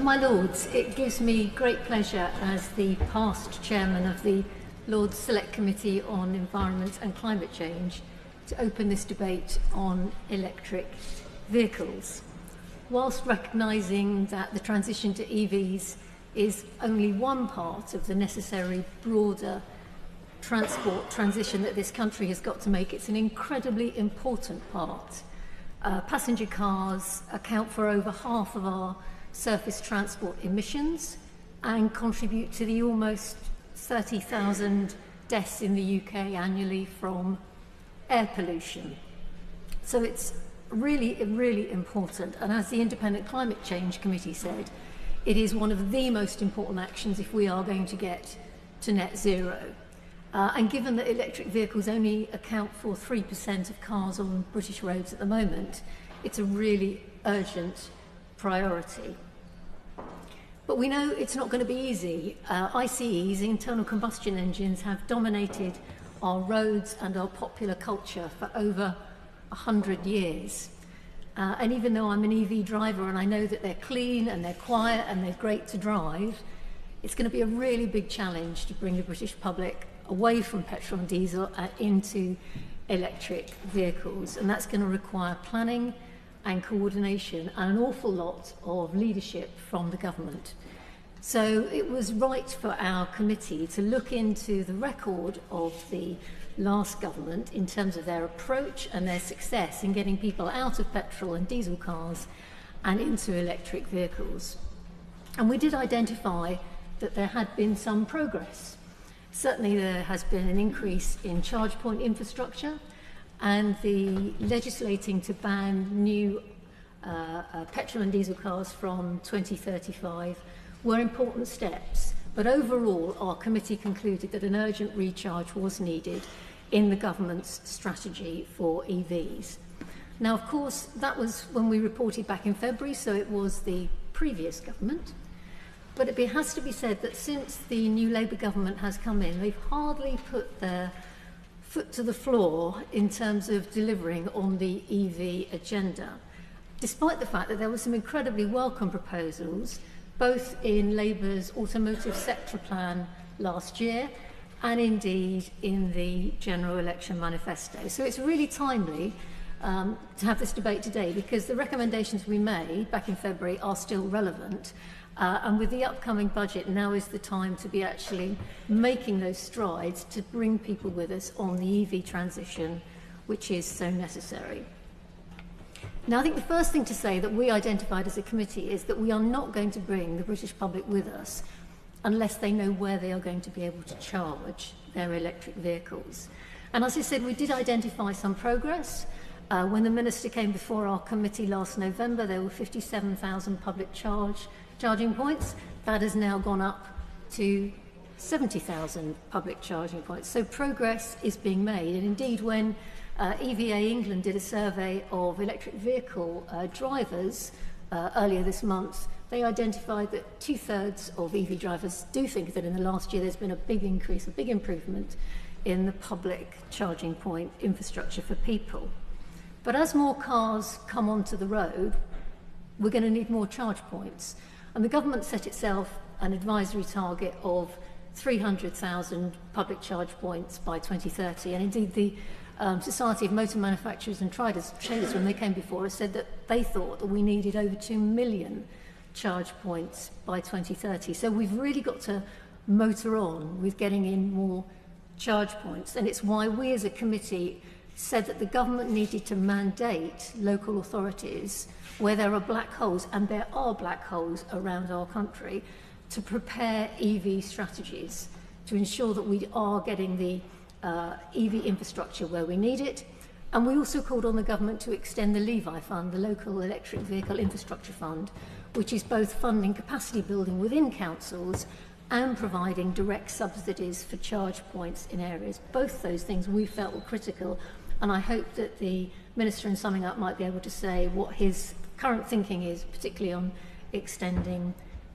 My Lords, it gives me great pleasure as the past chairman of the Lords Select Committee on Environment and Climate Change to open this debate on electric vehicles. Whilst recognising that the transition to EVs is only one part of the necessary broader transport transition that this country has got to make, it's an incredibly important part. Passenger cars account for over half of our surface transport emissions and contribute to the almost 30,000 deaths in the UK annually from air pollution. So it's really, really important. And as the Independent Climate Change Committee said, it is one of the most important actions if we are going to get to net zero. And given that electric vehicles only account for 3% of cars on British roads at the moment, it's a really urgent priority. But we know it's not going to be easy. ICEs, internal combustion engines, have dominated our roads and our popular culture for over 100 years. And even though I'm an EV driver and I know that they're clean and they're quiet and they're great to drive, it's going to be a really big challenge to bring the British public away from petrol and diesel and into electric vehicles. And that's going to require planning and coordination and an awful lot of leadership from the government. So it was right for our committee to look into the record of the last government in terms of their approach and their success in getting people out of petrol and diesel cars and into electric vehicles. And we did identify that there had been some progress. Certainly there has been an increase in charge point infrastructure, and the legislating to ban new petrol and diesel cars from 2035 were important steps. But overall, our committee concluded that an urgent recharge was needed in the government's strategy for EVs. Now, of course, that was when we reported back in February, so it was the previous government. But it has to be said that since the new Labour government has come in, they've hardly put their foot to the floor in terms of delivering on the EV agenda, despite the fact that there were some incredibly welcome proposals, both in Labour's automotive sector plan last year and indeed in the general election manifesto. So it's really timely to have this debate today, because the recommendations we made back in February are still relevant. And with the upcoming budget, now is the time to be actually making those strides to bring people with us on the EV transition, which is so necessary. Now, I think the first thing to say that we identified as a committee is that we are not going to bring the British public with us unless they know where they are going to be able to charge their electric vehicles. And as I said, we did identify some progress. When the Minister came before our committee last November, there were 57,000 public charging points. That has now gone up to 70,000 public charging points. So progress is being made. And indeed, when EVA England did a survey of electric vehicle drivers earlier this month, they identified that 2/3 of EV drivers do think that in the last year there's been a big increase, a big improvement in the public charging point infrastructure for people. But as more cars come onto the road, we're going to need more charge points. And the government set itself an advisory target of 300,000 public charge points by 2030. And indeed, the Society of Motor Manufacturers and Traders, when they came before us, said that they thought that we needed over 2 million charge points by 2030. So we've really got to motor on with getting in more charge points. And it's why we as a committee said that the government needed to mandate local authorities where there are black holes, and there are black holes around our country, to prepare EV strategies to ensure that we are getting the EV infrastructure where we need it. And we also called on the government to extend the LEVI fund, the Local Electric Vehicle Infrastructure Fund, which is both funding capacity building within councils and providing direct subsidies for charge points in areas. Both those things we felt were critical, and I hope that the Minister, in summing up, might be able to say what his current thinking is, particularly on extending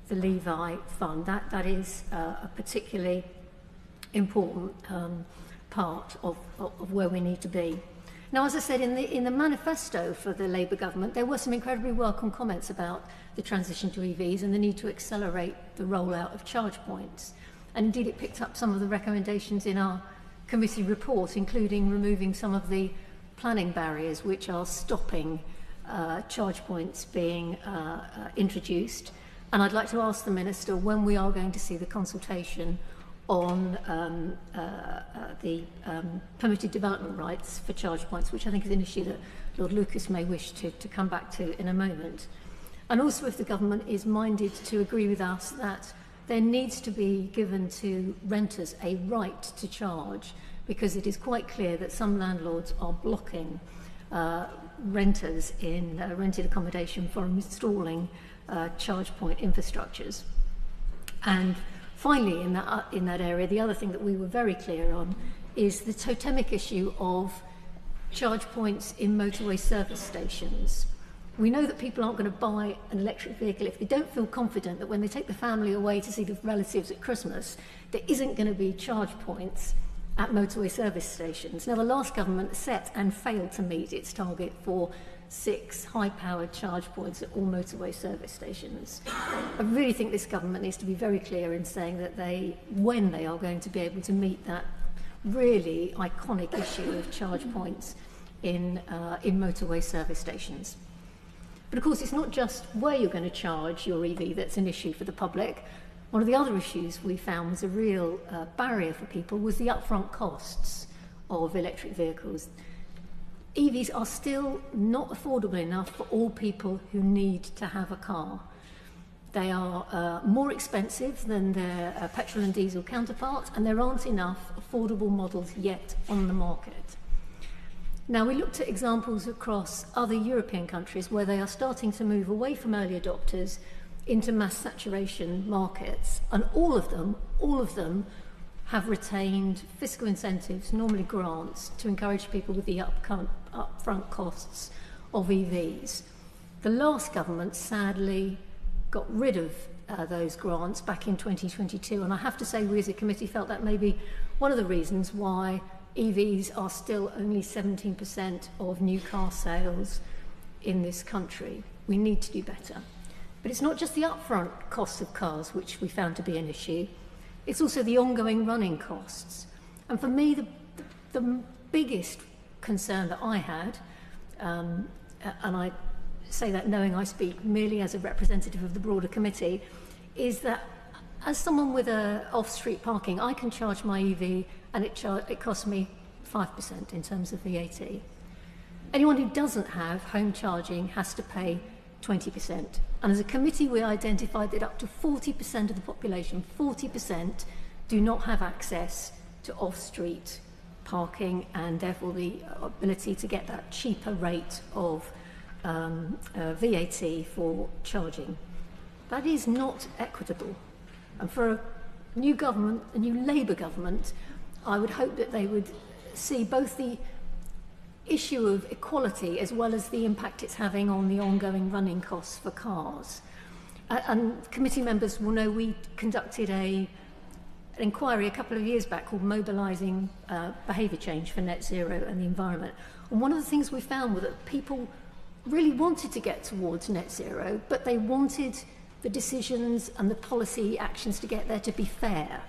the LEVI fund. That is a particularly important part of where we need to be. Now, as I said, in the manifesto for the Labour government, there were some incredibly welcome comments about the transition to EVs and the need to accelerate the rollout of charge points. And indeed, it picked up some of the recommendations in our committee report, including removing some of the planning barriers which are stopping charge points being introduced. And I'd like to ask the Minister when we are going to see the consultation on the permitted development rights for charge points, which I think is an issue that Lord Lucas may wish to come back to in a moment. And also if the government is minded to agree with us that there needs to be given to renters a right to charge, because it is quite clear that some landlords are blocking renters in rented accommodation from installing charge point infrastructures. And finally, in that area, the other thing that we were very clear on is the totemic issue of charge points in motorway service stations. We know that people aren't going to buy an electric vehicle if they don't feel confident that when they take the family away to see the relatives at Christmas, there isn't going to be charge points at motorway service stations. Now, the last government set and failed to meet its target for 6 high-powered charge points at all motorway service stations. I really think this government needs to be very clear in saying that when they are going to be able to meet that really iconic issue of charge points in motorway service stations. But of course, it's not just where you're going to charge your EV that's an issue for the public. One of the other issues we found was a real barrier for people was the upfront costs of electric vehicles. EVs are still not affordable enough for all people who need to have a car. They are more expensive than their petrol and diesel counterparts, and there aren't enough affordable models yet on the market. Now, we looked at examples across other European countries where they are starting to move away from early adopters into mass saturation markets, and all of them have retained fiscal incentives, normally grants, to encourage people with the upfront costs of EVs. The last government sadly got rid of those grants back in 2022, and I have to say we as a committee felt that may be one of the reasons why EVs are still only 17% of new car sales in this country. We need to do better. But it's not just the upfront costs of cars which we found to be an issue, it's also the ongoing running costs. And for me, the biggest concern that I had, and I say that knowing I speak merely as a representative of the broader committee, is that as someone with a off-street parking, I can charge my EV and it costs me 5% in terms of VAT. Anyone who doesn't have home charging has to pay 20%. And as a committee, we identified that up to 40% of the population, 40%, do not have access to off-street parking and therefore the ability to get that cheaper rate of VAT for charging. That is not equitable. And for a new government, a new Labour government, I would hope that they would see both the issue of equality as well as the impact it's having on the ongoing running costs for cars. And committee members will know we conducted an inquiry a couple of years back called Mobilising Behaviour Change for Net Zero and the Environment. And one of the things we found was that people really wanted to get towards net zero, but they wanted the decisions and the policy actions to get there to be fair.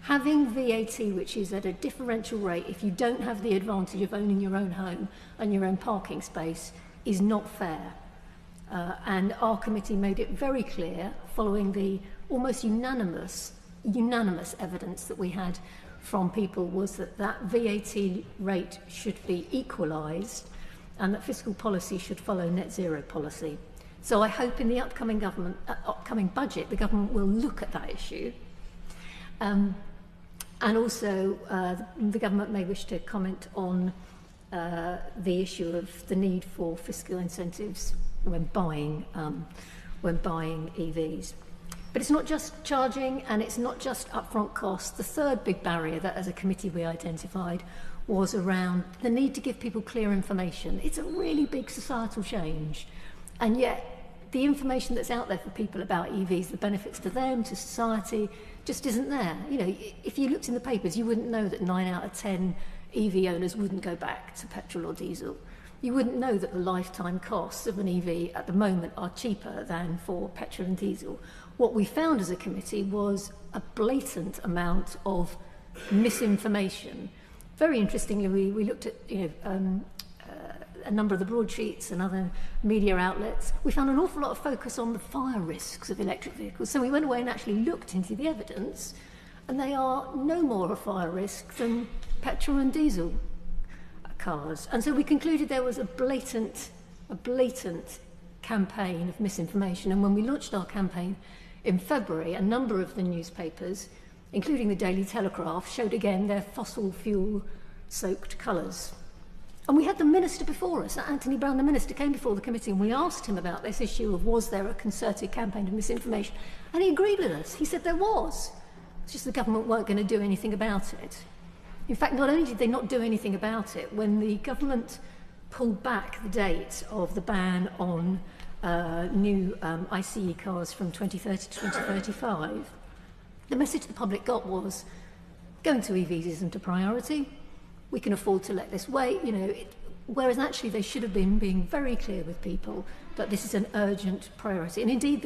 Having VAT, which is at a differential rate if you don't have the advantage of owning your own home and your own parking space, is not fair. And our committee made it very clear, following the almost unanimous evidence that we had from people, was that VAT rate should be equalised and that fiscal policy should follow net zero policy. So I hope in the upcoming budget, the government will look at that issue. And also, the government may wish to comment on the issue of the need for fiscal incentives when buying EVs. But it's not just charging and it's not just upfront costs. The third big barrier that as a committee we identified was around the need to give people clear information. It's a really big societal change, and yet the information that's out there for people about EVs, the benefits to them, to society, just isn't there. You know, if you looked in the papers, you wouldn't know that 9 out of 10 EV owners wouldn't go back to petrol or diesel. You wouldn't know that the lifetime costs of an EV at the moment are cheaper than for petrol and diesel. What we found as a committee was a blatant amount of misinformation. Very interestingly, we looked at a number of the broadsheets and other media outlets. We found an awful lot of focus on the fire risks of electric vehicles. So we went away and actually looked into the evidence, and they are no more a fire risk than petrol and diesel cars. And so we concluded there was a blatant campaign of misinformation. And when we launched our campaign in February, a number of the newspapers, including the Daily Telegraph, showed again their fossil fuel soaked colours. And we had the minister before us, Anthony Brown, the minister, came before the committee, and we asked him about this issue of was there a concerted campaign of misinformation, and he agreed with us. He said there was. It's just the government weren't going to do anything about it. In fact, not only did they not do anything about it, when the government pulled back the date of the ban on new ICE cars from 2030 to 2035, the message the public got was, going to EVs isn't a priority. We can afford to let this wait, whereas actually they should have been being very clear with people that this is an urgent priority. And indeed,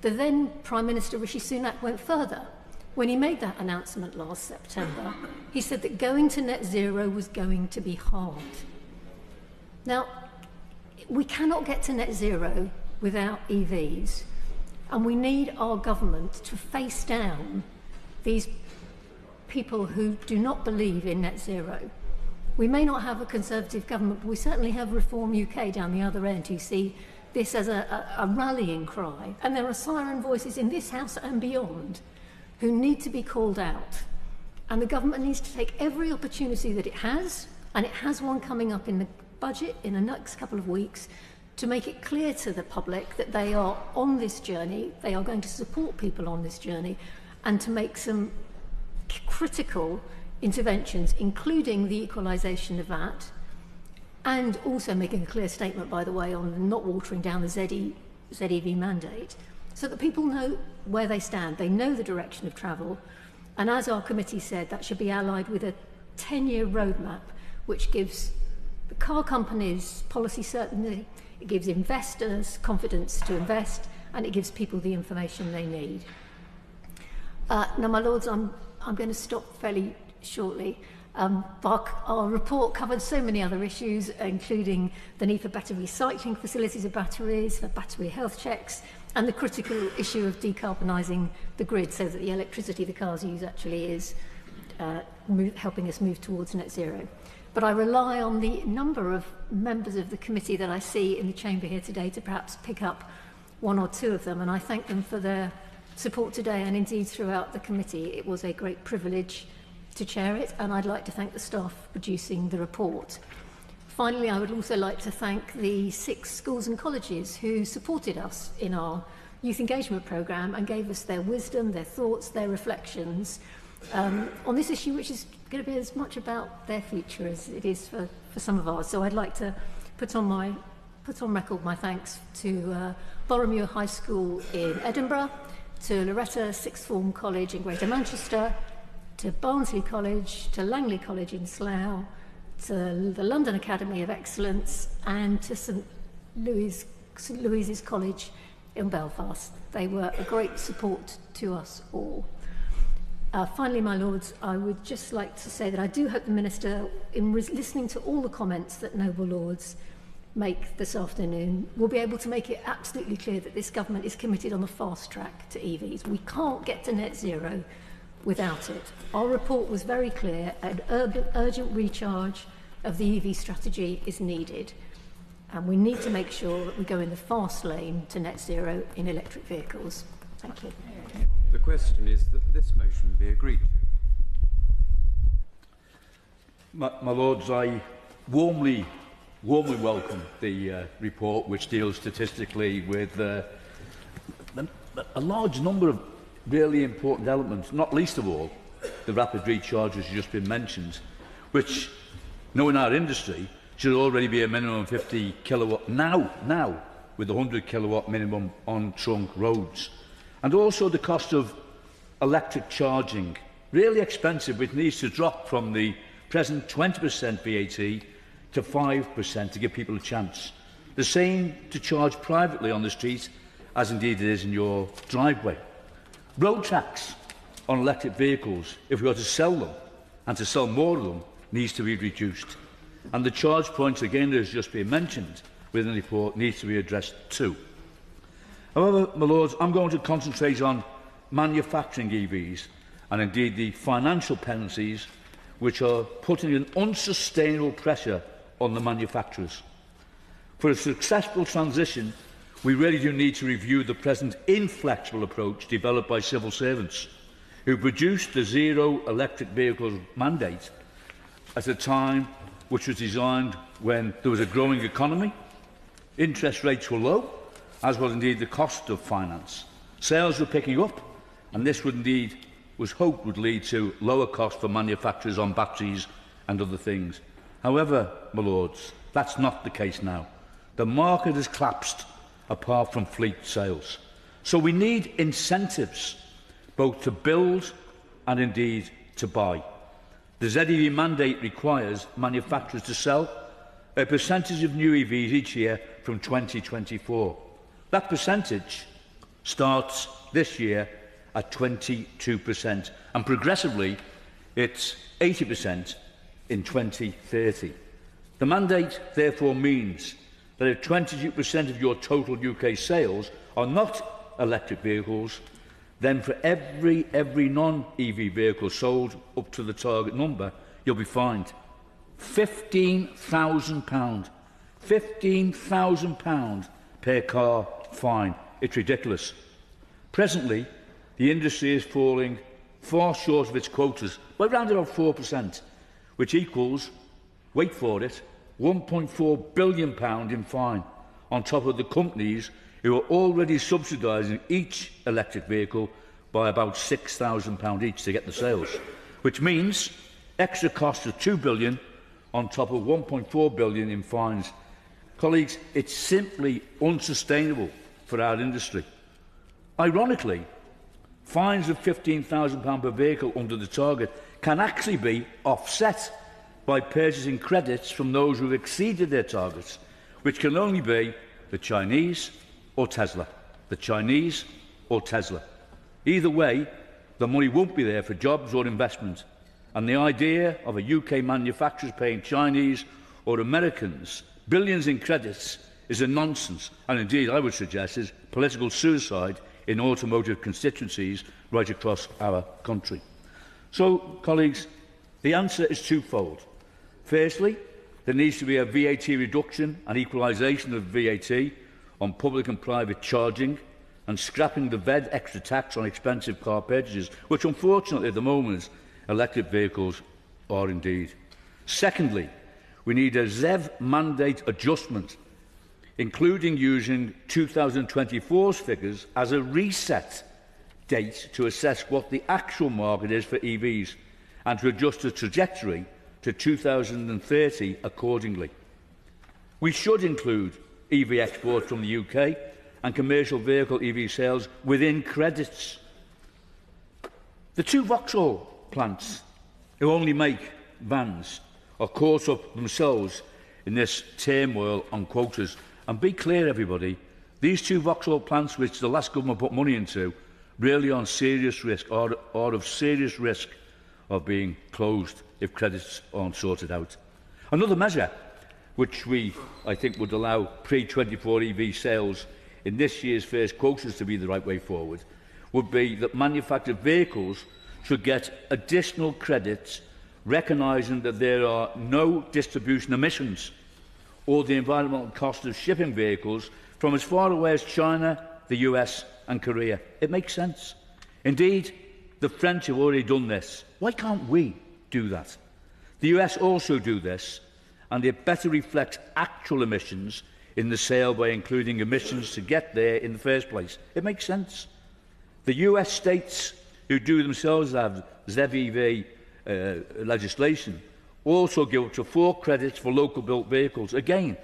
the then Prime Minister Rishi Sunak went further. When he made that announcement last September, he said that going to net zero was going to be hard. Now, we cannot get to net zero without EVs, and we need our government to face down these people who do not believe in net zero. We may not have a Conservative government, but we certainly have Reform UK down the other end who see this as a rallying cry. And there are siren voices in this House and beyond who need to be called out. And the government needs to take every opportunity that it has, and it has one coming up in the budget in the next couple of weeks, to make it clear to the public that they are on this journey, they are going to support people on this journey, and to make some critical interventions, including the equalisation of that, and also making a clear statement, by the way, on not watering down the ZEV mandate, so that people know where they stand, they know the direction of travel, and as our committee said, that should be allied with a 10-year roadmap which gives the car companies policy certainty, it gives investors confidence to invest, and it gives people the information they need. Now, my Lords, I'm going to stop fairly shortly. Our report covered so many other issues, including the need for better recycling facilities of batteries, for battery health checks, and the critical issue of decarbonising the grid so that the electricity the cars use actually is helping us move towards net zero. But I rely on the number of members of the committee that I see in the chamber here today to perhaps pick up one or two of them, and I thank them for their support today and indeed throughout the committee. It was a great privilege to chair it, and I'd like to thank the staff producing the report. Finally, I would also like to thank the 6 schools and colleges who supported us in our youth engagement programme and gave us their wisdom, their thoughts, their reflections on this issue, which is going to be as much about their future as it is for some of ours. So I'd like to put on record my thanks to Boroughmuir High School in Edinburgh, to Loretta Sixth Form College in Greater Manchester, to Barnsley College, to Langley College in Slough, to the London Academy of Excellence, and to St Louis's College in Belfast. They were a great support to us all. Finally, my Lords, I would just like to say that I do hope the Minister, in listening to all the comments that Noble Lords make this afternoon, will be able to make it absolutely clear that this government is committed on the fast track to EVs. We can't get to net zero without it. Our report was very clear. An urgent recharge of the EV strategy is needed, and we need to make sure that we go in the fast lane to net zero in electric vehicles. Thank you. The question is that this motion be agreed to. My Lords, I warmly welcome the report, which deals statistically with a large number of really important elements, not least of all the rapid recharge, which has just been mentioned, which, knowing our industry, should already be a minimum of 50 kilowatt now with the 100 kilowatt minimum on trunk roads. And also the cost of electric charging, really expensive, which needs to drop from the present 20% VAT to 5% to give people a chance. The same to charge privately on the street, as indeed it is in your driveway. Road tax on electric vehicles, if we are to sell them and to sell more of them, needs to be reduced. And the charge points, again, that has just been mentioned within the report, needs to be addressed too. However, my Lords, I'm going to concentrate on manufacturing EVs and indeed the financial penalties which are putting an unsustainable pressure on the manufacturers. For a successful transition, we really do need to review the present inflexible approach developed by civil servants who produced the zero electric vehicles mandate at a time which was designed when there was a growing economy, interest rates were low, as was indeed the cost of finance. Sales were picking up, and this was hoped would lead to lower costs for manufacturers on batteries and other things. However, my Lords, that's not the case now. The market has collapsed apart from fleet sales. So we need incentives both to build and indeed to buy. The ZEV mandate requires manufacturers to sell a percentage of new EVs each year from 2024. That percentage starts this year at 22%, and progressively it's 80% in 2030. The mandate therefore means that if 22% of your total UK sales are not electric vehicles, then for every non-EV vehicle sold up to the target number, you'll be fined £15,000. £15,000 per car fine. It's ridiculous. Presently, the industry is falling far short of its quotas by around about 4%, which equals, wait for it, £1.4 billion in fine, on top of the companies who are already subsidising each electric vehicle by about £6,000 each to get the sales, which means extra costs of £2 billion on top of £1.4 billion in fines. Colleagues, it's simply unsustainable for our industry. Ironically, fines of £15,000 per vehicle under the target can actually be offset by purchasing credits from those who have exceeded their targets, which can only be the Chinese or Tesla. The Chinese or Tesla. Either way, the money won't be there for jobs or investment, and the idea of a UK manufacturer paying Chinese or Americans billions in credits is a nonsense, and indeed I would suggest is political suicide in automotive constituencies right across our country. So, colleagues, the answer is twofold. Firstly, there needs to be a VAT reduction and equalisation of VAT on public and private charging, and scrapping the VED extra tax on expensive car purchases, which unfortunately at the moment electric vehicles are indeed. Secondly, we need a ZEV mandate adjustment, including using 2024's figures as a reset date to assess what the actual market is for EVs and to adjust the trajectory to 2030 accordingly. We should include EV exports from the UK and commercial vehicle EV sales within credits. The two Vauxhall plants, who only make vans, are caught up themselves in this turmoil on quotas. And be clear, everybody, these two Vauxhall plants, which the last government put money into, really are serious risk, are of serious risk of being closed if credits aren't sorted out. Another measure which I think would allow pre-24 EV sales in this year's first quotas to be the right way forward would be that manufactured vehicles should get additional credits, recognising that there are no distribution emissions or the environmental cost of shipping vehicles from as far away as China, the US and Korea. It makes sense. Indeed, the French have already done this. Why can't we do that? The US also do this, and it better reflects actual emissions in the sale by including emissions to get there in the first place. It makes sense. The US states who do themselves have ZEV legislation also give up to 4 credits for local built vehicles. Again,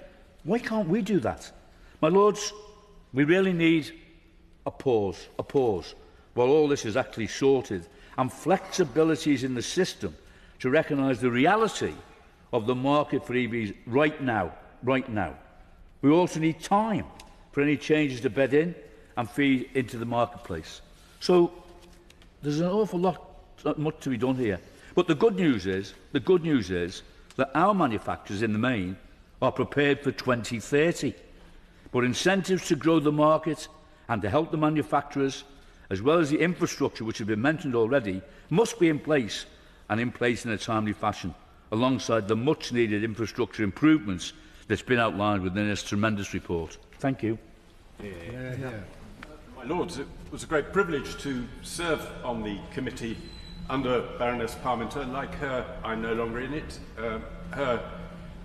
why can't we do that? My Lords, we really need a pause while all this is actually sorted, and flexibilities in the system to recognise the reality of the market for EVs right now. We also need time for any changes to bed in and feed into the marketplace. So there's an awful lot much to be done here. But the good news is that our manufacturers in the main are prepared for 2030. But incentives to grow the market and to help the manufacturers, as well as the infrastructure which has been mentioned already, must be in place, and in place in a timely fashion, alongside the much-needed infrastructure improvements that's been outlined within this tremendous report. Thank you. My Lords, it was a great privilege to serve on the committee under Baroness Parminter. Like her, I'm no longer in it. Her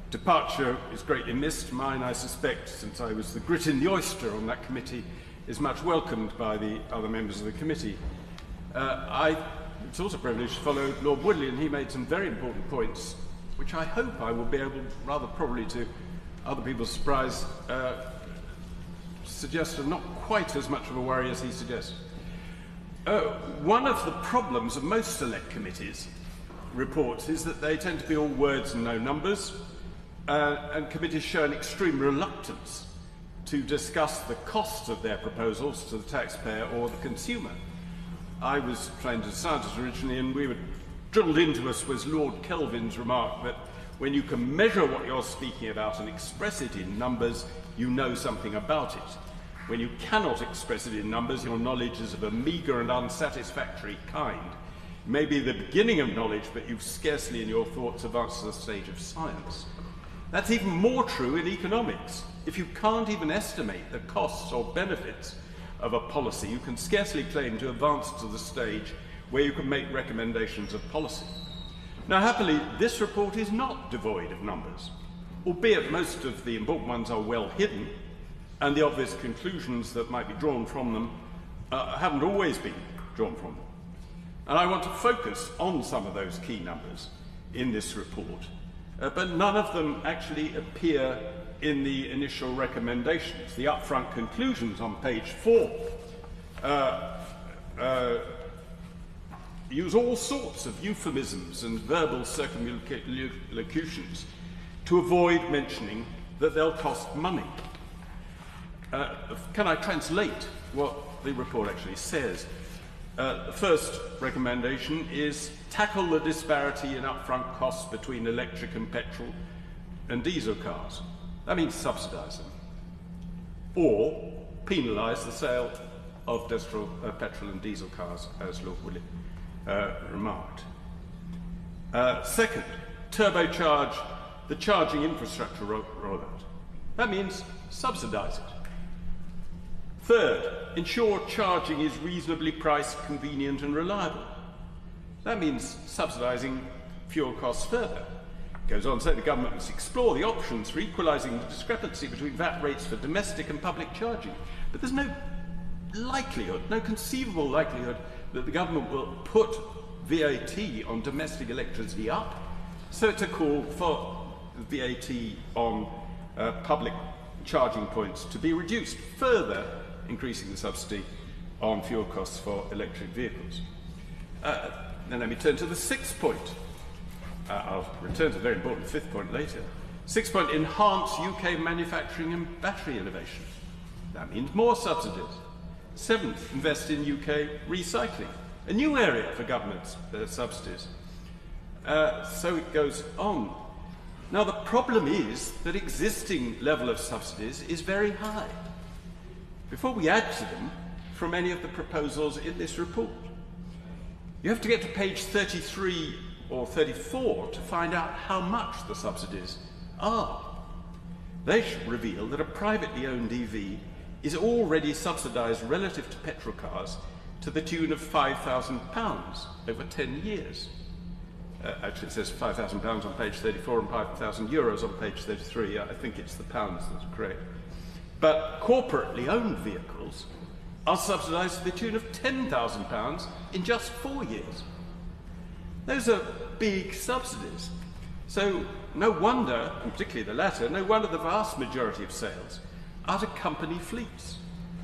departure is greatly missed. Mine, I suspect, since I was the grit in the oyster on that committee, is much welcomed by the other members of the committee. It's also a privilege to follow Lord Woodley, and he made some very important points, which I hope I will be able, rather probably to other people's surprise, suggest are not quite as much of a worry as he suggests. One of the problems of most select committees' reports is that they tend to be all words and no numbers, and committees show an extreme reluctance to discuss the cost of their proposals to the taxpayer or the consumer. I was trained as a scientist originally, and we were drilled into us was Lord Kelvin's remark that when you can measure what you're speaking about and express it in numbers, you know something about it. When you cannot express it in numbers, your knowledge is of a meagre and unsatisfactory kind. It may be the beginning of knowledge, but you've scarcely in your thoughts advanced to the stage of science. That's even more true in economics. If you can't even estimate the costs or benefits of a policy, you can scarcely claim to advance to the stage where you can make recommendations of policy. Now, happily, this report is not devoid of numbers, albeit most of the important ones are well hidden, and the obvious conclusions that might be drawn from them haven't always been drawn from them. And I want to focus on some of those key numbers in this report, but none of them actually appear in the initial recommendations. The upfront conclusions on page 4 use all sorts of euphemisms and verbal circumlocutions to avoid mentioning that they'll cost money. Can I translate what the report actually says? The first recommendation is tackle the disparity in upfront costs between electric and petrol and diesel cars. That means subsidise them. Or penalise the sale of petrol and diesel cars, as Lord Woodley remarked. Second, turbocharge the charging infrastructure rollout. That means subsidise it. Third, ensure charging is reasonably priced, convenient and reliable. That means subsidising fuel costs further. It goes on to say the government must explore the options for equalising the discrepancy between VAT rates for domestic and public charging. But there's no likelihood, no conceivable likelihood that the government will put VAT on domestic electricity up. So it's a call for VAT on public charging points to be reduced, further increasing the subsidy on fuel costs for electric vehicles. Then let me turn to the sixth point. I'll return to the very important fifth point later. Sixth point, enhance UK manufacturing and battery innovation. That means more subsidies. Seventh, invest in UK recycling, a new area for government subsidies. So it goes on. Now the problem is that existing level of subsidies is very high. Before we add to them from any of the proposals in this report, you have to get to page 33 or 34 to find out how much the subsidies are. They should reveal that a privately owned EV is already subsidised relative to petrol cars to the tune of £5,000 over 10 years. Actually, it says £5,000 on page 34 and €5,000 on page 33. I think it's the pounds that's correct. But corporately owned vehicles are subsidised to the tune of £10,000 in just 4 years. Those are big subsidies. So no wonder, and particularly the latter, no wonder the vast majority of sales are to company fleets.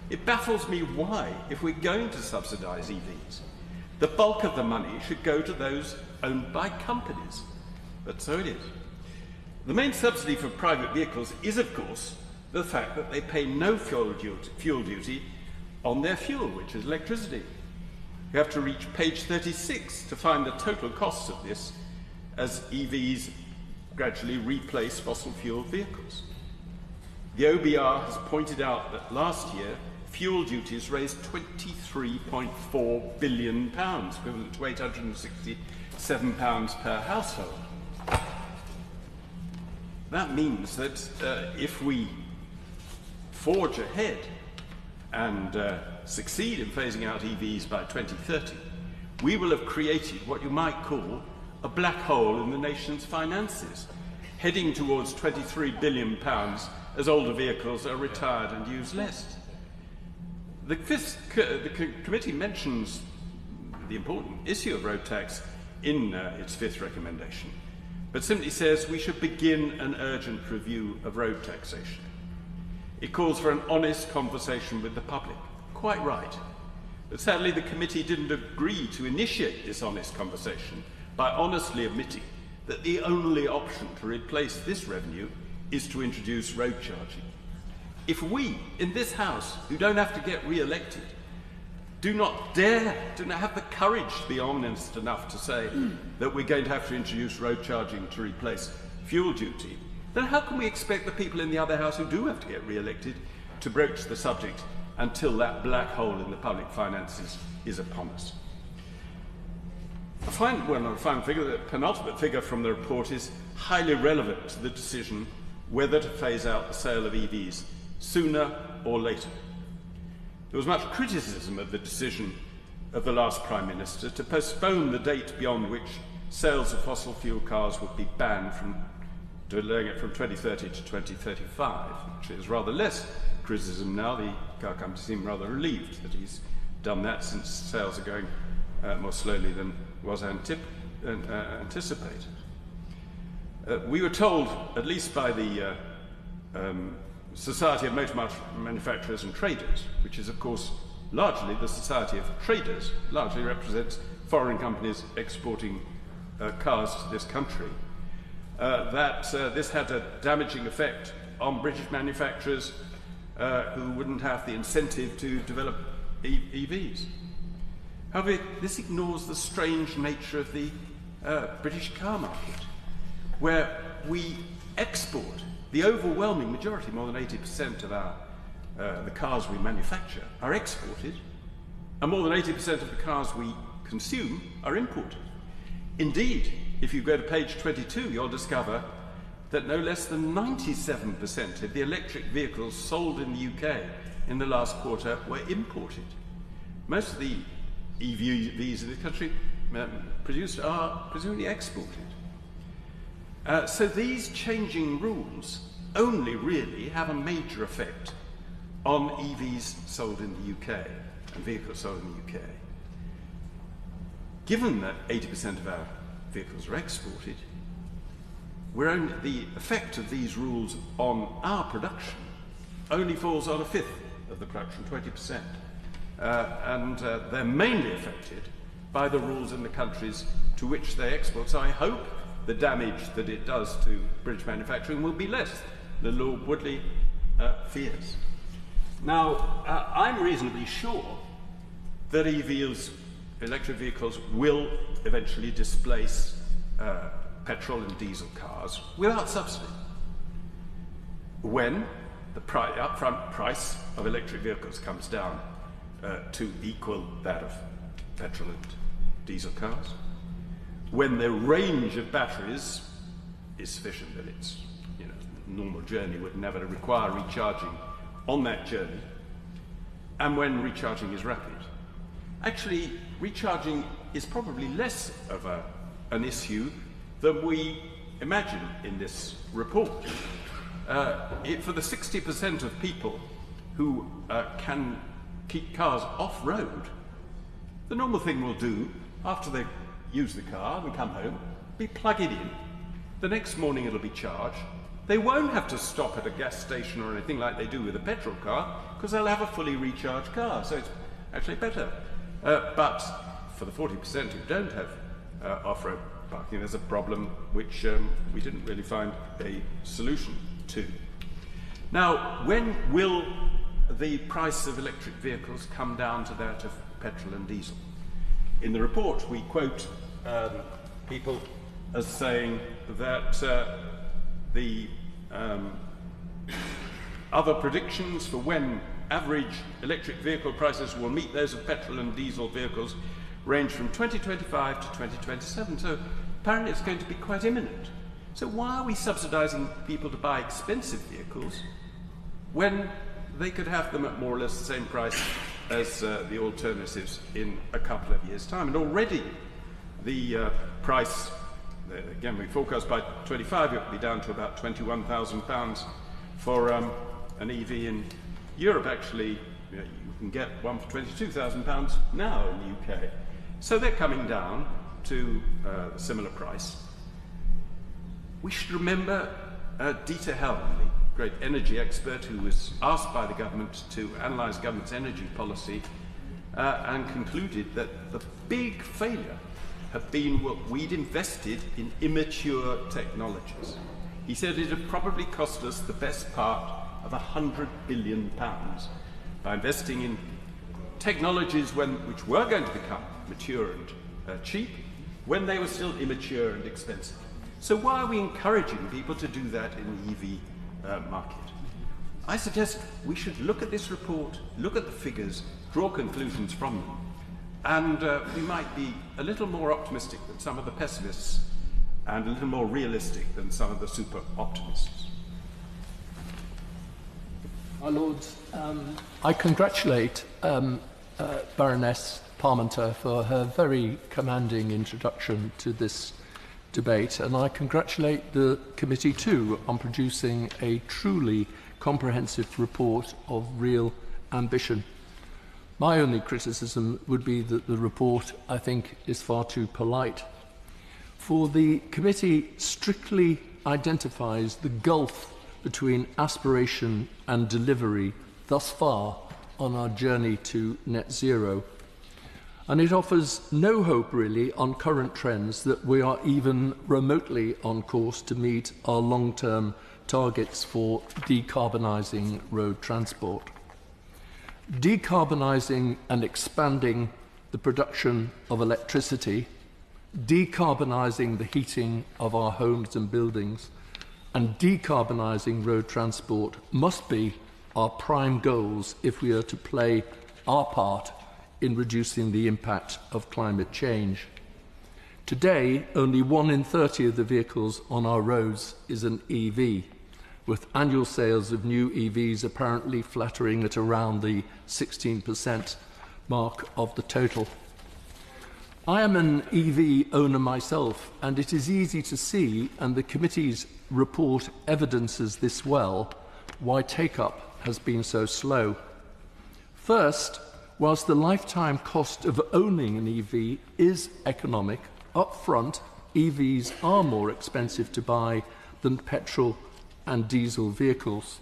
It baffles me why, if we're going to subsidise EVs, the bulk of the money should go to those owned by companies. But so it is. The main subsidy for private vehicles is, of course, the fact that they pay no fuel duty on their fuel, which is electricity. You have to reach page 36 to find the total costs of this as EVs gradually replace fossil fuel vehicles. The OBR has pointed out that last year fuel duties raised £23.4 billion, equivalent to £867 per household. That means that if we forge ahead and succeed in phasing out EVs by 2030, we will have created what you might call a black hole in the nation's finances, heading towards £23 billion as older vehicles are retired and use less. The committee mentions the important issue of road tax in its fifth recommendation, but simply says we should begin an urgent review of road taxation. It calls for an honest conversation with the public. Quite right. But sadly, the committee didn't agree to initiate this honest conversation by honestly admitting that the only option to replace this revenue is to introduce road charging. If we, in this House, who don't have to get re-elected, do not have the courage to be honest enough to say that we're going to have to introduce road charging to replace fuel duty, then how can we expect the people in the other House who do have to get re-elected to broach the subject until that black hole in the public finances is upon us? The penultimate figure from the report is highly relevant to the decision whether to phase out the sale of EVs sooner or later. There was much criticism of the decision of the last Prime Minister to postpone the date beyond which sales of fossil fuel cars would be banned, from delaying it from 2030 to 2035, which is rather less criticism now. The car companies seem rather relieved that he's done that, since sales are going more slowly than was anticipated. We were told, at least by the Society of Motor Manufacturers and Traders, which is of course largely the Society of Traders, largely represents foreign companies exporting cars to this country, that this had a damaging effect on British manufacturers who wouldn't have the incentive to develop EVs. However, this ignores the strange nature of the British car market, where we export the overwhelming majority, more than 80% of the cars we manufacture are exported, and more than 80% of the cars we consume are imported. Indeed, if you go to page 22, you'll discover that no less than 97% of the electric vehicles sold in the UK in the last quarter were imported. Most of the EVs in this country produced are presumably exported. So these changing rules only really have a major effect on EVs sold in the UK and vehicles sold in the UK. Given that 80% of our vehicles are exported, the effect of these rules on our production only falls on a fifth of the production, 20%. And they're mainly affected by the rules in the countries to which they export. So I hope the damage that it does to British manufacturing will be less than Lord Woodley fears. Now, I'm reasonably sure that electric vehicles, will eventually displace petrol and diesel cars without subsidy, when the upfront price of electric vehicles comes down to equal that of petrol and diesel cars, when the range of batteries is sufficient that its normal journey would never require recharging on that journey, and when recharging is rapid. Actually, recharging is probably less of an issue than we imagine in this report. For the 60% of people who can keep cars off-road, the normal thing we'll do after they use the car and come home, be plug it in. The next morning it'll be charged. They won't have to stop at a gas station or anything like they do with a petrol car, because they'll have a fully recharged car, so it's actually better. But for the 40% who don't have off-road parking, there's a problem which we didn't really find a solution to. Now, when will the price of electric vehicles come down to that of petrol and diesel? In the report, we quote people as saying that the other predictions for when average electric vehicle prices will meet those of petrol and diesel vehicles range from 2025 to 2027. So apparently it's going to be quite imminent. So why are we subsidising people to buy expensive vehicles when they could have them at more or less the same price as the alternatives in a couple of years' time? And already the price, again, we forecast by 25 it will be down to about £21,000 for an EV in Europe. Actually, you can get one for £22,000 now in the UK. So they're coming down to a similar price. We should remember Dieter Helm, the great energy expert who was asked by the government to analyse government's energy policy and concluded that the big failure had been what we'd invested in immature technologies. He said it had probably cost us the best part of £100 billion by investing in technologies which were going to become mature and cheap when they were still immature and expensive. So why are we encouraging people to do that in the EV market? I suggest we should look at this report, look at the figures, draw conclusions from them, and we might be a little more optimistic than some of the pessimists and a little more realistic than some of the super optimists. My Lords, I congratulate Baroness Parmenter for her very commanding introduction to this debate, and I congratulate the committee too on producing a truly comprehensive report of real ambition. My only criticism would be that the report, I think, is far too polite. For the committee strictly identifies the gulf between aspiration and delivery thus far on our journey to net zero. And it offers no hope really on current trends that we are even remotely on course to meet our long-term targets for decarbonising road transport. Decarbonising and expanding the production of electricity, decarbonising the heating of our homes and buildings, and decarbonising road transport must be our prime goals if we are to play our part in reducing the impact of climate change. Today, only 1 in 30 of the vehicles on our roads is an EV, with annual sales of new EVs apparently fluttering at around the 16% mark of the total. I am an EV owner myself, and it is easy to see, and the committee's report evidences this well, why take-up has been so slow. First, whilst the lifetime cost of owning an EV is economic, up front, EVs are more expensive to buy than petrol and diesel vehicles.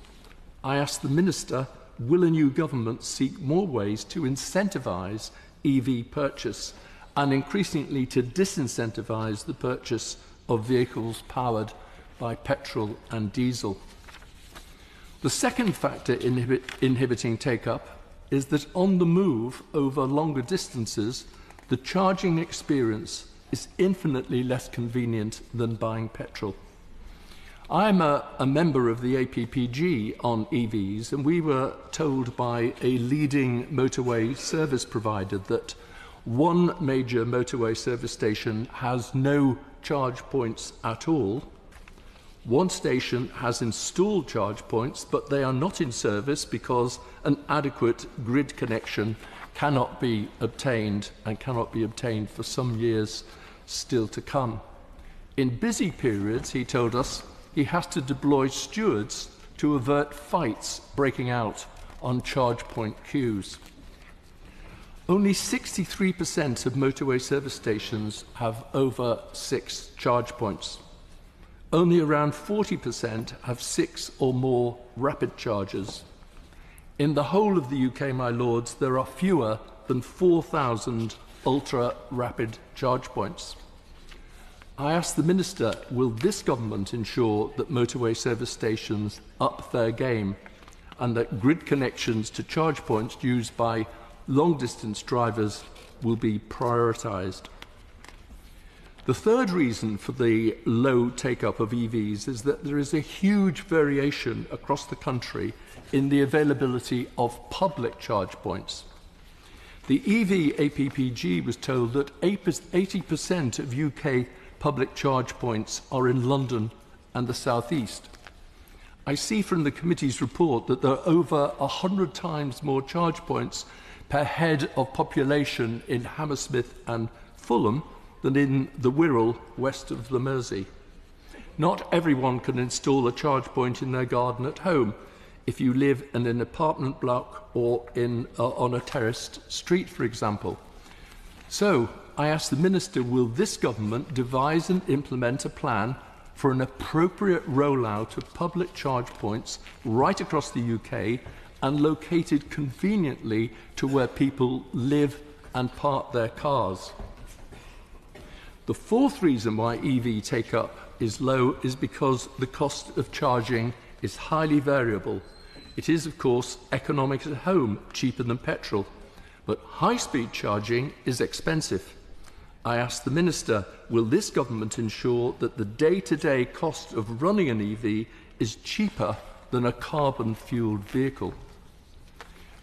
I ask the Minister, will a new government seek more ways to incentivise EV purchase and increasingly to disincentivise the purchase of vehicles powered by petrol and diesel? The second factor inhibiting take-up is that on the move over longer distances, the charging experience is infinitely less convenient than buying petrol. I'm a member of the APPG on EVs, and we were told by a leading motorway service provider that one major motorway service station has no charge points at all. One station has installed charge points, but they are not in service because an adequate grid connection cannot be obtained and cannot be obtained for some years still to come. In busy periods, he told us, he has to deploy stewards to avert fights breaking out on charge point queues. Only 63% of motorway service stations have over 6 charge points. Only around 40% have 6 or more rapid chargers. In the whole of the UK, my lords, there are fewer than 4,000 ultra-rapid charge points. I asked the Minister, will this government ensure that motorway service stations up their game and that grid connections to charge points used by long-distance drivers will be prioritised? The third reason for the low take-up of EVs is that there is a huge variation across the country in the availability of public charge points. The EV APPG was told that 80% of UK public charge points are in London and the South East. I see from the committee's report that there are over 100 times more charge points per head of population in Hammersmith and Fulham than in the Wirral west of the Mersey. Not everyone can install a charge point in their garden at home if you live in an apartment block or on a terraced street, for example. So I ask the Minister, will this government devise and implement a plan for an appropriate rollout of public charge points right across the UK and located conveniently to where people live and park their cars? The fourth reason why EV take-up is low is because the cost of charging is highly variable. It is, of course, economic at home, cheaper than petrol, but high-speed charging is expensive. I ask the Minister, will this government ensure that the day-to-day cost of running an EV is cheaper than a carbon-fuelled vehicle?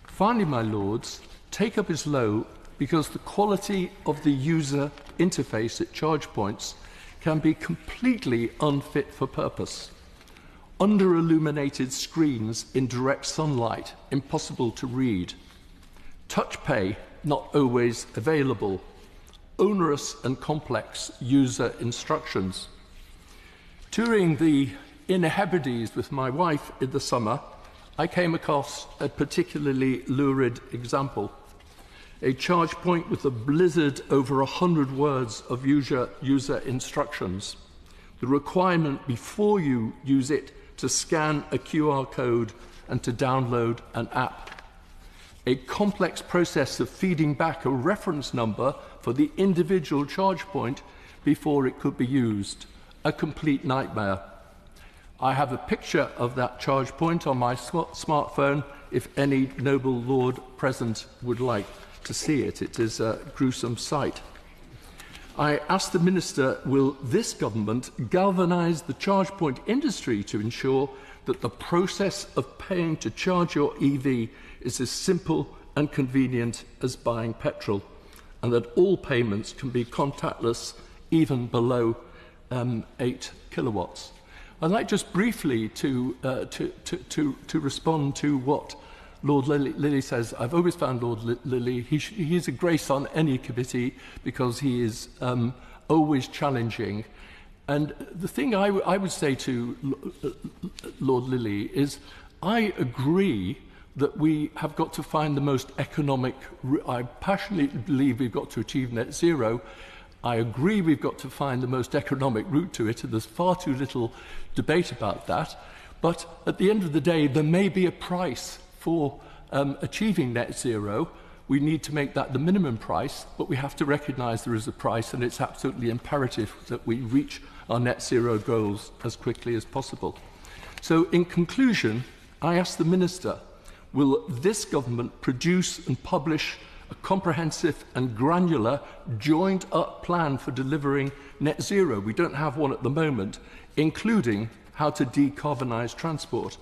Finally, my Lords, take-up is low because the quality of the user interface at charge points can be completely unfit for purpose. Under-illuminated screens in direct sunlight, impossible to read. Touch pay, not always available. Onerous and complex user instructions. Touring the Inner Hebrides with my wife in the summer, I came across a particularly lurid example. A charge point with a blizzard over 100 words of user instructions. The requirement before you use it to scan a QR code and to download an app. A complex process of feeding back a reference number for the individual charge point before it could be used. A complete nightmare. I have a picture of that charge point on my smartphone if any noble lord present would like to see it. It is a gruesome sight. I ask the Minister, will this government galvanise the charge point industry to ensure that the process of paying to charge your EV is as simple and convenient as buying petrol, and that all payments can be contactless even below 8 kilowatts? I'd like just briefly to respond to what Lord Lilly says. I've always found Lord Lilly, he is a grace on any committee because he is always challenging. And the thing I would say to Lord Lilly is, I agree that we have got to find the most economic. I passionately believe we've got to achieve net zero. I agree we've got to find the most economic route to it, and there's far too little debate about that. But at the end of the day, there may be a price for achieving net zero. We need to make that the minimum price, but we have to recognise there is a price, and it's absolutely imperative that we reach our net zero goals as quickly as possible. So in conclusion, I ask the Minister, will this government produce and publish a comprehensive and granular joined-up plan for delivering net zero? We don't have one at the moment, including how to decarbonise transport.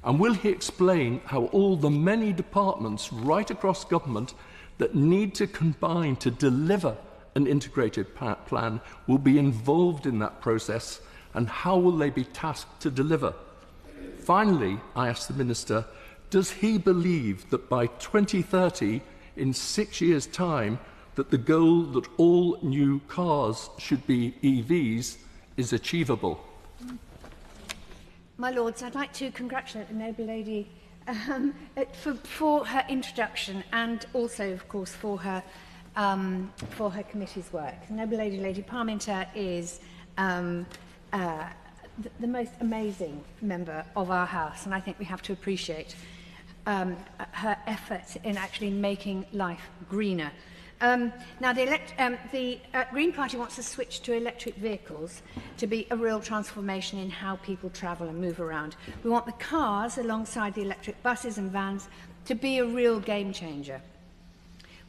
And will he explain how all the many departments right across government that need to combine to deliver an integrated plan will be involved in that process, and how will they be tasked to deliver? Finally, I ask the Minister, does he believe that by 2030, in 6 years' time, that the goal that all new cars should be EVs is achievable? My Lords, I'd like to congratulate the noble lady for her introduction and also, of course, for her committee's work. The noble lady, Lady Parmenter, is the most amazing member of our House, and I think we have to appreciate her effort in actually making life greener Now, the Green Party wants to switch to electric vehicles to be a real transformation in how people travel and move around. We want the cars, alongside the electric buses and vans, to be a real game changer.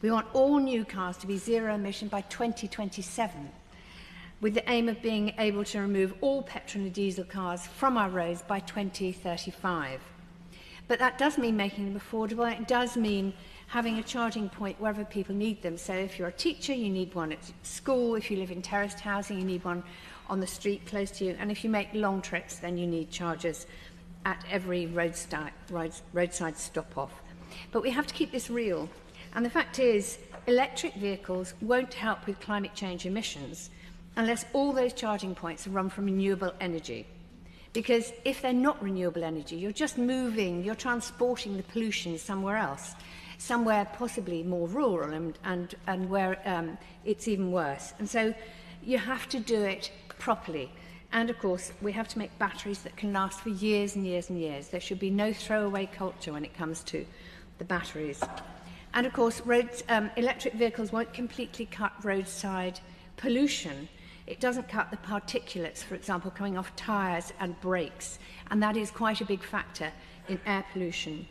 We want all new cars to be zero emission by 2027, with the aim of being able to remove all petrol and diesel cars from our roads by 2035. But that does mean making them affordable. It does mean having a charging point wherever people need them. So if you're a teacher, you need one at school. If you live in terraced housing, you need one on the street close to you. And if you make long trips, then you need chargers at every roadside stop-off. But we have to keep this real. And the fact is, electric vehicles won't help with climate change emissions unless all those charging points are run from renewable energy. Because if they're not renewable energy, you're just moving, you're transporting the pollution somewhere else, somewhere possibly more rural and where it's even worse. And so you have to do it properly. And of course, we have to make batteries that can last for years and years and years. There should be no throwaway culture when it comes to the batteries. And of course, electric vehicles won't completely cut roadside pollution. It doesn't cut the particulates, for example, coming off tyres and brakes, and that is quite a big factor in air pollution.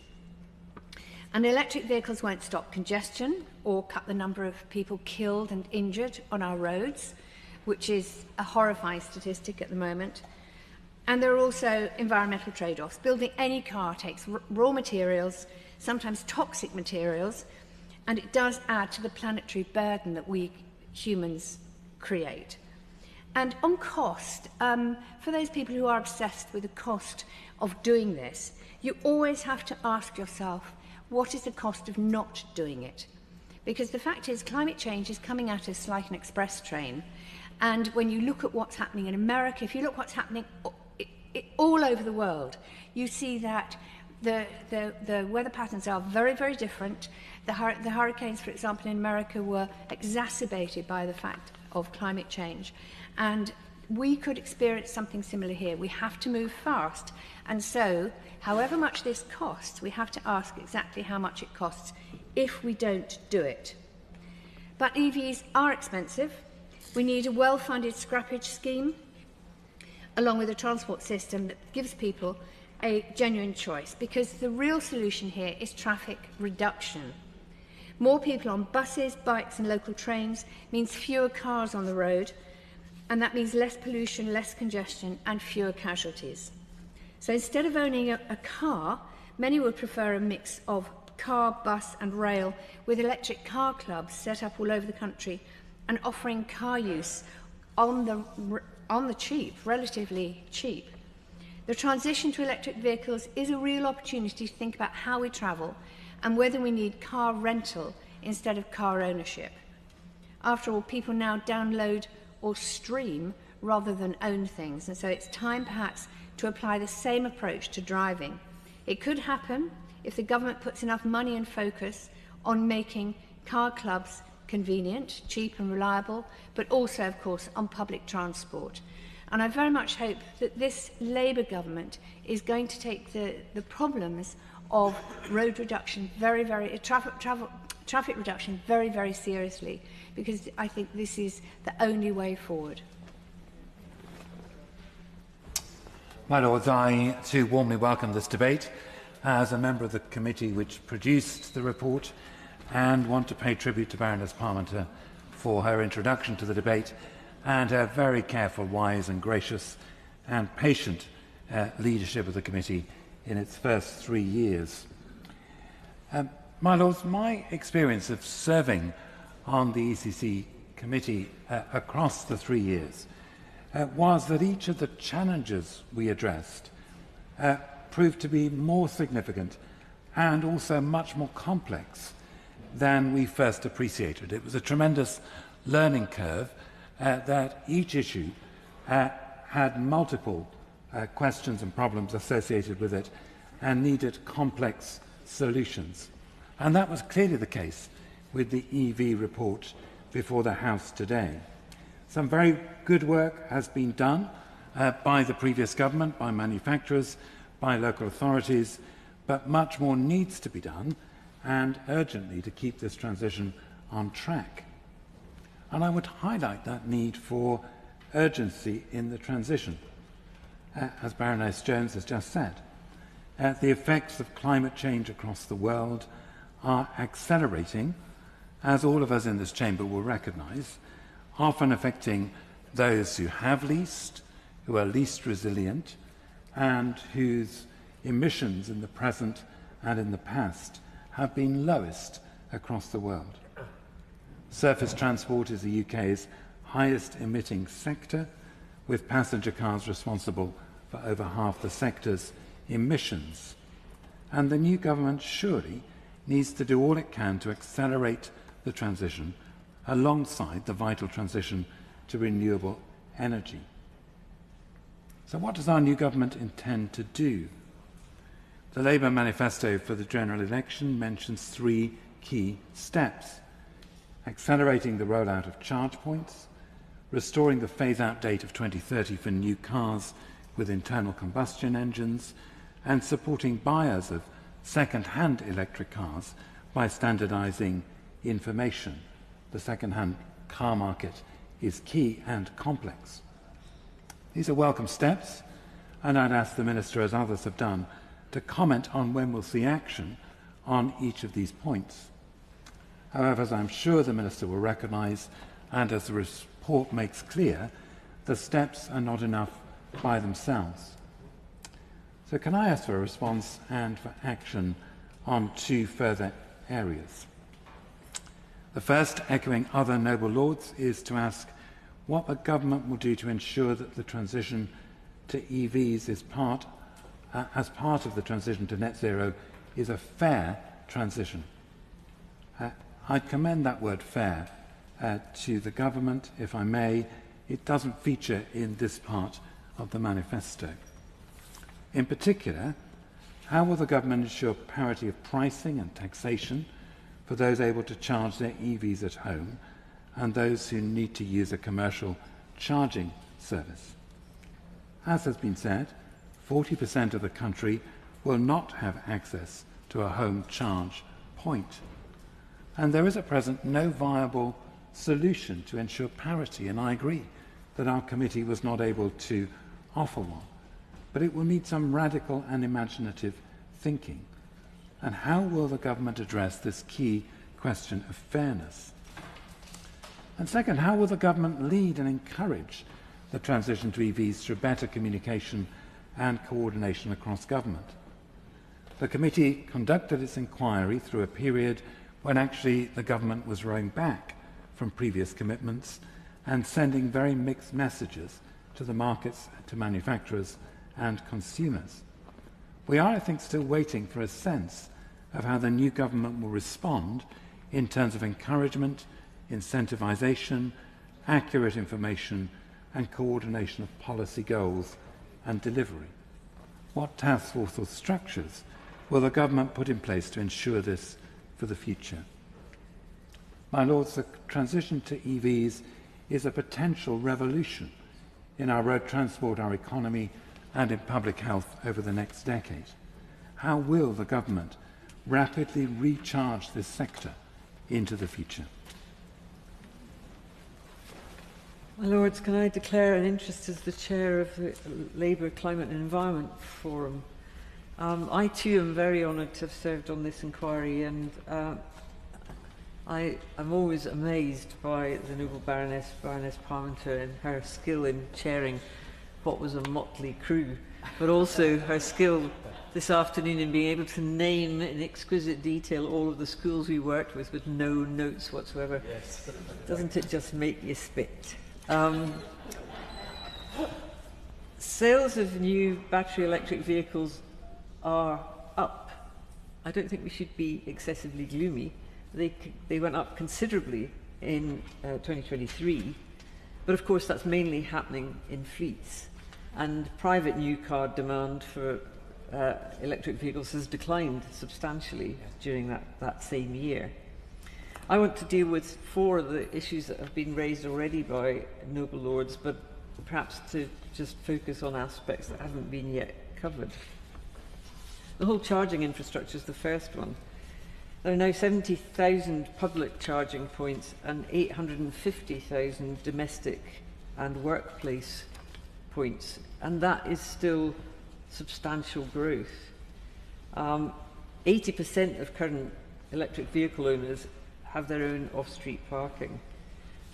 And electric vehicles won't stop congestion or cut the number of people killed and injured on our roads, which is a horrifying statistic at the moment. And there are also environmental trade-offs. Building any car takes raw materials, sometimes toxic materials, and it does add to the planetary burden that we humans create. And on cost, for those people who are obsessed with the cost of doing this, you always have to ask yourself, what is the cost of not doing it? Because the fact is, climate change is coming at us like an express train. And when you look at what's happening in America, if you look what's happening all over the world, you see that the weather patterns are very, very different. The hurricanes, for example, in America were exacerbated by the fact of climate change. And we could experience something similar here. We have to move fast. And so, however much this costs, we have to ask exactly how much it costs if we don't do it. But EVs are expensive. We need a well-funded scrappage scheme, along with a transport system that gives people a genuine choice, because the real solution here is traffic reduction. More people on buses, bikes and local trains means fewer cars on the road, and that means less pollution, less congestion and fewer casualties. So instead of owning a car, many would prefer a mix of car, bus and rail, with electric car clubs set up all over the country and offering car use on the cheap, relatively cheap. The transition to electric vehicles is a real opportunity to think about how we travel and whether we need car rental instead of car ownership. After all, people now download or stream rather than own things, and so it's time perhaps to apply the same approach to driving. It could happen if the government puts enough money and focus on making car clubs convenient, cheap and reliable, but also, of course, on public transport. And I very much hope that this Labour government is going to take the problems of road reduction traffic reduction very, very seriously, because I think this is the only way forward. My Lords, I too warmly welcome this debate as a member of the committee which produced the report, and want to pay tribute to Baroness Parmenter for her introduction to the debate and her very careful, wise and gracious and patient leadership of the committee in its first 3 years. My Lords, my experience of serving on the ECC committee across the 3 years was that each of the challenges we addressed proved to be more significant and also much more complex than we first appreciated. It was a tremendous learning curve that each issue had multiple questions and problems associated with it and needed complex solutions. And that was clearly the case with the EV report before the House today. Some very good work has been done by the previous government, by manufacturers, by local authorities, but much more needs to be done, and urgently, to keep this transition on track. And I would highlight that need for urgency in the transition. As Baroness Jones has just said, the effects of climate change across the world are accelerating, as all of us in this chamber will recognise, often affecting those who have least, who are least resilient, and whose emissions in the present and in the past have been lowest across the world. Surface transport is the UK's highest emitting sector, with passenger cars responsible for over half the sector's emissions. And the new government surely needs to do all it can to accelerate the transition alongside the vital transition to renewable energy. So what does our new government intend to do? The Labour manifesto for the general election mentions 3 key steps: accelerating the rollout of charge points, restoring the phase-out date of 2030 for new cars with internal combustion engines, and supporting buyers of second-hand electric cars by standardising information. The second-hand car market is key and complex. These are welcome steps, and I'd ask the Minister, as others have done, to comment on when we'll see action on each of these points. However, as I'm sure the Minister will recognise, and as the report makes clear, the steps are not enough by themselves. So can I ask for a response and for action on 2 further areas? The first, echoing other noble lords, is to ask what the government will do to ensure that the transition to EVs is as part of the transition to net zero is a fair transition. I commend that word fair to the government, if I may. It doesn't feature in this part of the manifesto. In particular, how will the government ensure parity of pricing and taxation for those able to charge their EVs at home and those who need to use a commercial charging service? As has been said, 40% of the country will not have access to a home charge point. And there is at present no viable solution to ensure parity, and I agree that our committee was not able to offer one. But it will need some radical and imaginative thinking. And how will the government address this key question of fairness? And second, how will the government lead and encourage the transition to EVs through better communication and coordination across government? The committee conducted its inquiry through a period when actually the government was rowing back from previous commitments and sending very mixed messages to the markets, to manufacturers and consumers. We are, I think, still waiting for a sense of how the new government will respond in terms of encouragement, incentivisation, accurate information and coordination of policy goals and delivery. What task force or structures will the government put in place to ensure this for the future? My Lords, the transition to EVs is a potential revolution in our road transport, our economy and in public health over the next decade. How will the government rapidly recharge this sector into the future? My Lords, can I declare an interest as the Chair of the Labour Climate and Environment Forum? I too am very honoured to have served on this inquiry, and I am always amazed by the noble Baroness Parmenter and her skill in chairing what was a motley crew, but also her skill this afternoon in being able to name in exquisite detail all of the schools we worked with no notes whatsoever. Yes. Doesn't it just make you spit? Sales of new battery electric vehicles are up. I don't think we should be excessively gloomy. They went up considerably in 2023, but of course that's mainly happening in fleets, and private new car demand for electric vehicles has declined substantially during that same year. I want to deal with 4 of the issues that have been raised already by noble lords, but perhaps to just focus on aspects that haven't been yet covered. The whole charging infrastructure is the first one. There are now 70,000 public charging points and 850,000 domestic and workplace points, and that is still substantial growth. 80% of current electric vehicle owners have their own off-street parking.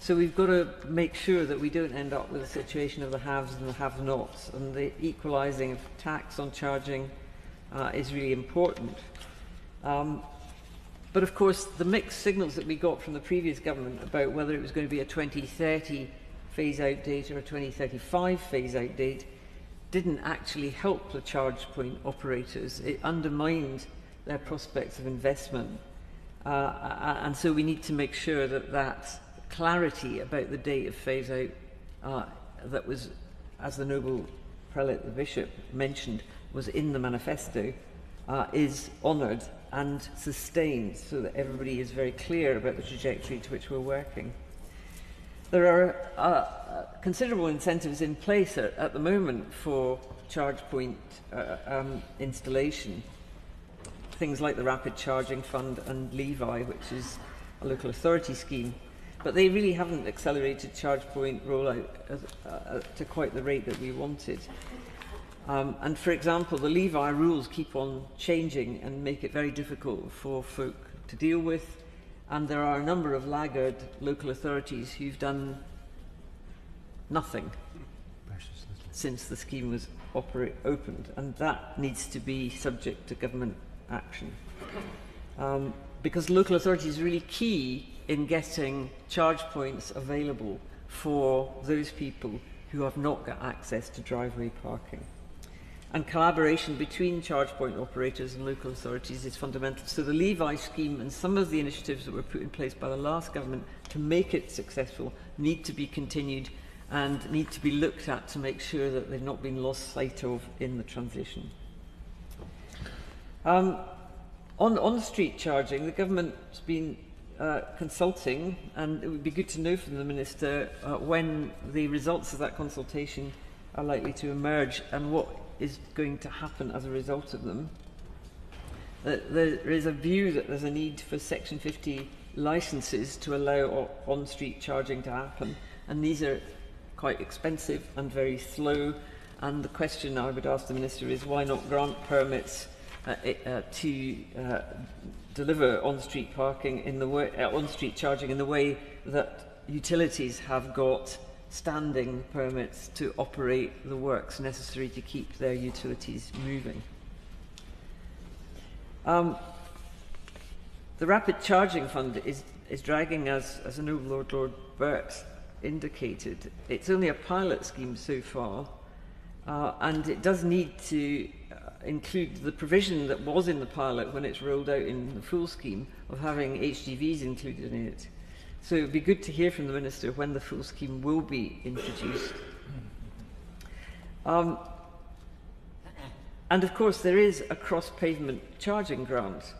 So we've got to make sure that we don't end up with a situation of the haves and the have-nots, and the equalising of tax on charging is really important. But of course, the mixed signals that we got from the previous government about whether it was going to be a 2030 phase-out date or a 2035 phase-out date didn't actually help the charge point operators. It undermined their prospects of investment. And so we need to make sure that that clarity about the date of phase-out that was, as the Noble Prelate, the Bishop, mentioned, was in the manifesto, is honoured and sustained so that everybody is very clear about the trajectory to which we're working. There are considerable incentives in place at the moment for charge point installation. Things like the Rapid Charging Fund and Levi, which is a local authority scheme. But they really haven't accelerated charge point rollout to quite the rate that we wanted. And for example, the Levi rules keep on changing and make it very difficult for folk to deal with. And there are a number of laggard local authorities who've done nothing since the scheme was opened. And that needs to be subject to government action. Because local authorities are really key in getting charge points available for those people who have not got access to driveway parking. And collaboration between charge point operators and local authorities is fundamental. So the Levi scheme and some of the initiatives that were put in place by the last government to make it successful need to be continued and need to be looked at to make sure that they've not been lost sight of in the transition. On street charging, the government's been consulting, and it would be good to know from the Minister when the results of that consultation are likely to emerge and what is going to happen as a result of them. There is a view that there's a need for Section 50 licences to allow on-street charging to happen, and these are quite expensive and very slow, and the question I would ask the Minister is why not grant permits to deliver on-street parking in the way, on-street charging in the way that utilities have got standing permits to operate the works necessary to keep their utilities moving. The Rapid Charging Fund is dragging, as the Noble Lord Burt indicated. It's only a pilot scheme so far, and it does need to include the provision that was in the pilot when it's rolled out in the full scheme of having HGVs included in it. So it would be good to hear from the Minister when the full scheme will be introduced. And of course there is a cross-pavement charging grant,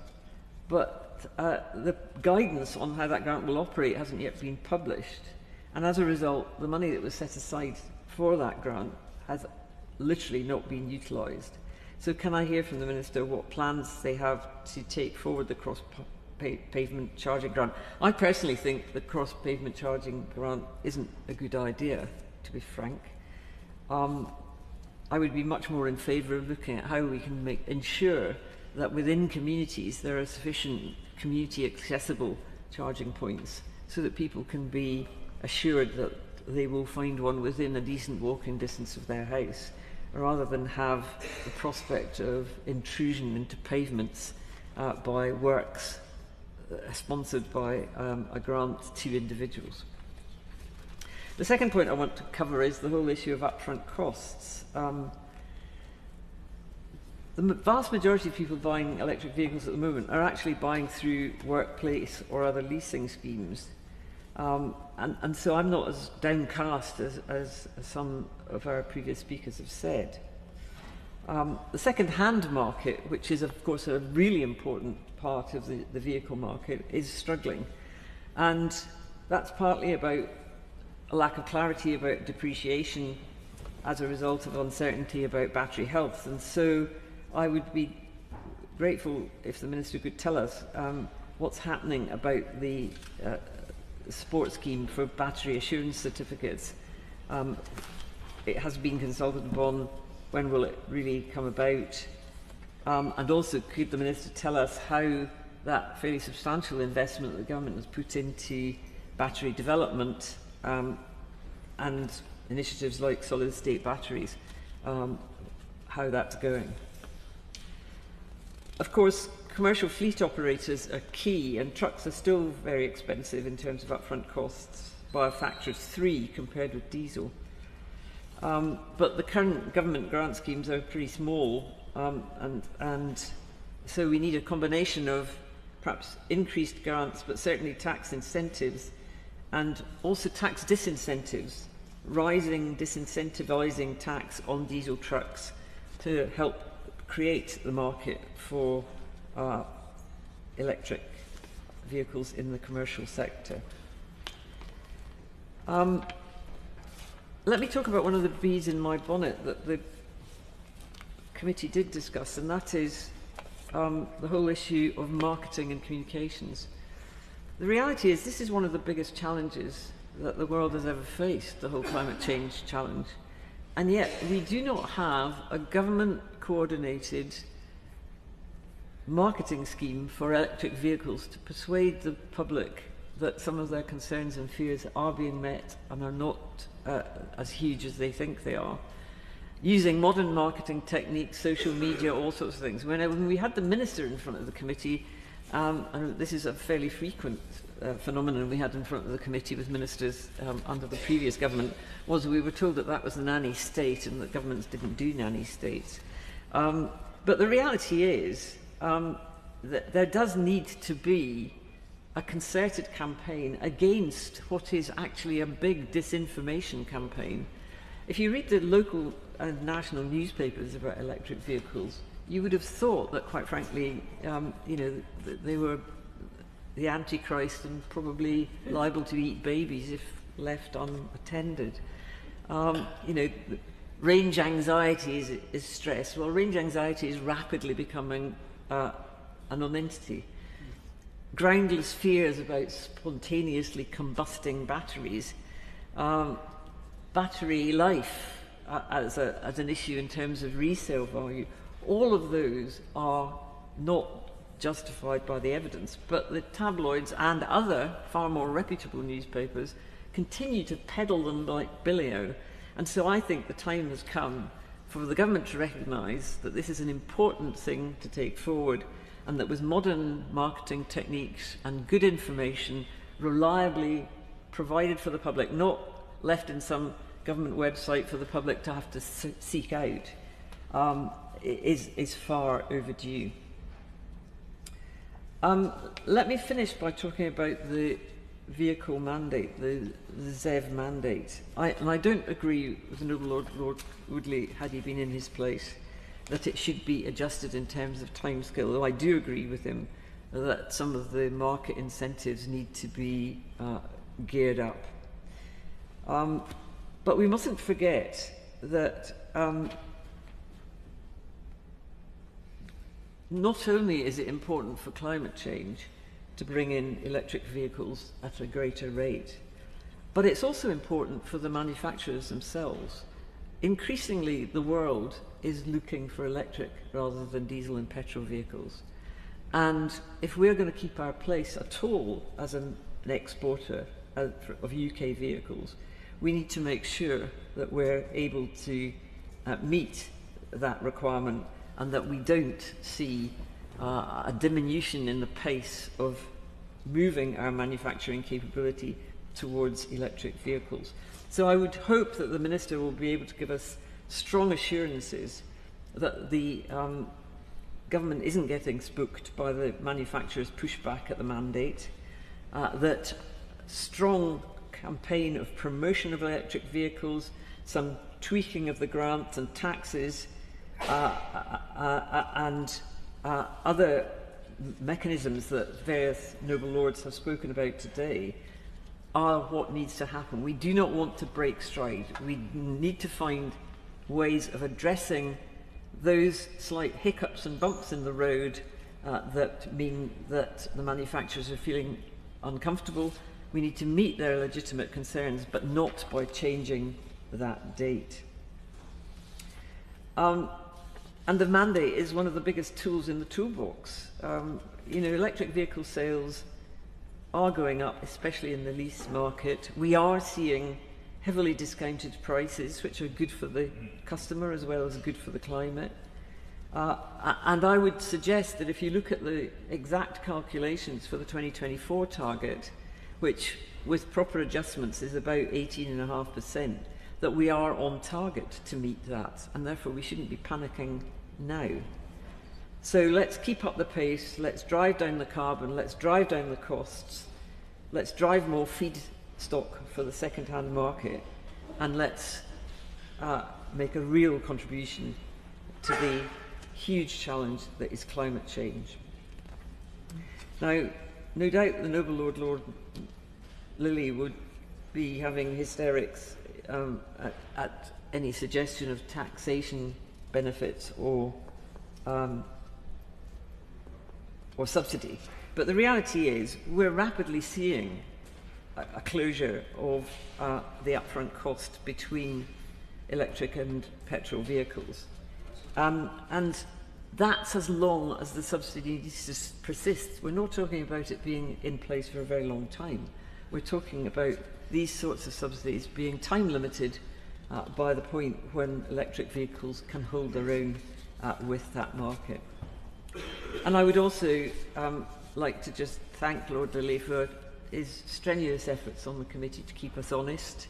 but the guidance on how that grant will operate hasn't yet been published, and as a result the money that was set aside for that grant has literally not been utilised. So can I hear from the Minister what plans they have to take forward the cross-pavement charging grant? I personally think the cross-pavement charging grant isn't a good idea, to be frank. I would be much more in favour of looking at how we can ensure that within communities there are sufficient community accessible charging points so that people can be assured that they will find one within a decent walking distance of their house, rather than have the prospect of intrusion into pavements by works sponsored by a grant to individuals. The second point I want to cover is the whole issue of upfront costs. The vast majority of people buying electric vehicles at the moment are actually buying through workplace or other leasing schemes. And so I'm not as downcast as some of our previous speakers have said. The second-hand market, which is of course a really important part of the vehicle market, is struggling. And that's partly about a lack of clarity about depreciation as a result of uncertainty about battery health. And so I would be grateful if the Minister could tell us what's happening about the support scheme for battery assurance certificates. It has been consulted upon. When will it really come about? And also, could the Minister tell us how that fairly substantial investment that the government has put into battery development and initiatives like solid-state batteries, how that's going? Of course, commercial fleet operators are key, and trucks are still very expensive in terms of upfront costs by a factor of 3 compared with diesel. But the current government grant schemes are pretty small, and so we need a combination of perhaps increased grants, but certainly tax incentives, and also tax disincentives, rising disincentivizing tax on diesel trucks to help create the market for electric vehicles in the commercial sector. Let me talk about one of the bees in my bonnet that the committee did discuss, and that is the whole issue of marketing and communications. The reality is this is one of the biggest challenges that the world has ever faced, the whole climate change challenge. And yet we do not have a government-coordinated marketing scheme for electric vehicles to persuade the public that some of their concerns and fears are being met and are not as huge as they think they are. Using modern marketing techniques, social media, all sorts of things. When we had the Minister in front of the committee, and this is a fairly frequent phenomenon we had in front of the committee with ministers under the previous government, was we were told that that was a nanny state and that governments didn't do nanny states. But the reality is that there does need to be a concerted campaign against what is actually a big disinformation campaign. If you read the local and national newspapers about electric vehicles, you would have thought that, quite frankly, they were the Antichrist and probably liable to eat babies if left unattended. Range anxiety is stress. Well, range anxiety is rapidly becoming a non-entity. Groundless fears about spontaneously combusting batteries, battery life as an issue in terms of resale value, all of those are not justified by the evidence, but the tabloids and other far more reputable newspapers continue to peddle them like billy-o. And so I think the time has come for the government to recognise that this is an important thing to take forward, and that with modern marketing techniques and good information reliably provided for the public, not left in some government website for the public to have to seek out, is far overdue. Let me finish by talking about the vehicle mandate, the ZEV mandate. I don't agree with the Noble Lord Woodley, had he been in his place, that it should be adjusted in terms of timescale, though I do agree with him that some of the market incentives need to be geared up. But we mustn't forget that not only is it important for climate change to bring in electric vehicles at a greater rate, but it's also important for the manufacturers themselves. Increasingly, the world is looking for electric rather than diesel and petrol vehicles. And if we're going to keep our place at all as an exporter of UK vehicles, we need to make sure that we're able to meet that requirement, and that we don't see a diminution in the pace of moving our manufacturing capability towards electric vehicles. So I would hope that the Minister will be able to give us strong assurances that the government isn't getting spooked by the manufacturers' pushback at the mandate, that strong campaign of promotion of electric vehicles, some tweaking of the grants and taxes, and other mechanisms that various noble lords have spoken about today are what needs to happen. We do not want to break stride. We need to find ways of addressing those slight hiccups and bumps in the road that mean that the manufacturers are feeling uncomfortable. We need to meet their legitimate concerns, but not by changing that date. And the mandate is one of the biggest tools in the toolbox. Electric vehicle sales are going up, especially in the lease market. We are seeing heavily discounted prices, which are good for the customer as well as good for the climate. And I would suggest that if you look at the exact calculations for the 2024 target, which with proper adjustments is about 18.5%, that we are on target to meet that, and therefore we shouldn't be panicking now. So let's keep up the pace, let's drive down the carbon, let's drive down the costs, let's drive more feedstock for the second-hand market, and let's make a real contribution to the huge challenge that is climate change. Now, no doubt the noble Lord Lilly would be having hysterics at any suggestion of taxation benefits or subsidy. But the reality is we're rapidly seeing a closure of the upfront cost between electric and petrol vehicles. And that's as long as the subsidy persists. We're not talking about it being in place for a very long time. We're talking about these sorts of subsidies being time limited by the point when electric vehicles can hold their own with that market. And I would also like to just thank Lord Lilly for his strenuous efforts on the committee to keep us honest.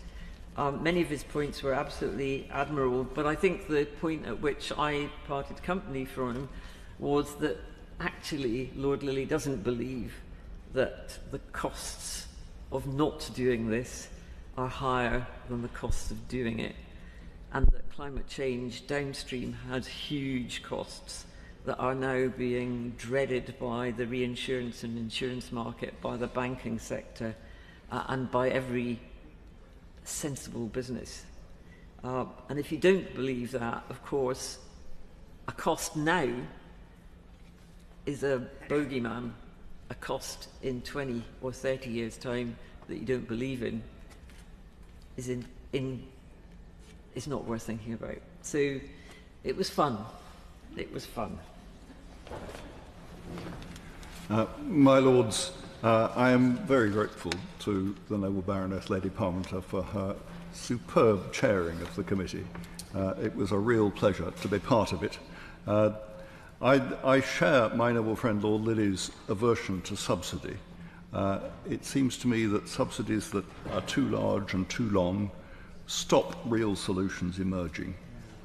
Many of his points were absolutely admirable, but I think the point at which I parted company from him was that actually Lord Lilly doesn't believe that the costs of not doing this are higher than the costs of doing it, and that climate change downstream has huge costs that are now being dreaded by the reinsurance and insurance market, by the banking sector, and by every sensible business. And if you don't believe that, of course, a cost now is a bogeyman. A cost in 20 or 30 years' time that you don't believe in is not worth thinking about. So it was fun. It was fun. My Lords, I am very grateful to the noble Baroness Lady Parmenter for her superb chairing of the committee. It was a real pleasure to be part of it. I share my noble friend Lord Lilly's aversion to subsidy. It seems to me that subsidies that are too large and too long stop real solutions emerging,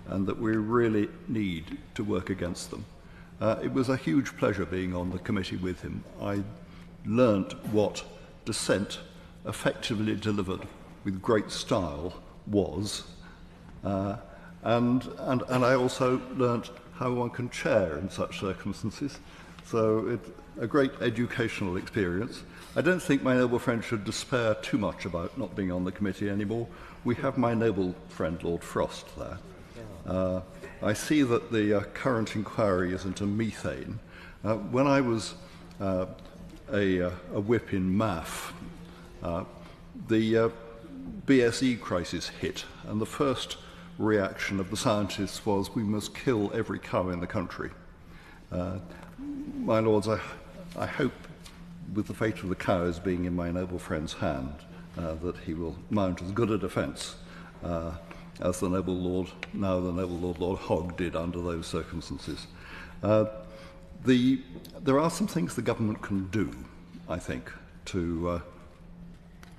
and that we really need to work against them. It was a huge pleasure being on the committee with him. I learnt what dissent effectively delivered with great style was, and I also learnt how one can chair in such circumstances. So it's a great educational experience. I don't think my noble friend should despair too much about not being on the committee anymore. We have my noble friend Lord Frost there. I see that the current inquiry is into methane. When I was a whip in MAF, the BSE crisis hit, and the first reaction of the scientists was we must kill every cow in the country. My Lords, I hope, with the fate of the cows being in my noble friend's hand, that he will mount as good a defence as the noble Lord, now the noble Lord Hogg did under those circumstances. There are some things the government can do, I think, to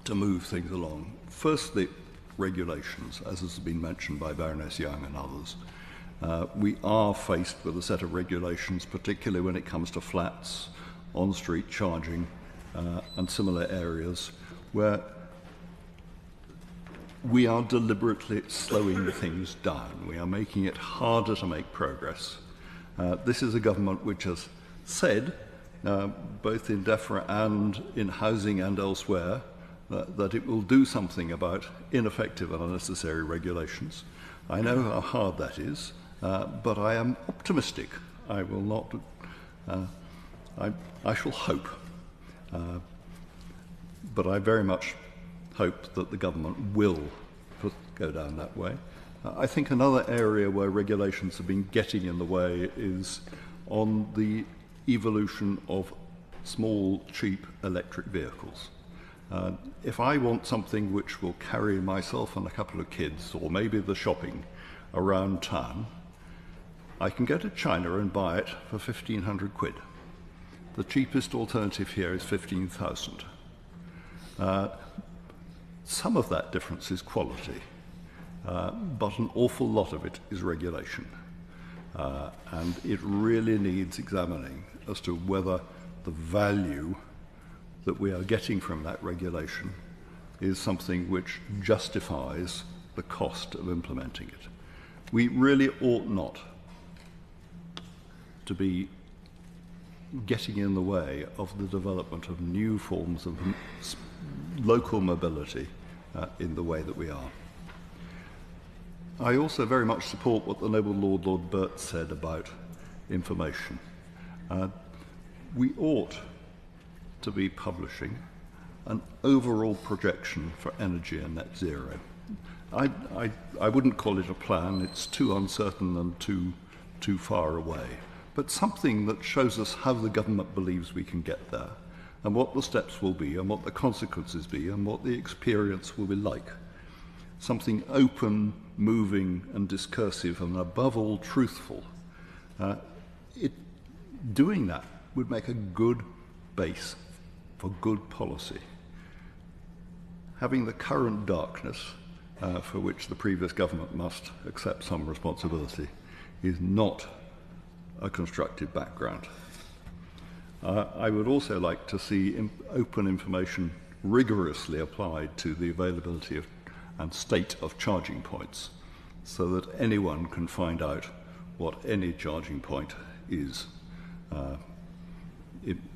move things along. Firstly, regulations, as has been mentioned by Baroness Young and others. We are faced with a set of regulations, particularly when it comes to flats, on-street charging, and similar areas, where we are deliberately slowing things down. We are making it harder to make progress. This is a government which has said, both in DEFRA and in housing and elsewhere, that it will do something about ineffective and unnecessary regulations. I know how hard that is, but I am optimistic. I will not I shall hope, but I very much hope that the government will go down that way. I think another area where regulations have been getting in the way is on the evolution of small, cheap electric vehicles. If I want something which will carry myself and a couple of kids, or maybe the shopping, around town, I can go to China and buy it for 1,500 quid. The cheapest alternative here is 15,000. Some of that difference is quality, but an awful lot of it is regulation. And it really needs examining as to whether the value that we are getting from that regulation is something which justifies the cost of implementing it. We really ought not to be getting in the way of the development of new forms of local mobility in the way that we are. I also very much support what the noble Lord Burt said about information. We ought to be publishing an overall projection for energy and net zero. I wouldn't call it a plan, it's too uncertain and too far away, but something that shows us how the government believes we can get there, and what the steps will be, and what the consequences be, and what the experience will be like. Something open, moving and discursive, and above all truthful. Doing that would make a good base for good policy. Having the current darkness for which the previous government must accept some responsibility is not a constructive background. I would also like to see open information rigorously applied to the availability of and state of charging points, so that anyone can find out what any charging point is,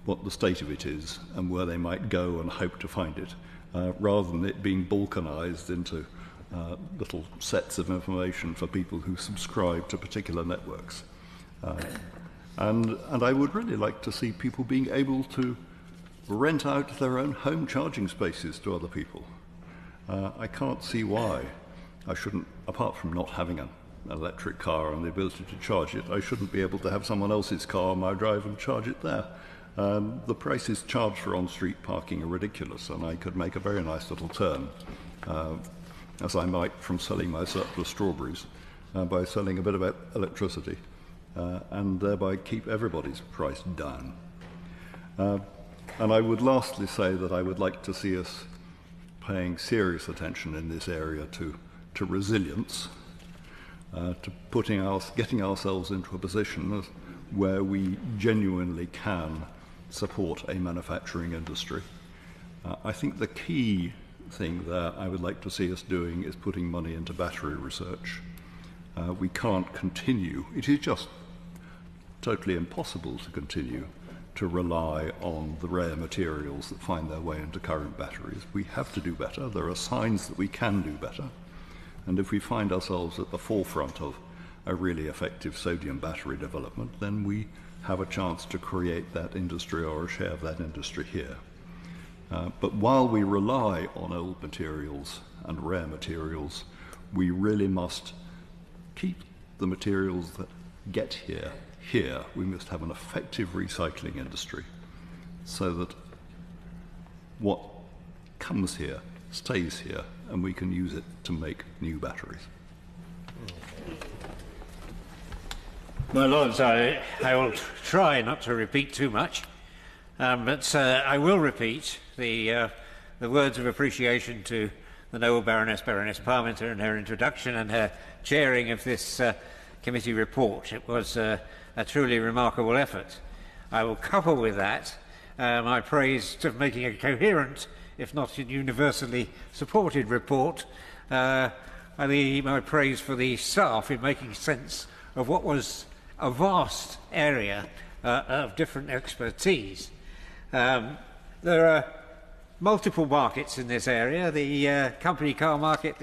what the state of it is, and where they might go and hope to find it, rather than it being balkanized into little sets of information for people who subscribe to particular networks. And I would really like to see people being able to rent out their own home charging spaces to other people. I can't see why I shouldn't, apart from not having an electric car and the ability to charge it, I shouldn't be able to have someone else's car on my drive and charge it there. The prices charged for on-street parking are ridiculous, and I could make a very nice little turn, as I might from selling my surplus strawberries, by selling a bit of electricity, and thereby keep everybody's price down. And I would lastly say that I would like to see us paying serious attention in this area to resilience, to getting ourselves into a position where we genuinely can support a manufacturing industry. I think the key thing there I would like to see us doing is putting money into battery research. We can't continue, it is just totally impossible to continue to rely on the rare materials that find their way into current batteries. We have to do better. There are signs that we can do better. And if we find ourselves at the forefront of a really effective sodium battery development, then we have a chance to create that industry or a share of that industry here. But while we rely on old materials and rare materials, we really must keep the materials that get here. We must have an effective recycling industry so that what comes here stays here and we can use it to make new batteries. My Lords, I will try not to repeat too much, but I will repeat the words of appreciation to the noble Baroness Parmenter and her introduction and her chairing of this committee report. It was a truly remarkable effort. I will couple with that my praise of making a coherent, if not universally supported report, my praise for the staff in making sense of what was a vast area of different expertise. There are multiple markets in this area. The company car market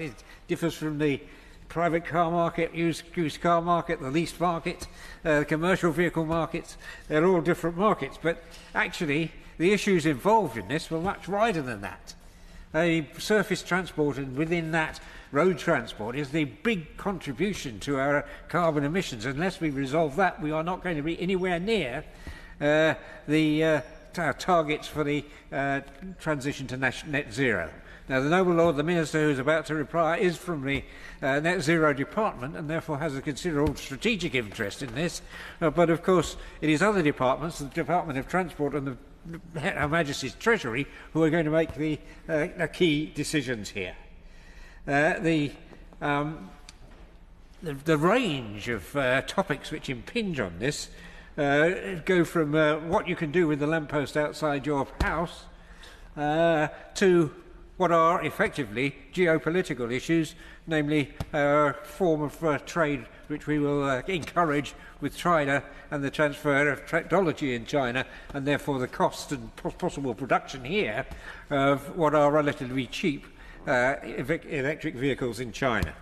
differs from the private car market, used car market, the leased market, the commercial vehicle markets. They're all different markets, but actually the issues involved in this were much wider than that. Surface transport, and within that road transport, is the big contribution to our carbon emissions. Unless we resolve that, we are not going to be anywhere near the targets for the transition to net zero. Now, the noble Lord, the Minister who is about to reply, is from the Net Zero Department and therefore has a considerable strategic interest in this. But, of course, it is other departments, the Department of Transport and Her Majesty's Treasury, who are going to make the key decisions here. The range of topics which impinge on this go from what you can do with the lamppost outside your house to what are effectively geopolitical issues, namely a form of trade which we will encourage with China and the transfer of technology in China, and therefore the cost and possible production here of what are relatively cheap electric vehicles in China.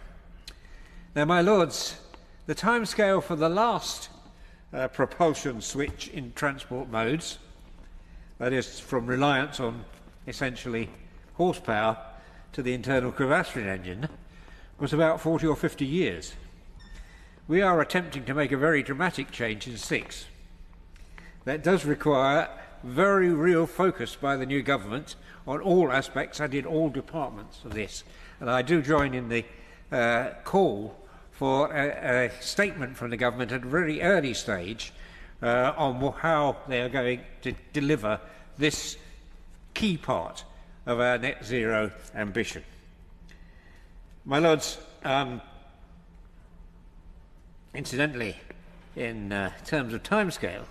Now, my lords, the timescale for the last propulsion switch in transport modes, that is from reliance on essentially horsepower to the internal combustion engine, was about 40 or 50 years. We are attempting to make a very dramatic change in 6. That does require very real focus by the new government on all aspects and in all departments of this. And I do join in the call for a statement from the government at a very early stage on how they are going to deliver this key part of our net zero ambition. My lords, incidentally, in terms of timescale,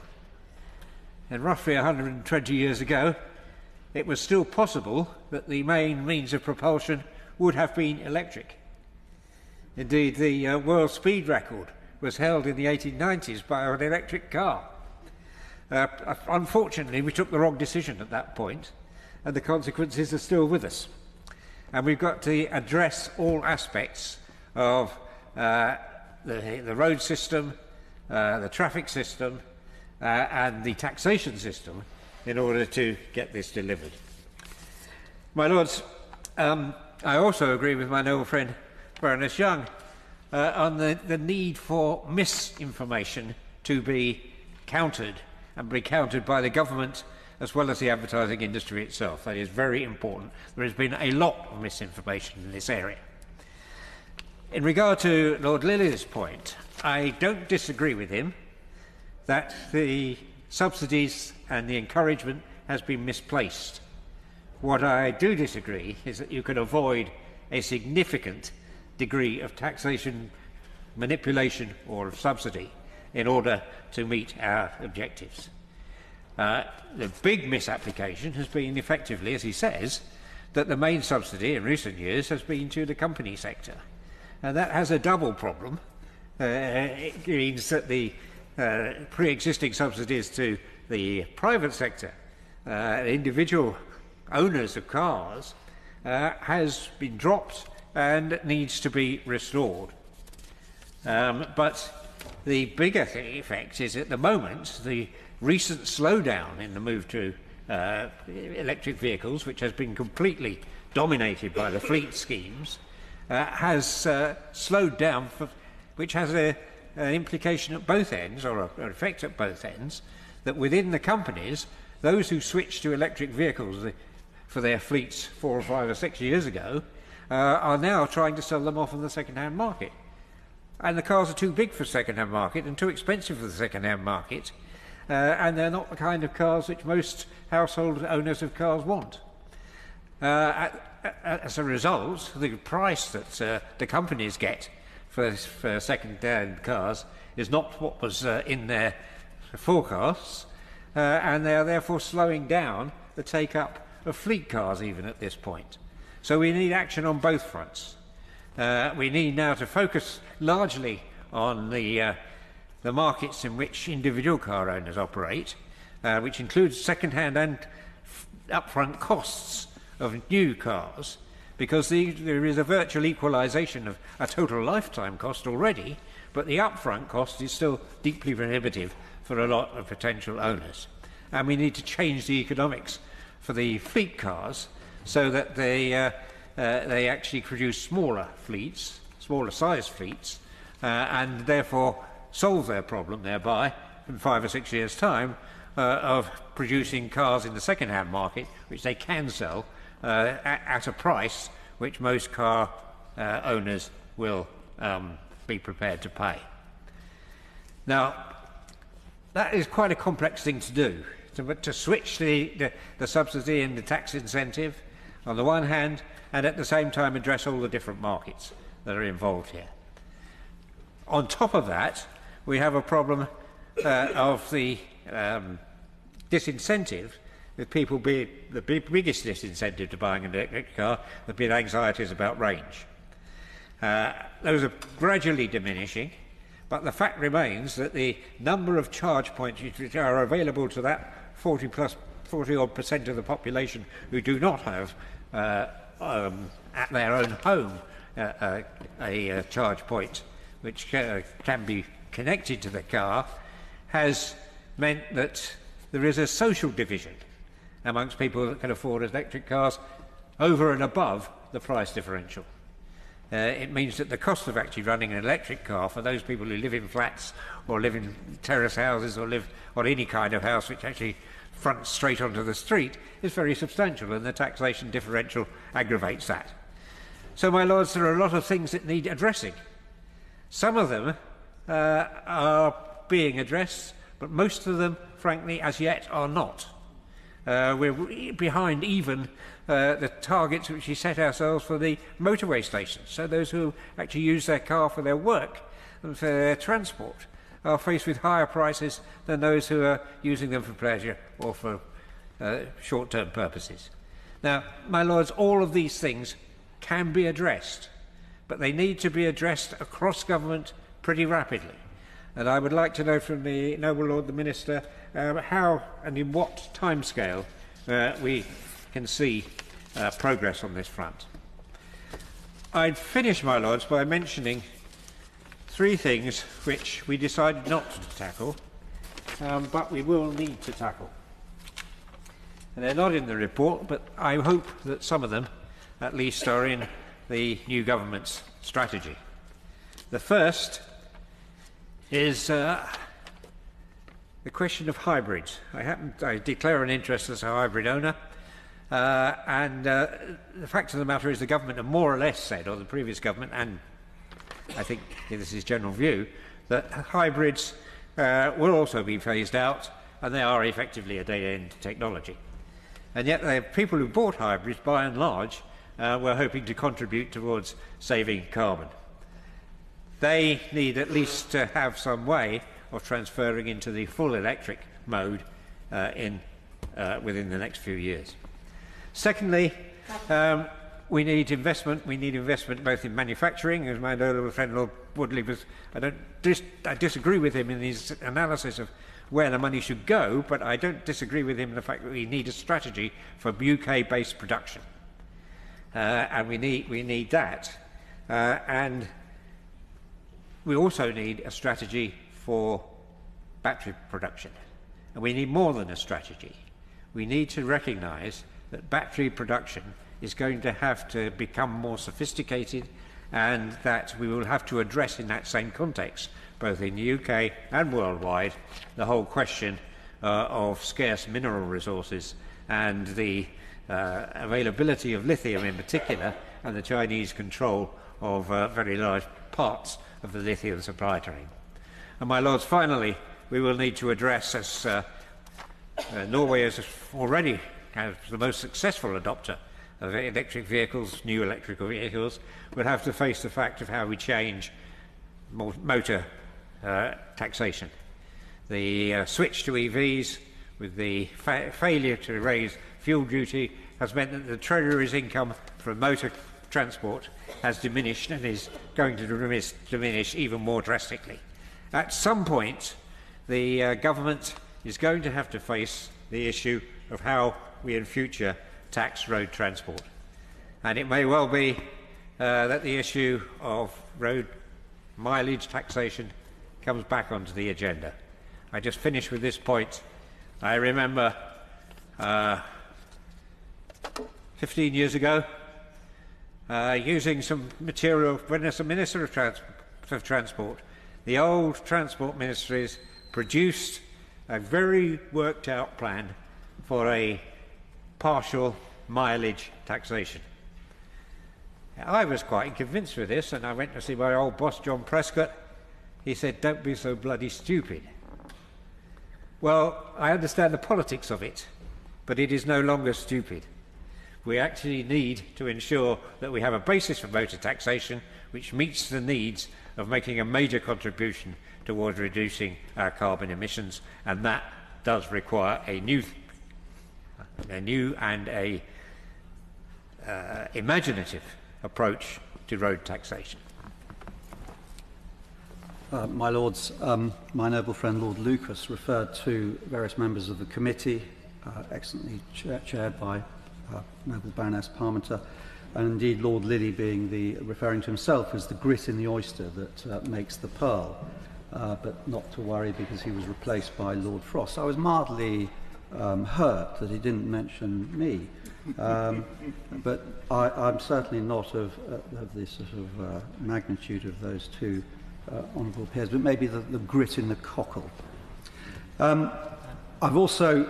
and roughly 120 years ago, it was still possible that the main means of propulsion would have been electric. Indeed, the world speed record was held in the 1890s by an electric car. Unfortunately, we took the wrong decision at that point, and the consequences are still with us. And we've got to address all aspects of the road system, the traffic system, and the taxation system in order to get this delivered. My lords, I also agree with my noble friend Baroness Young on the need for misinformation to be countered, and be countered by the government as well as the advertising industry itself. That is very important. There has been a lot of misinformation in this area. In regard to Lord Lilly's point, I don't disagree with him that the subsidies and the encouragement has been misplaced. What I do disagree is that you can avoid a significant degree of taxation manipulation or of subsidy in order to meet our objectives. The big misapplication has been effectively, as he says, that the main subsidy in recent years has been to the company sector. And that has a double problem. It means that the pre-existing subsidies to the private sector, individual owners of cars, has been dropped and needs to be restored. But the bigger effect is, at the moment, the recent slowdown in the move to electric vehicles, which has been completely dominated by the fleet schemes, has slowed down, which has an implication at both ends, or an effect at both ends, that within the companies, those who switched to electric vehicles for their fleets 4 or 5 or 6 years ago are now trying to sell them off in the second-hand market. And the cars are too big for the second-hand market and too expensive for the second-hand market, and they're not the kind of cars which most household owners of cars want. As a result, the price that the companies get for second-hand cars is not what was in their forecasts, and they are therefore slowing down the take-up of fleet cars even at this point. So we need action on both fronts. We need now to focus largely on the markets in which individual car owners operate, which includes second-hand and upfront costs of new cars, because there is a virtual equalisation of a total lifetime cost already, but the upfront cost is still deeply prohibitive for a lot of potential owners. And we need to change the economics for the fleet cars so that they actually produce smaller fleets, smaller size fleets, and therefore solve their problem thereby in 5 or 6 years' time of producing cars in the second-hand market, which they can sell at a price which most car owners will be prepared to pay. Now, that is quite a complex thing to do, to switch the subsidy and the tax incentive on the one hand, and at the same time address all the different markets that are involved here. On top of that, we have a problem of the disincentive, with people being the biggest disincentive to buying an electric car, there being anxieties about range. Those are gradually diminishing, but the fact remains that the number of charge points which are available to that 40% of the population who do not have at their own home a charge point which can be connected to the car has meant that there is a social division amongst people that can afford electric cars over and above the price differential. It means that the cost of actually running an electric car for those people who live in flats or live in terrace houses or live on any kind of house which actually fronts straight onto the street is very substantial, and the taxation differential aggravates that. So, my lords, there are a lot of things that need addressing. Some of them are being addressed, but most of them, frankly, as yet are not. We're behind even the targets which we set ourselves for the motorway stations. So those who actually use their car for their work and for their transport are faced with higher prices than those who are using them for pleasure or for short-term purposes. Now, my lords, all of these things can be addressed, but they need to be addressed across government pretty rapidly. And I would like to know from the Noble Lord the Minister how and in what timescale we can see progress on this front. I'd finish, my lords, by mentioning 3 things which we decided not to tackle, but we will need to tackle. And they're not in the report, but I hope that some of them, at least, are in the new government's strategy. The first is the question of hybrids. I declare an interest as a hybrid owner, and the fact of the matter is the government have more or less said, or the previous government, and I think this is general view, that hybrids will also be phased out, and they are effectively a dead-end technology. And yet the people who bought hybrids, by and large, were hoping to contribute towards saving carbon. They need at least to have some way of transferring into the full electric mode within the next few years. Secondly, we need investment. We need investment both in manufacturing, as my noble friend Lord Woodley was. I disagree with him in his analysis of where the money should go, but I don't disagree with him in the fact that we need a strategy for UK-based production, and we need that, and we also need a strategy for battery production, and we need more than a strategy. We need to recognise that battery production is going to have to become more sophisticated, and that we will have to address in that same context, both in the UK and worldwide, the whole question of scarce mineral resources and the availability of lithium in particular, and the Chinese control of very large parts of the lithium supply chain. And my lords, finally, we will need to address, as Norway is already the most successful adopter of electric vehicles, new electrical vehicles, will have to face the fact of how we change motor taxation. The switch to EVs, with the failure to raise fuel duty, has meant that the Treasury's income from motor transport has diminished and is going to diminish even more drastically. At some point, the government is going to have to face the issue of how we in future tax road transport. And it may well be that the issue of road mileage taxation comes back onto the agenda. I just finish with this point. I remember 15 years ago using some material when as a Minister of Transport. The old Transport Ministries produced a very worked out plan for a partial mileage taxation. I was quite convinced with this, and I went to see my old boss John Prescott. He said, "Don't be so bloody stupid." Well, I understand the politics of it, but it is no longer stupid. We actually need to ensure that we have a basis for motor taxation which meets the needs of making a major contribution towards reducing our carbon emissions, and that does require a new and imaginative approach to road taxation. My Lords, my noble friend Lord Lucas referred to various members of the committee, excellently chaired by noble Baroness Parmenter, and indeed Lord Lilly referring to himself as the grit in the oyster that makes the pearl, but not to worry because he was replaced by Lord Frost. I was mildly hurt that he didn't mention me, but I'm certainly not of the sort of magnitude of those two honourable peers, but maybe the grit in the cockle. I've also,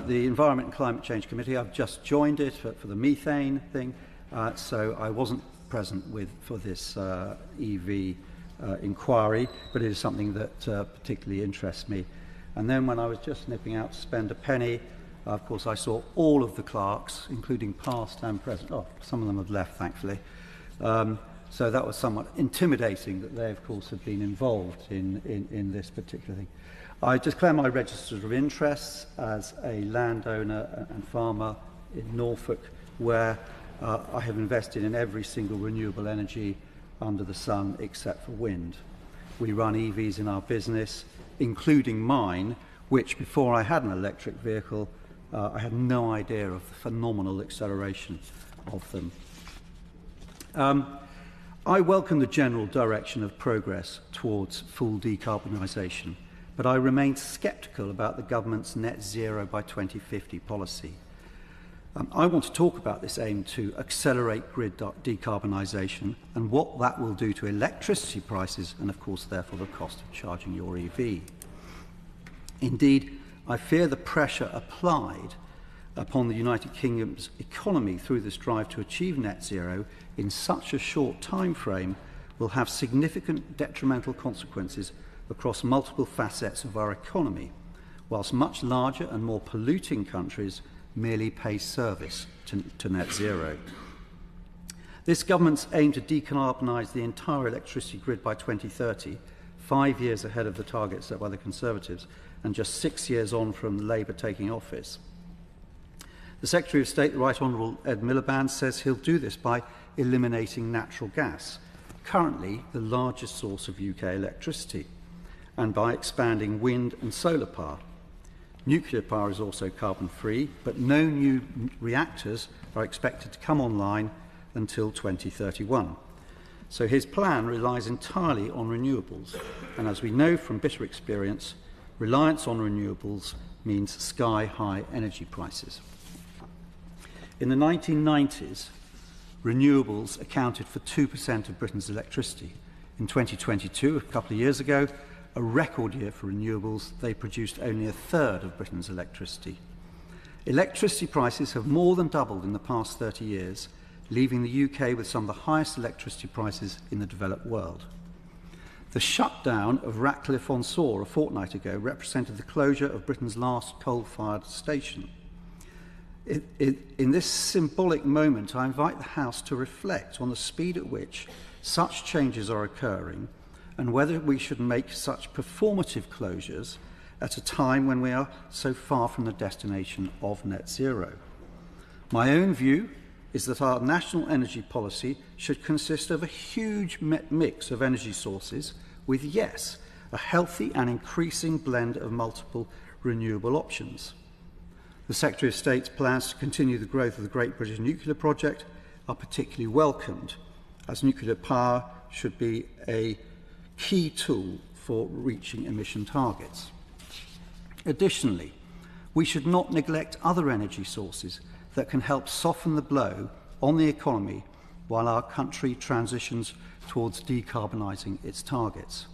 the Environment and Climate Change Committee, I've just joined it for the methane thing, so I wasn't present for this EV inquiry, but it is something that particularly interests me. And then when I was just nipping out to spend a penny, of course I saw all of the clerks, including past and present. Oh, some of them have left, thankfully. So that was somewhat intimidating that they, of course, have been involved in this particular thing. I declare my register of interests as a landowner and farmer in Norfolk, where I have invested in every single renewable energy under the sun except for wind. We run EVs in our business, including mine, which before I had an electric vehicle, I had no idea of the phenomenal acceleration of them. I welcome the general direction of progress towards full decarbonisation, but I remain sceptical about the government's net zero by 2050 policy. I want to talk about this aim to accelerate grid decarbonisation and what that will do to electricity prices and, of course, therefore the cost of charging your EV. Indeed, I fear the pressure applied upon the United Kingdom's economy through this drive to achieve net zero in such a short time frame will have significant detrimental consequences across multiple facets of our economy, whilst much larger and more polluting countries merely pay service to net zero. This government's aim to decarbonise the entire electricity grid by 2030, 5 years ahead of the target set by the Conservatives and just 6 years on from Labour taking office. The Secretary of State, the Right Honourable Ed Miliband, says he'll do this by eliminating natural gas, currently the largest source of UK electricity, and by expanding wind and solar power. Nuclear power is also carbon-free, but no new reactors are expected to come online until 2031. So his plan relies entirely on renewables, and as we know from bitter experience, reliance on renewables means sky-high energy prices. In the 1990s, renewables accounted for 2% of Britain's electricity. In 2022, a couple of years ago, a record year for renewables, they produced only a third of Britain's electricity. Electricity prices have more than doubled in the past 30 years, leaving the UK with some of the highest electricity prices in the developed world. The shutdown of Ratcliffe-on-Soar a fortnight ago represented the closure of Britain's last coal-fired station. In this symbolic moment, I invite the House to reflect on the speed at which such changes are occurring and whether we should make such performative closures at a time when we are so far from the destination of net zero. My own view is that our national energy policy should consist of a huge mix of energy sources with, yes, a healthy and increasing blend of multiple renewable options. The Secretary of State's plans to continue the growth of the Great British Nuclear Project are particularly welcomed, as nuclear power should be a key tool for reaching emission targets. Additionally, we should not neglect other energy sources that can help soften the blow on the economy while our country transitions towards decarbonising its targets.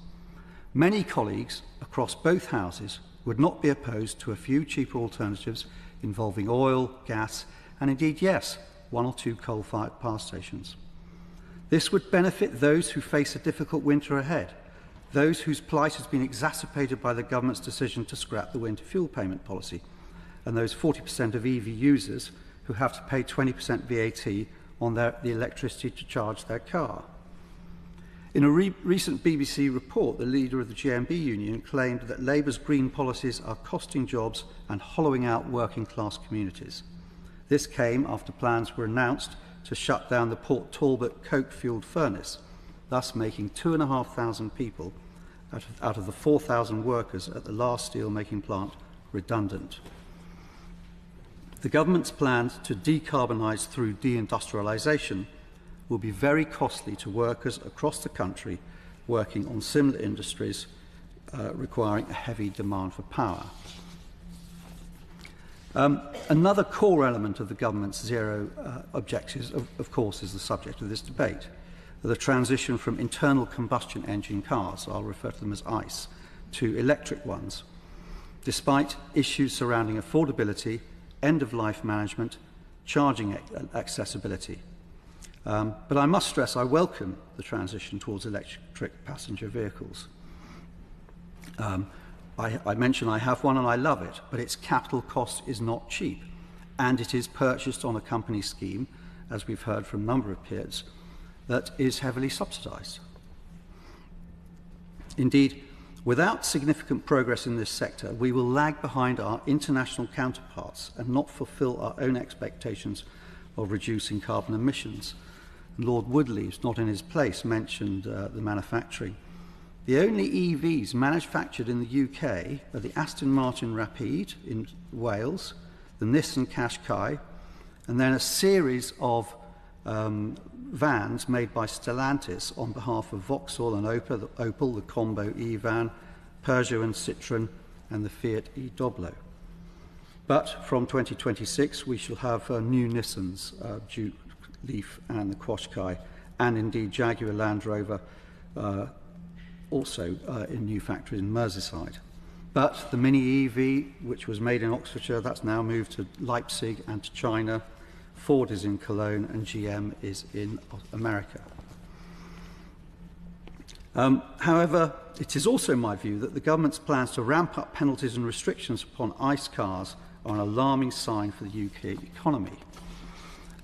Many colleagues across both houses would not be opposed to a few cheaper alternatives involving oil, gas, and indeed, yes, 1 or 2 coal-fired power stations. This would benefit those who face a difficult winter ahead, those whose plight has been exacerbated by the government's decision to scrap the winter fuel payment policy, and those 40% of EV users who have to pay 20% VAT on the electricity to charge their car. In a recent BBC report, the leader of the GMB union claimed that Labour's green policies are costing jobs and hollowing out working-class communities. This came after plans were announced to shut down the Port Talbot coke-fuelled furnace, thus making 2,500 people out of the 4,000 workers at the last steel-making plant redundant. The government's plans to decarbonise through deindustrialisation will be very costly to workers across the country working on similar industries requiring a heavy demand for power. Another core element of the government's zero objectives, of course, is the subject of this debate, the transition from internal combustion engine cars, I'll refer to them as ICE, to electric ones, despite issues surrounding affordability, end-of-life management, charging accessibility. But I must stress I welcome the transition towards electric passenger vehicles. I mentioned I have one and I love it, but its capital cost is not cheap, and it is purchased on a company scheme, as we've heard from a number of peers, that is heavily subsidised. Indeed, without significant progress in this sector, we will lag behind our international counterparts and not fulfil our own expectations of reducing carbon emissions. Lord Woodley's, not in his place, mentioned the manufacturing. The only EVs manufactured in the UK are the Aston Martin Rapide in Wales, the Nissan Qashqai, and then a series of vans made by Stellantis on behalf of Vauxhall and Opel, the Combo E-Van, Peugeot and Citroën, and the Fiat E-Doblo. But from 2026, we shall have new Nissans, Duke, Leaf and the Qashqai, and indeed Jaguar Land Rover, also in new factories in Merseyside. But the Mini EV, which was made in Oxfordshire, that's now moved to Leipzig and to China. Ford is in Cologne and GM is in America. However, it is also my view that the government's plans to ramp up penalties and restrictions upon ICE cars are an alarming sign for the UK economy.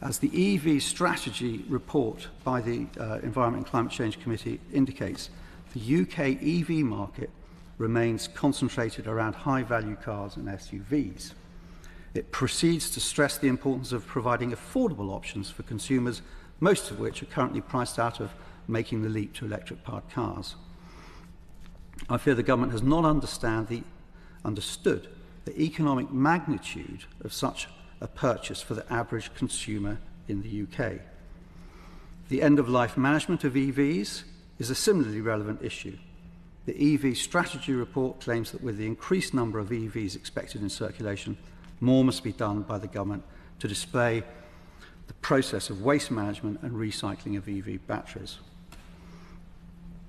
As the EV strategy report by the Environment and Climate Change Committee indicates, the UK EV market remains concentrated around high-value cars and SUVs. It proceeds to stress the importance of providing affordable options for consumers, most of which are currently priced out of making the leap to electric-powered cars. I fear the government has not understood the economic magnitude of such a purchase for the average consumer in the UK. The end-of-life management of EVs is a similarly relevant issue. The EV strategy report claims that with the increased number of EVs expected in circulation, more must be done by the government to display the process of waste management and recycling of EV batteries.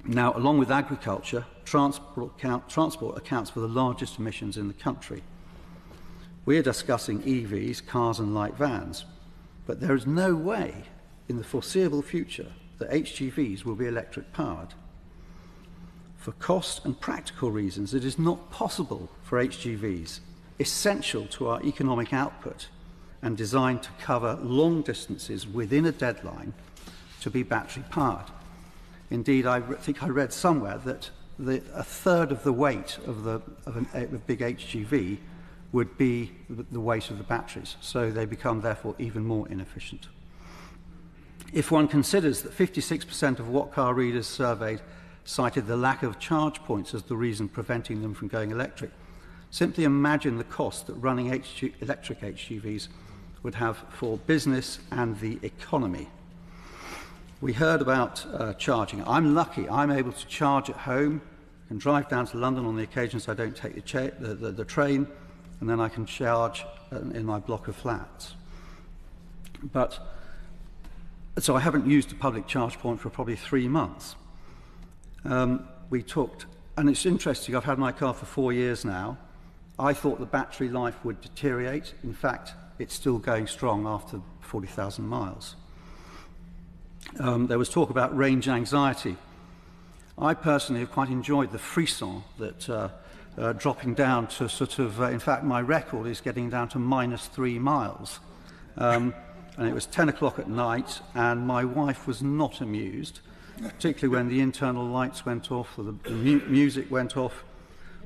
Now, along with agriculture, transport accounts for the largest emissions in the country. We are discussing EVs, cars and light vans, but there is no way in the foreseeable future that HGVs will be electric powered. For cost and practical reasons, it is not possible for HGVs, essential to our economic output and designed to cover long distances within a deadline, to be battery powered. Indeed, I think I read somewhere that a third of the weight of a big HGV would be the weight of the batteries, so they become therefore even more inefficient. If one considers that 56% of what car readers surveyed cited the lack of charge points as the reason preventing them from going electric, simply imagine the cost that running electric HGVs would have for business and the economy. We heard about charging. I'm lucky. I'm able to charge at home and drive down to London on the occasions I don't take the train, and then I can charge in my block of flats. So I haven't used a public charge point for probably 3 months. We talked, and it's interesting, I've had my car for 4 years now. I thought the battery life would deteriorate. In fact, it's still going strong after 40,000 miles. There was talk about range anxiety. I personally have quite enjoyed the frisson that dropping down to sort of, in fact, my record is getting down to -3 miles. And it was 10 o'clock at night, and my wife was not amused, particularly when the internal lights went off or the music went off.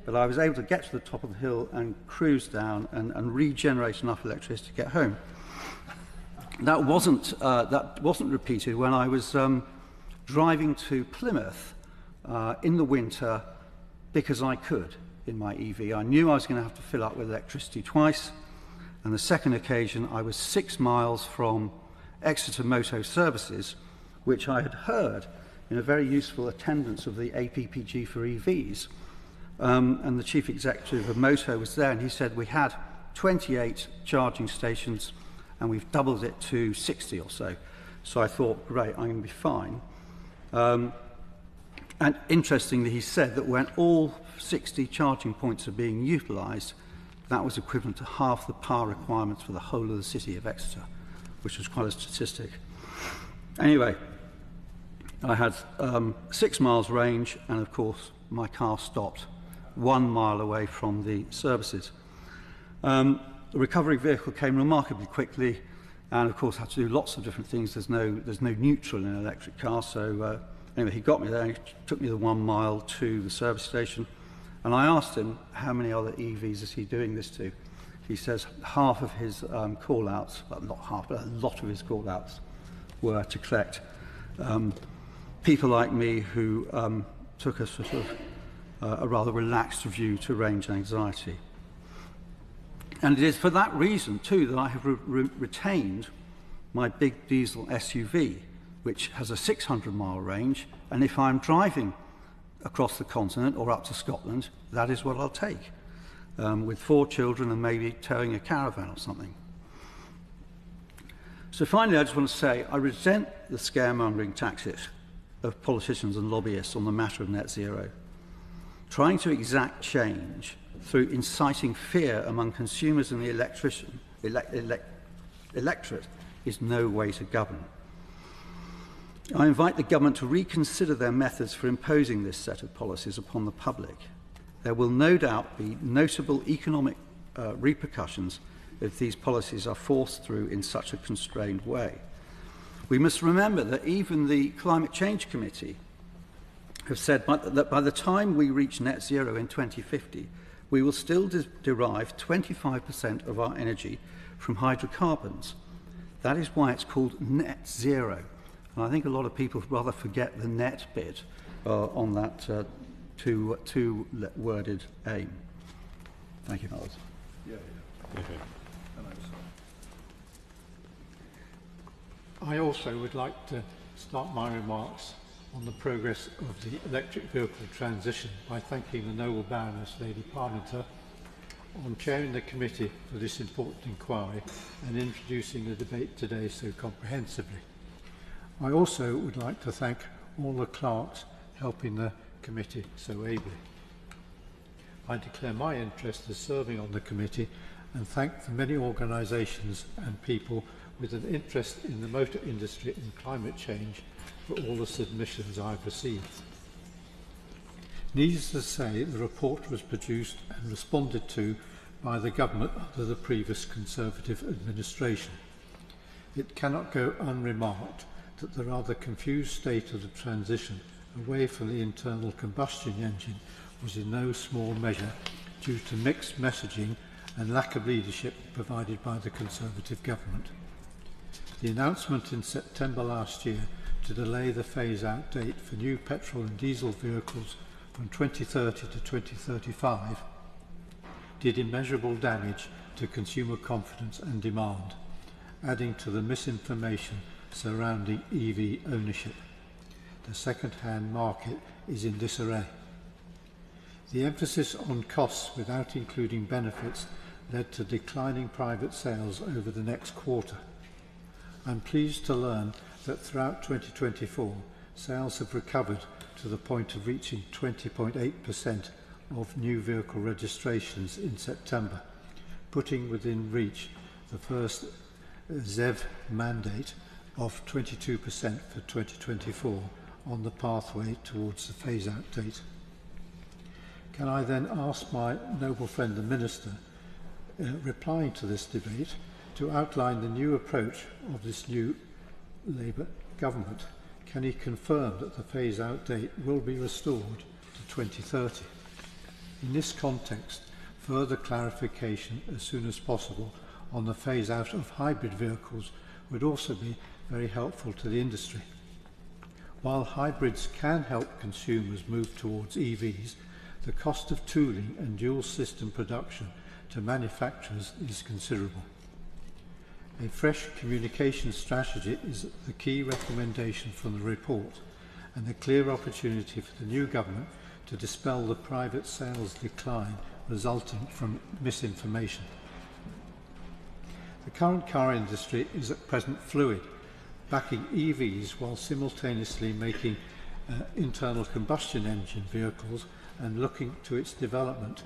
But I was able to get to the top of the hill and cruise down and regenerate enough electricity to get home. That wasn't repeated when I was driving to Plymouth in the winter because I could in my EV. I knew I was going to have to fill up with electricity twice, and the second occasion I was 6 miles from Exeter Moto Services, which I had heard in a very useful attendance of the APPG for EVs. And the chief executive of Moto was there, and he said we had 28 charging stations and we've doubled it to 60 or so. So I thought, great, I'm going to be fine. And interestingly, he said that when all 60 charging points are being utilised, that was equivalent to half the power requirements for the whole of the city of Exeter, which was quite a statistic. Anyway, I had 6 miles range, and of course my car stopped 1 mile away from the services. The recovery vehicle came remarkably quickly, and of course had to do lots of different things. There's no neutral in an electric car, so anyway, he got me there. He took me the 1 mile to the service station, and I asked him how many other EVs is he doing this to. He says half of his call-outs, well, not half, but a lot of his call-outs were to collect people like me who took a sort of a rather relaxed view to range anxiety. And it is for that reason, too, that I have retained my big diesel SUV, which has a 600-mile range, and if I'm driving across the continent or up to Scotland, that is what I'll take, with 4 children and maybe towing a caravan or something. So finally, I just want to say I resent the scaremongering tactics of politicians and lobbyists on the matter of net zero. Trying to exact change through inciting fear among consumers and the electorate is no way to govern. I invite the government to reconsider their methods for imposing this set of policies upon the public. There will no doubt be notable economic repercussions if these policies are forced through in such a constrained way. We must remember that even the Climate Change Committee have said that by the time we reach net zero in 2050, we will still derive 25% of our energy from hydrocarbons. That is why it's called net zero. And I think a lot of people rather forget the net bit on that two-worded aim. Thank you, Miles. I also would like to start my remarks on the progress of the electric vehicle transition by thanking the Noble Baroness Lady Parmenter on chairing the committee for this important inquiry and introducing the debate today so comprehensively. I also would like to thank all the clerks helping the committee so ably. I declare my interest as serving on the committee and thank the many organisations and people with an interest in the motor industry and climate change for all the submissions I've received. Needless to say, the report was produced and responded to by the government under the previous Conservative administration. It cannot go unremarked that the rather confused state of the transition away from the internal combustion engine was in no small measure due to mixed messaging and lack of leadership provided by the Conservative government. The announcement in September last year to delay the phase-out date for new petrol and diesel vehicles from 2030 to 2035 did immeasurable damage to consumer confidence and demand, adding to the misinformation surrounding EV ownership. The second-hand market is in disarray. The emphasis on costs without including benefits led to declining private sales over the next quarter. I'm pleased to learn that throughout 2024, sales have recovered to the point of reaching 20.8% of new vehicle registrations in September, putting within reach the first ZEV mandate of 22% for 2024 on the pathway towards the phase-out date. Can I then ask my noble friend the Minister, replying to this debate, to outline the new approach of this new Labour government? Can he confirm that the phase-out date will be restored to 2030? In this context, further clarification as soon as possible on the phase-out of hybrid vehicles would also be very helpful to the industry. While hybrids can help consumers move towards EVs, the cost of tooling and dual system production to manufacturers is considerable. A fresh communication strategy is the key recommendation from the report, and a clear opportunity for the new government to dispel the private sales decline resulting from misinformation. The current car industry is at present fluid, backing EVs while simultaneously making internal combustion engine vehicles and looking to its development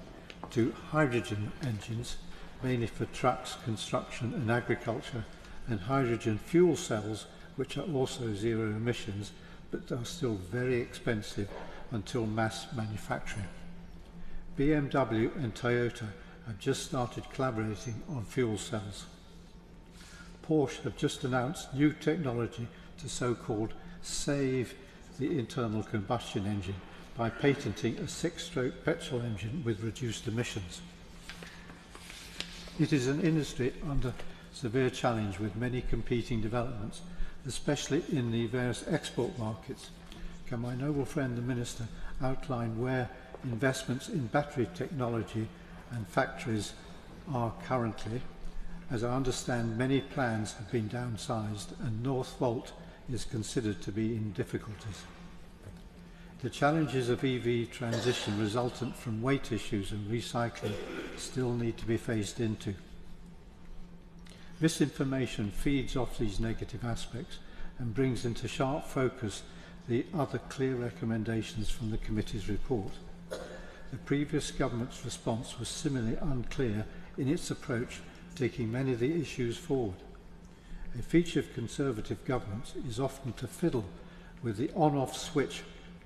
to hydrogen engines, mainly for trucks, construction and agriculture, and hydrogen fuel cells, which are also zero emissions, but are still very expensive until mass manufacturing. BMW and Toyota have just started collaborating on fuel cells. Porsche have just announced new technology to so-called save the internal combustion engine by patenting a 6-stroke petrol engine with reduced emissions. It is an industry under severe challenge with many competing developments, especially in the various export markets. Can my noble friend the Minister outline where investments in battery technology and factories are currently? As I understand, many plans have been downsized and Northvolt is considered to be in difficulties. The challenges of EV transition resultant from weight issues and recycling still need to be faced into. Misinformation feeds off these negative aspects and brings into sharp focus the other clear recommendations from the committee's report. The previous government's response was similarly unclear in its approach, taking many of the issues forward. A feature of Conservative governments is often to fiddle with the on-off switch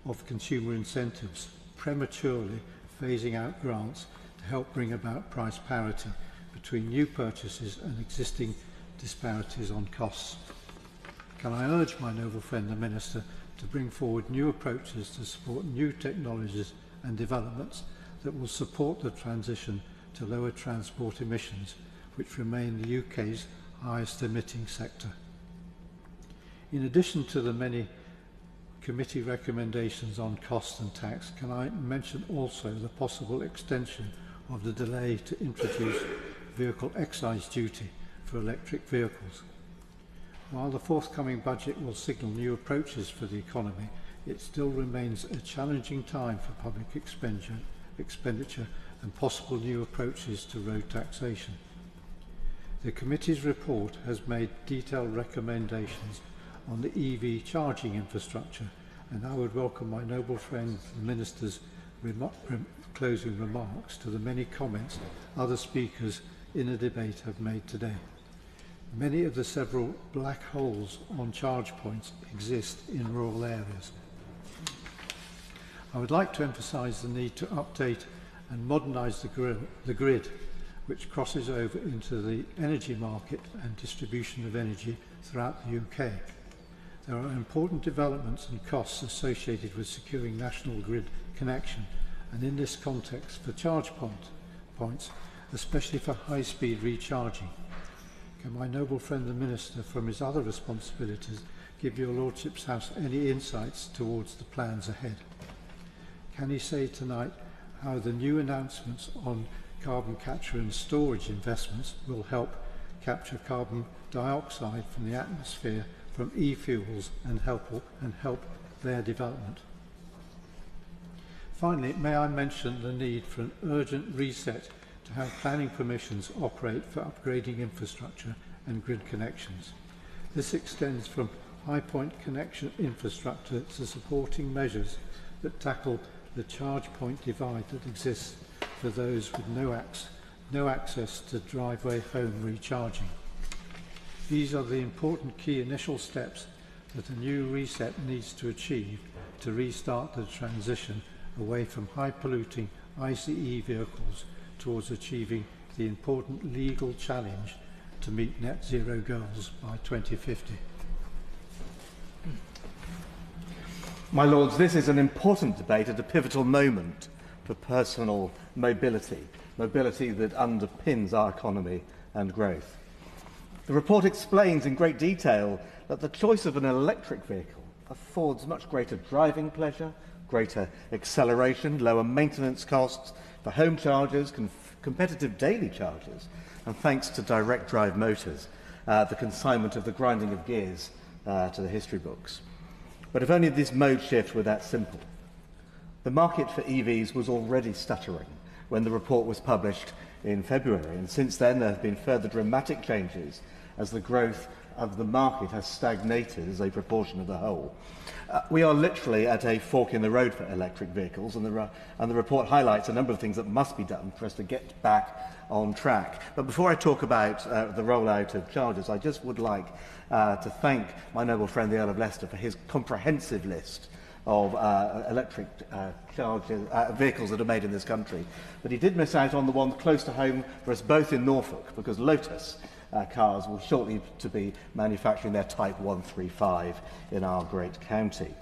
of consumer incentives, prematurely phasing out grants to help bring about price parity between new purchases and existing disparities on costs. Can I urge my noble friend the Minister to bring forward new approaches to support new technologies and developments that will support the transition to lower transport emissions, which remain the UK's highest emitting sector? In addition to the many committee recommendations on cost and tax, can I mention also the possible extension of the delay to introduce vehicle excise duty for electric vehicles? While the forthcoming budget will signal new approaches for the economy, it still remains a challenging time for public expenditure and possible new approaches to road taxation. The committee's report has made detailed recommendations on the EV charging infrastructure, and I would welcome my noble friend the Minister's closing remarks to the many comments other speakers in the debate have made today. Many of the several black holes on charge points exist in rural areas. I would like to emphasise the need to update and modernise the grid, which crosses over into the energy market and distribution of energy throughout the UK. There are important developments and costs associated with securing national grid connection, and in this context for charge points, especially for high-speed recharging. Can my noble friend the Minister, from his other responsibilities, give your Lordship's House any insights towards the plans ahead? Can he say tonight how the new announcements on carbon capture and storage investments will help capture carbon dioxide from the atmosphere from e-fuels and help their development. Finally, may I mention the need for an urgent reset to how planning permissions operate for upgrading infrastructure and grid connections. This extends from high point connection infrastructure to supporting measures that tackle the charge point divide that exists for those with no access to driveway home recharging. These are the important key initial steps that a new reset needs to achieve to restart the transition away from high-polluting ICE vehicles towards achieving the important legal challenge to meet net zero goals by 2050. My Lords, this is an important debate at a pivotal moment for personal mobility that underpins our economy and growth. The report explains in great detail that the choice of an electric vehicle affords much greater driving pleasure, greater acceleration, lower maintenance costs for home chargers, competitive daily chargers, and thanks to direct drive motors, the consignment of the grinding of gears to the history books. But if only this mode shift were that simple. The market for EVs was already stuttering when the report was published in February, and since then there have been further dramatic changes as the growth of the market has stagnated as a proportion of the whole. We are literally at a fork in the road for electric vehicles, and the report highlights a number of things that must be done for us to get back on track. But before I talk about the rollout of chargers, I just would like to thank my noble friend the Earl of Leicester for his comprehensive list of electric vehicles that are made in this country. But he did miss out on the one close to home for us both in Norfolk, because Lotus cars will shortly to be manufacturing their Type 135 in our great county.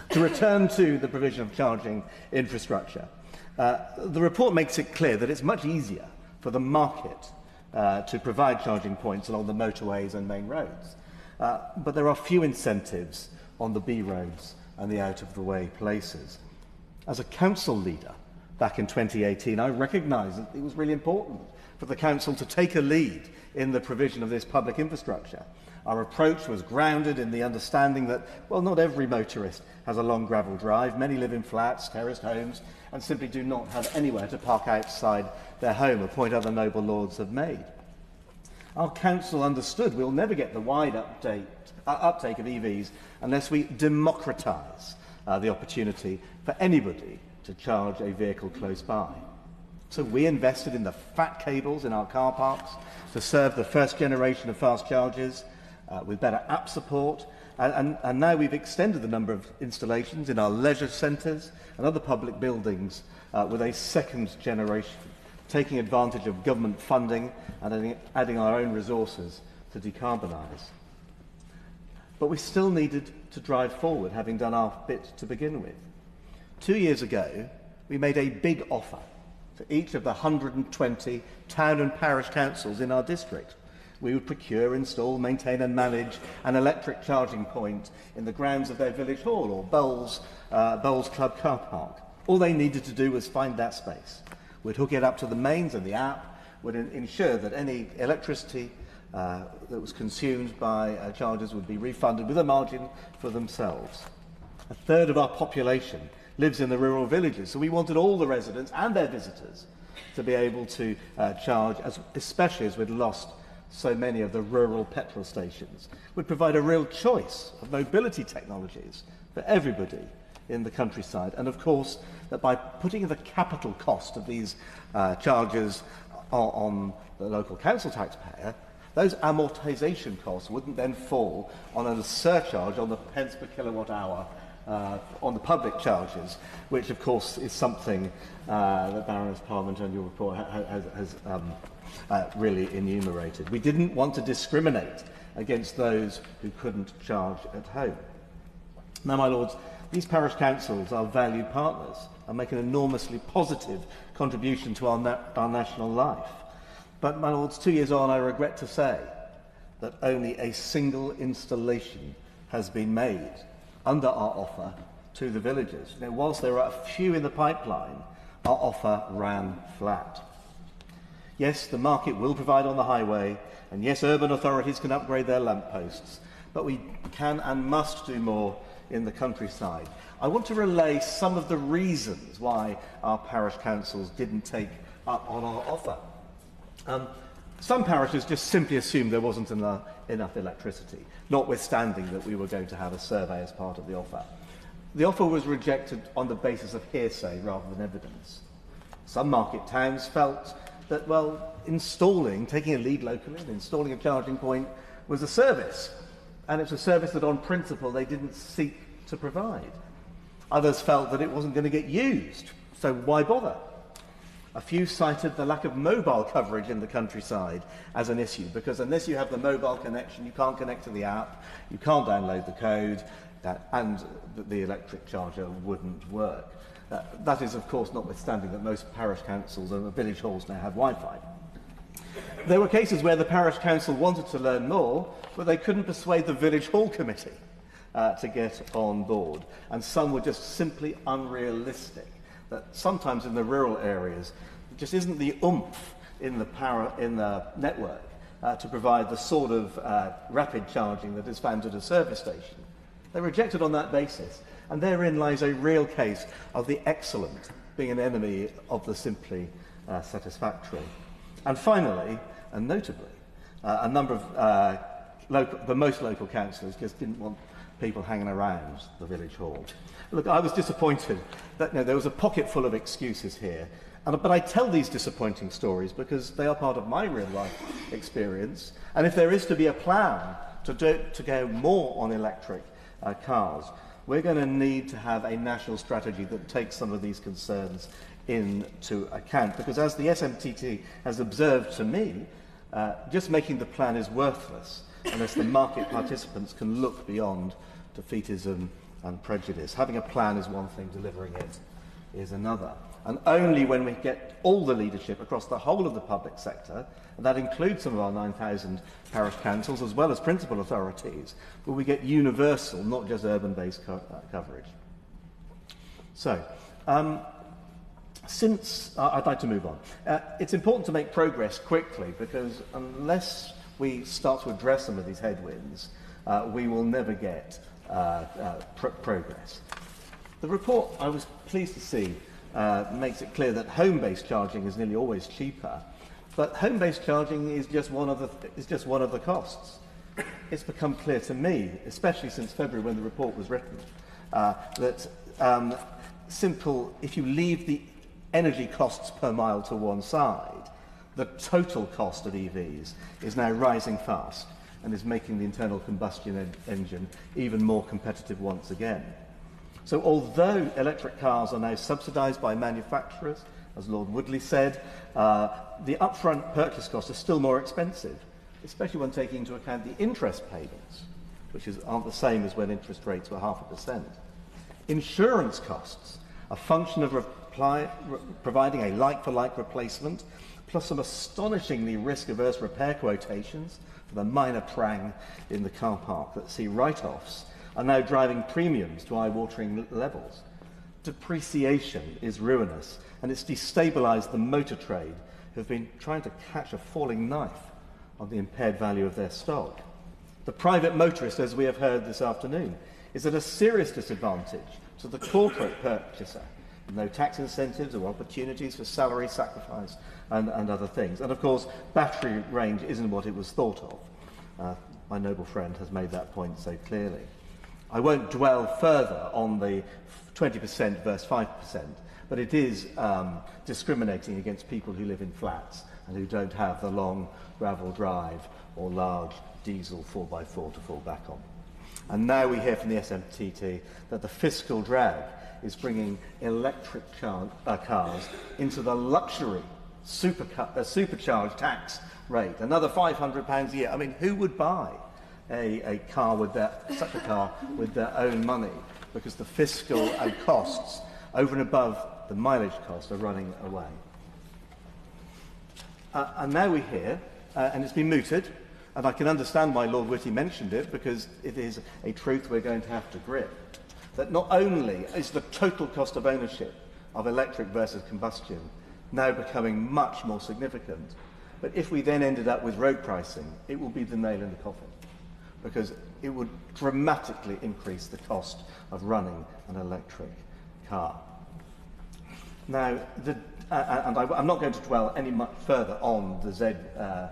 To return to the provision of charging infrastructure, the report makes it clear that it's much easier for the market to provide charging points along the motorways and main roads. But there are few incentives on the B roads and the out-of-the-way places. As a council leader back in 2018, I recognised that it was really important for the council to take a lead in the provision of this public infrastructure. Our approach was grounded in the understanding that, well, not every motorist has a long gravel drive. Many live in flats, terraced homes, and simply do not have anywhere to park outside their home, a point other noble lords have made. Our council understood we'll never get the wide uptake of EVs unless we democratise the opportunity for anybody to charge a vehicle close by. So we invested in the fat cables in our car parks to serve the first generation of fast chargers with better app support, and now we've extended the number of installations in our leisure centres and other public buildings with a second generation, taking advantage of government funding and adding our own resources to decarbonise. But we still needed to drive forward, having done our bit to begin with. 2 years ago, we made a big offer to each of the 120 town and parish councils in our district. We would procure, install, maintain and manage an electric charging point in the grounds of their village hall or Bowles Club car park. All they needed to do was find that space. We'd hook it up to the mains, and the app would ensure that any electricity that was consumed by chargers would be refunded with a margin for themselves. A third of our population lives in the rural villages, so we wanted all the residents and their visitors to be able to charge, especially as we'd lost so many of the rural petrol stations. Would provide a real choice of mobility technologies for everybody in the countryside, and of course that by putting the capital cost of these chargers on the local council taxpayer, those amortisation costs wouldn't then fall on a surcharge on the pence per kilowatt hour on the public charges, which of course is something that Baroness Parmenter and your report has really enumerated. We didn't want to discriminate against those who couldn't charge at home. Now, my lords, these parish councils are valued partners and make an enormously positive contribution to our national life. But, my lords, 2 years on, I regret to say that only a single installation has been made under our offer to the villagers. Now, whilst there are a few in the pipeline, our offer ran flat. Yes, the market will provide on the highway, and yes, urban authorities can upgrade their lampposts, but we can and must do more in the countryside. I want to relay some of the reasons why our parish councils didn't take up on our offer. Some parishes just simply assumed there wasn't enough electricity, notwithstanding that we were going to have a survey as part of the offer. The offer was rejected on the basis of hearsay rather than evidence. Some market towns felt that, well, taking a lead locally and installing a charging point was a service, and it's a service that on principle they didn't seek to provide. Others felt that it wasn't going to get used, so why bother? A few cited the lack of mobile coverage in the countryside as an issue, because unless you have the mobile connection, you can't connect to the app, you can't download the code, and the electric charger wouldn't work. That is, of course, notwithstanding that most parish councils and village halls now have Wi-Fi. There were cases where the parish council wanted to learn more, but they couldn't persuade the village hall committee to get on board, and some were just simply unrealistic. That sometimes in the rural areas, there just isn't the oomph in the network to provide the sort of rapid charging that is found at a service station. They rejected on that basis, and therein lies a real case of the excellent being an enemy of the simply satisfactory. And finally, and notably, a number of the most local councillors just didn't want people hanging around the village hall. Look, I was disappointed that there was a pocket full of excuses here, but I tell these disappointing stories because they are part of my real-life experience, and if there is to be a plan to go more on electric cars, we're going to need to have a national strategy that takes some of these concerns into account, because as the SMTT has observed to me, just making the plan is worthless unless the market participants can look beyond defeatism and prejudice. Having a plan is one thing, delivering it is another. And only when we get all the leadership across the whole of the public sector, and that includes some of our 9,000 parish councils as well as principal authorities, will we get universal, not just urban-based coverage. So, I'd like to move on. It's important to make progress quickly, because unless we start to address some of these headwinds, we will never get progress. The report, I was pleased to see, makes it clear that home-based charging is nearly always cheaper, but home-based charging is just one of the costs. It's become clear to me, especially since February when the report was written, that if you leave the energy costs per mile to one side, the total cost of EVs is now rising fast and is making the internal combustion engine even more competitive once again. So although electric cars are now subsidised by manufacturers, as Lord Woodley said, the upfront purchase costs are still more expensive, especially when taking into account the interest payments, which aren't the same as when interest rates were 0.5%. Insurance costs, a function of providing a like-for-like replacement, plus some astonishingly risk-averse repair quotations for the minor prang in the car park that see write-offs, are now driving premiums to eye-watering levels. Depreciation is ruinous, and it's destabilised the motor trade, who have been trying to catch a falling knife on the impaired value of their stock. The private motorist, as we have heard this afternoon, is at a serious disadvantage to the corporate purchaser. No tax incentives or opportunities for salary sacrifice and other things. And of course, battery range isn't what it was thought of. My noble friend has made that point so clearly. I won't dwell further on the 20% versus 5%, but it is discriminating against people who live in flats and who don't have the long gravel drive or large diesel 4x4 to fall back on. And now we hear from the SMTT that the fiscal drag is bringing electric cars into the luxury supercharged tax rate, another £500 a year. I mean, who would buy a car with such a car with their own money? Because the fiscal and costs over and above the mileage cost are running away. And now we hear, and it's been mooted, and I can understand why Lord Whitty mentioned it, because it is a truth we're going to have to grip, that not only is the total cost of ownership of electric versus combustion now becoming much more significant, But if we then ended up with road pricing, it will be the nail in the coffin, because it would dramatically increase the cost of running an electric car. Now, I'm not going to dwell any much further on the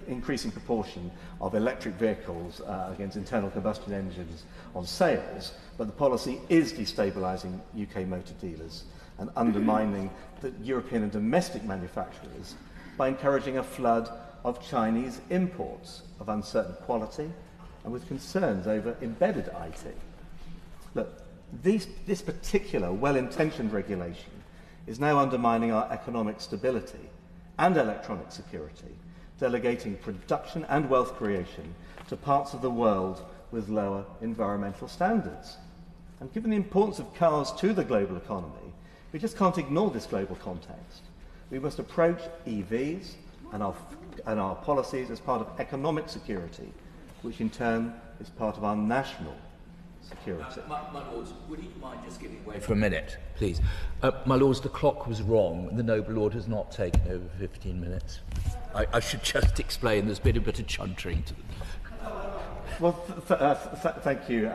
increasing proportion of electric vehicles against internal combustion engines on sales, but the policy is destabilising UK motor dealers and undermining the European and domestic manufacturers by encouraging a flood of Chinese imports of uncertain quality and with concerns over embedded IT. Look, this particular well-intentioned regulation is now undermining our economic stability and electronic security, delegating production and wealth creation to parts of the world with lower environmental standards. And given the importance of cars to the global economy, we just can't ignore this global context. We must approach EVs and our policies as part of economic security, which in turn is part of our national security. My Lords, would you mind just giving way for a minute, please? My Lords, the clock was wrong. The Noble Lord has not taken over 15 minutes. I should just explain there's been a bit of chuntering to them. Well, thank you,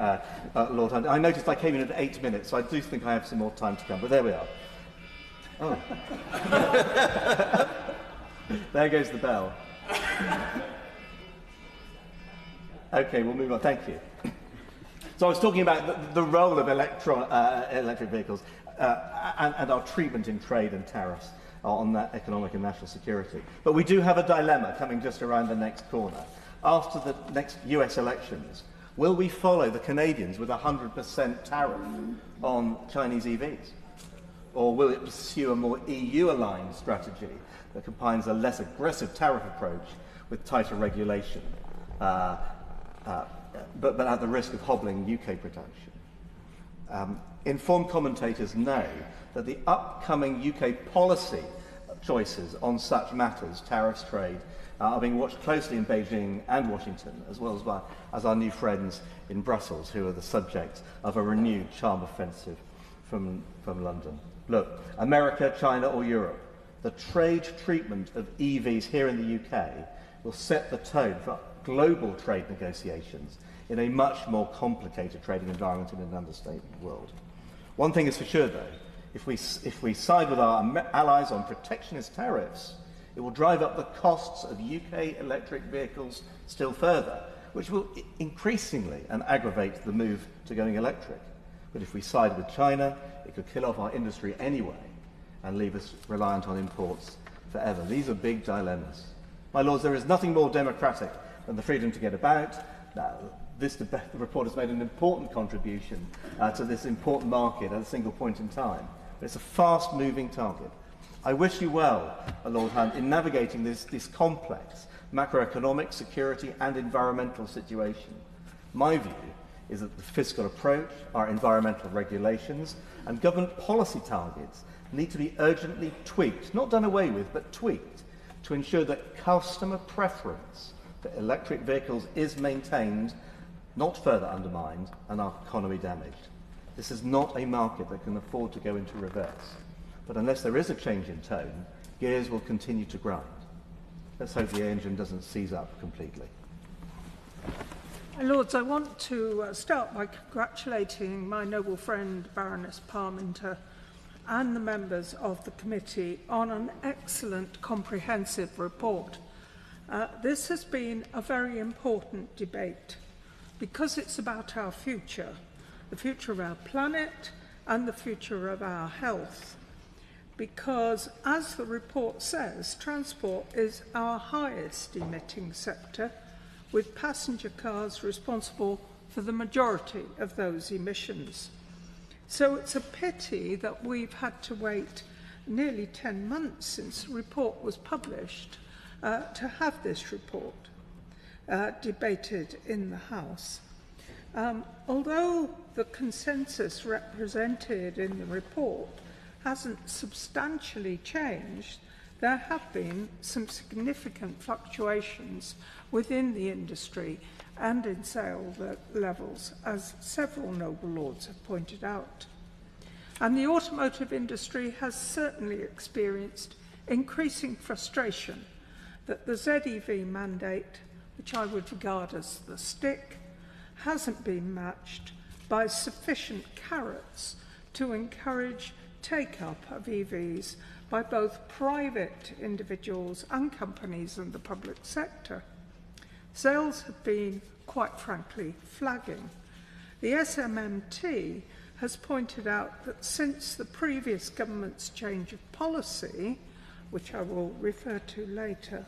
Lord Hunt. I noticed I came in at 8 minutes, so I do think I have some more time to come, but there we are. Oh. There goes the bell. Okay, we'll move on. Thank you. So I was talking about the role of electric vehicles and our treatment in trade and tariffs on that economic and national security. But we do have a dilemma coming just around the next corner. After the next US elections, will we follow the Canadians with a 100% tariff on Chinese EVs? Or will it pursue a more EU-aligned strategy that combines a less aggressive tariff approach with tighter regulation, but at the risk of hobbling UK production? Informed commentators know that the upcoming UK policy choices on such matters, tariffs, trade, are being watched closely in Beijing and Washington, as well as our new friends in Brussels, who are the subject of a renewed charm offensive from London. Look, America, China or Europe, the trade treatment of EVs here in the UK will set the tone for global trade negotiations in a much more complicated trading environment in an understatement world. One thing is for sure, though, if we side with our allies on protectionist tariffs, it will drive up the costs of UK electric vehicles still further, which will increasingly aggravate the move to going electric. But if we side with China, it could kill off our industry anyway and leave us reliant on imports forever. These are big dilemmas. My Lords, there is nothing more democratic than the freedom to get about. Now, the report has made an important contribution to this important market at a single point in time. But it's a fast-moving target. I wish you well, Lord Hunt, in navigating this complex macroeconomic, security and environmental situation. My view is that the fiscal approach, our environmental regulations and government policy targets need to be urgently tweaked, not done away with, but tweaked, to ensure that customer preference for electric vehicles is maintained, not further undermined, and our economy damaged. This is not a market that can afford to go into reverse. But unless there is a change in tone, gears will continue to grind. Let's hope the engine doesn't seize up completely. My Lords, I want to start by congratulating my noble friend Baroness Parmenter and the members of the committee on an excellent comprehensive report. This has been a very important debate because it's about our future, the future of our planet and the future of our health. Because, as the report says, transport is our highest emitting sector, with passenger cars responsible for the majority of those emissions. So it's a pity that we've had to wait nearly 10 months since the report was published to have this report debated in the House. Although the consensus represented in the report hasn't substantially changed, there have been some significant fluctuations within the industry and in sale levels, as several noble lords have pointed out. And the automotive industry has certainly experienced increasing frustration that the ZEV mandate, which I would regard as the stick, hasn't been matched by sufficient carrots to encourage take-up of EVs by both private individuals and companies in the public sector. Sales have been, quite frankly, flagging. The SMMT has pointed out that since the previous government's change of policy, which I will refer to later,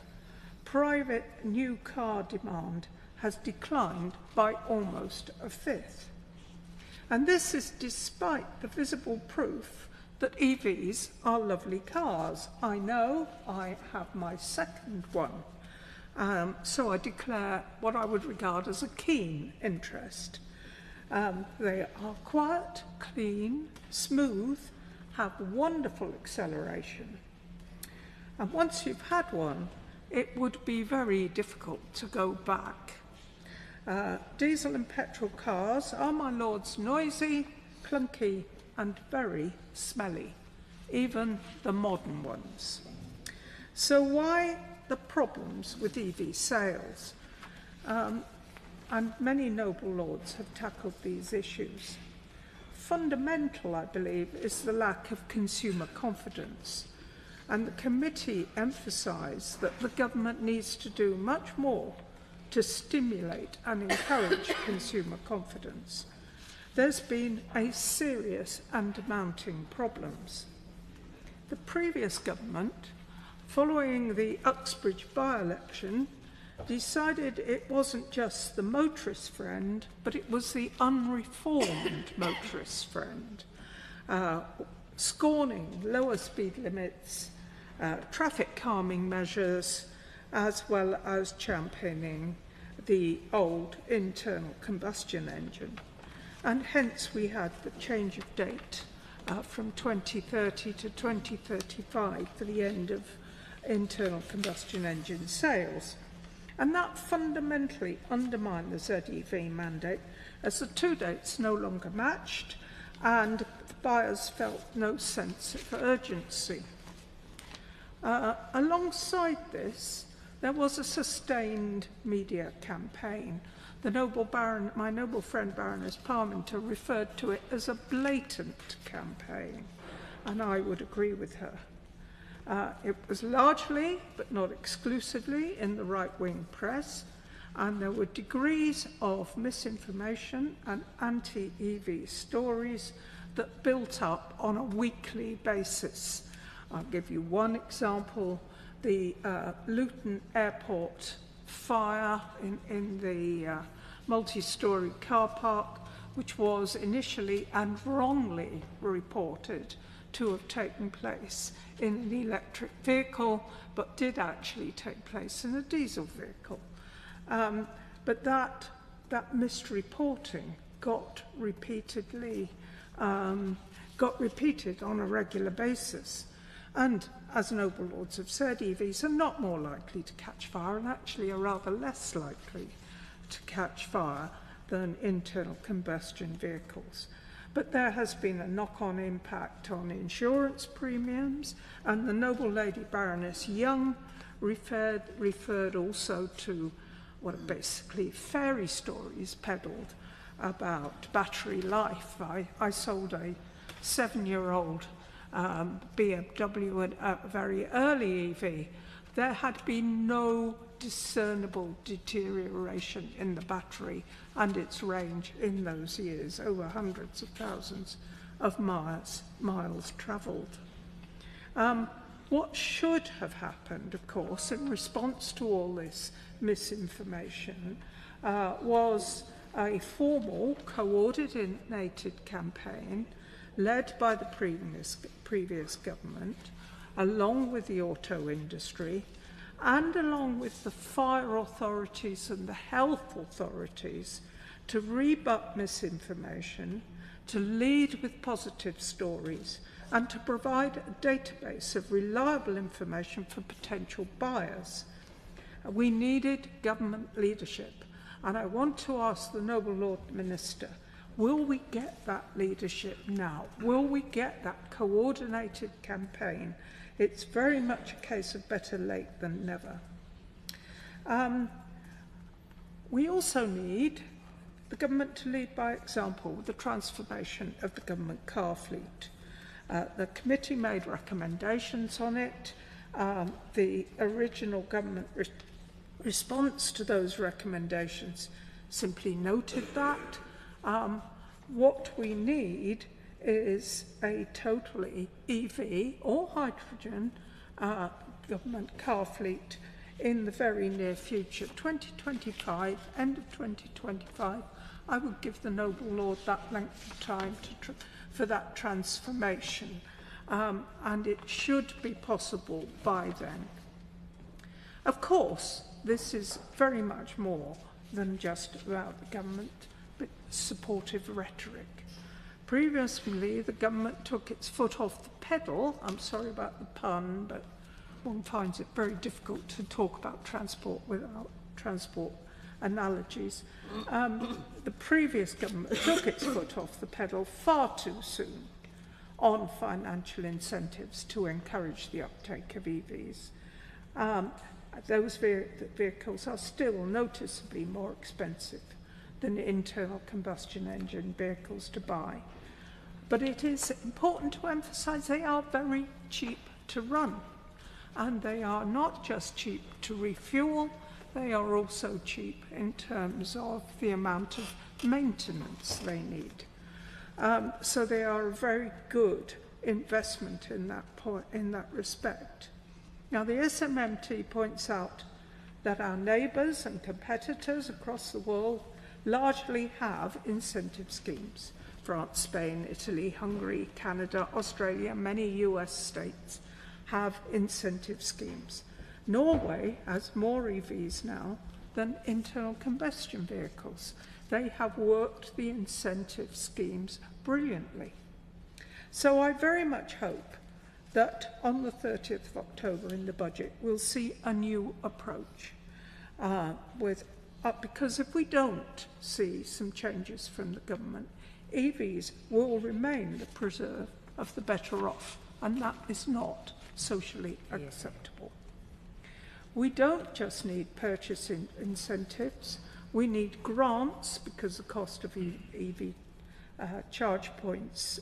private new car demand has declined by almost a fifth. And this is despite the visible proof that EVs are lovely cars. I know, I have my second one. So I declare what I would regard as a keen interest. They are quiet, clean, smooth, have wonderful acceleration. And once you've had one, it would be very difficult to go back. Diesel and petrol cars are, my lords, noisy, clunky, and very smelly, even the modern ones. So why the problems with EV sales? And many noble lords have tackled these issues. Fundamental, I believe, is the lack of consumer confidence. And the committee emphasised that the government needs to do much more to stimulate and encourage consumer confidence. There's been a serious and mounting problems. The previous government, following the Uxbridge by-election, decided it wasn't just the motorist friend, but it was the unreformed motorist friend, scorning lower speed limits, traffic calming measures, as well as championing the old internal combustion engine. And hence we had the change of date from 2030 to 2035 for the end of internal combustion engine sales. And that fundamentally undermined the ZEV mandate, as the two dates no longer matched and the buyers felt no sense of urgency. Alongside this, there was a sustained media campaign. My noble friend Baroness Parmenter referred to it as a blatant campaign, and I would agree with her. It was largely, but not exclusively, in the right-wing press, and there were degrees of misinformation and anti-EV stories that built up on a weekly basis. I'll give you one example. The Luton Airport fire in the multi-storey car park, which was initially and wrongly reported to have taken place in an electric vehicle, but did actually take place in a diesel vehicle. But that misreporting got repeated on a regular basis. And as noble lords have said, EVs are not more likely to catch fire and actually are rather less likely to catch fire than internal combustion vehicles. But there has been a knock-on impact on insurance premiums, and the noble lady Baroness Young referred also to what are basically fairy stories peddled about battery life. I sold a 7-year-old BMW and a very early EV. There had been no discernible deterioration in the battery and its range in those years, over hundreds of thousands of miles travelled. What should have happened, of course, in response to all this misinformation was a formal, coordinated campaign led by the previous government, along with the auto industry, and along with the fire authorities and the health authorities, to rebut misinformation, to lead with positive stories, and to provide a database of reliable information for potential buyers. We needed government leadership, and I want to ask the noble Lord Minister, will we get that leadership now? Will we get that coordinated campaign It's very much a case of better late than never. We also need the government to lead by example with the transformation of the government car fleet. The committee made recommendations on it. The original government response to those recommendations simply noted that. What we need is a totally EV or hydrogen government car fleet in the very near future. 2025, end of 2025, I would give the noble lord that length of time for that transformation, and it should be possible by then. Of course, this is very much more than just about the government, but supportive rhetoric. Previously, the government took its foot off the pedal. I'm sorry about the pun, but one finds it very difficult to talk about transport without transport analogies. The previous government took its foot off the pedal far too soon on financial incentives to encourage the uptake of EVs. Those vehicles are still noticeably more expensive than internal combustion engine vehicles to buy. But it is important to emphasise they are very cheap to run. And they are not just cheap to refuel, they are also cheap in terms of the amount of maintenance they need. So they are a very good investment in that respect. Now, the SMMT points out that our neighbours and competitors across the world largely have incentive schemes. France, Spain, Italy, Hungary, Canada, Australia, many US states have incentive schemes. Norway has more EVs now than internal combustion vehicles. They have worked the incentive schemes brilliantly. So I very much hope that on the 30th of October in the budget we'll see a new approach because if we don't see some changes from the government, EVs will remain the preserve of the better off, and that is not socially acceptable. We don't just need purchasing incentives, we need grants because the cost of EV charge points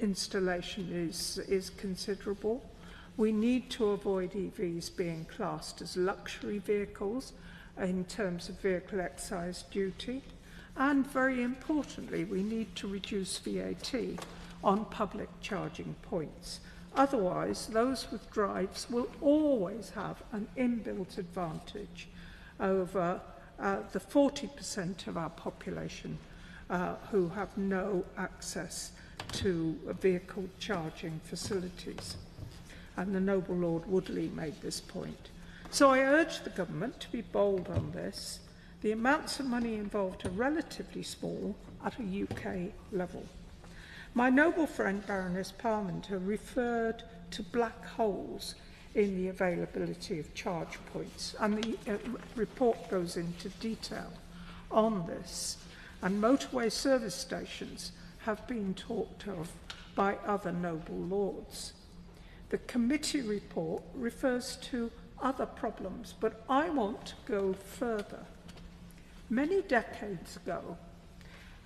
installation is considerable. We need to avoid EVs being classed as luxury vehicles in terms of vehicle excise duty. And very importantly, we need to reduce VAT on public charging points. Otherwise, those with drives will always have an inbuilt advantage over the 40% of our population who have no access to vehicle charging facilities. And the noble Lord Woodley made this point. So I urge the government to be bold on this. The amounts of money involved are relatively small at a UK level. My noble friend Baroness Parmenter referred to black holes in the availability of charge points, and the report goes into detail on this. And motorway service stations have been talked of by other noble lords. The committee report refers to other problems, but I want to go further. Many decades ago,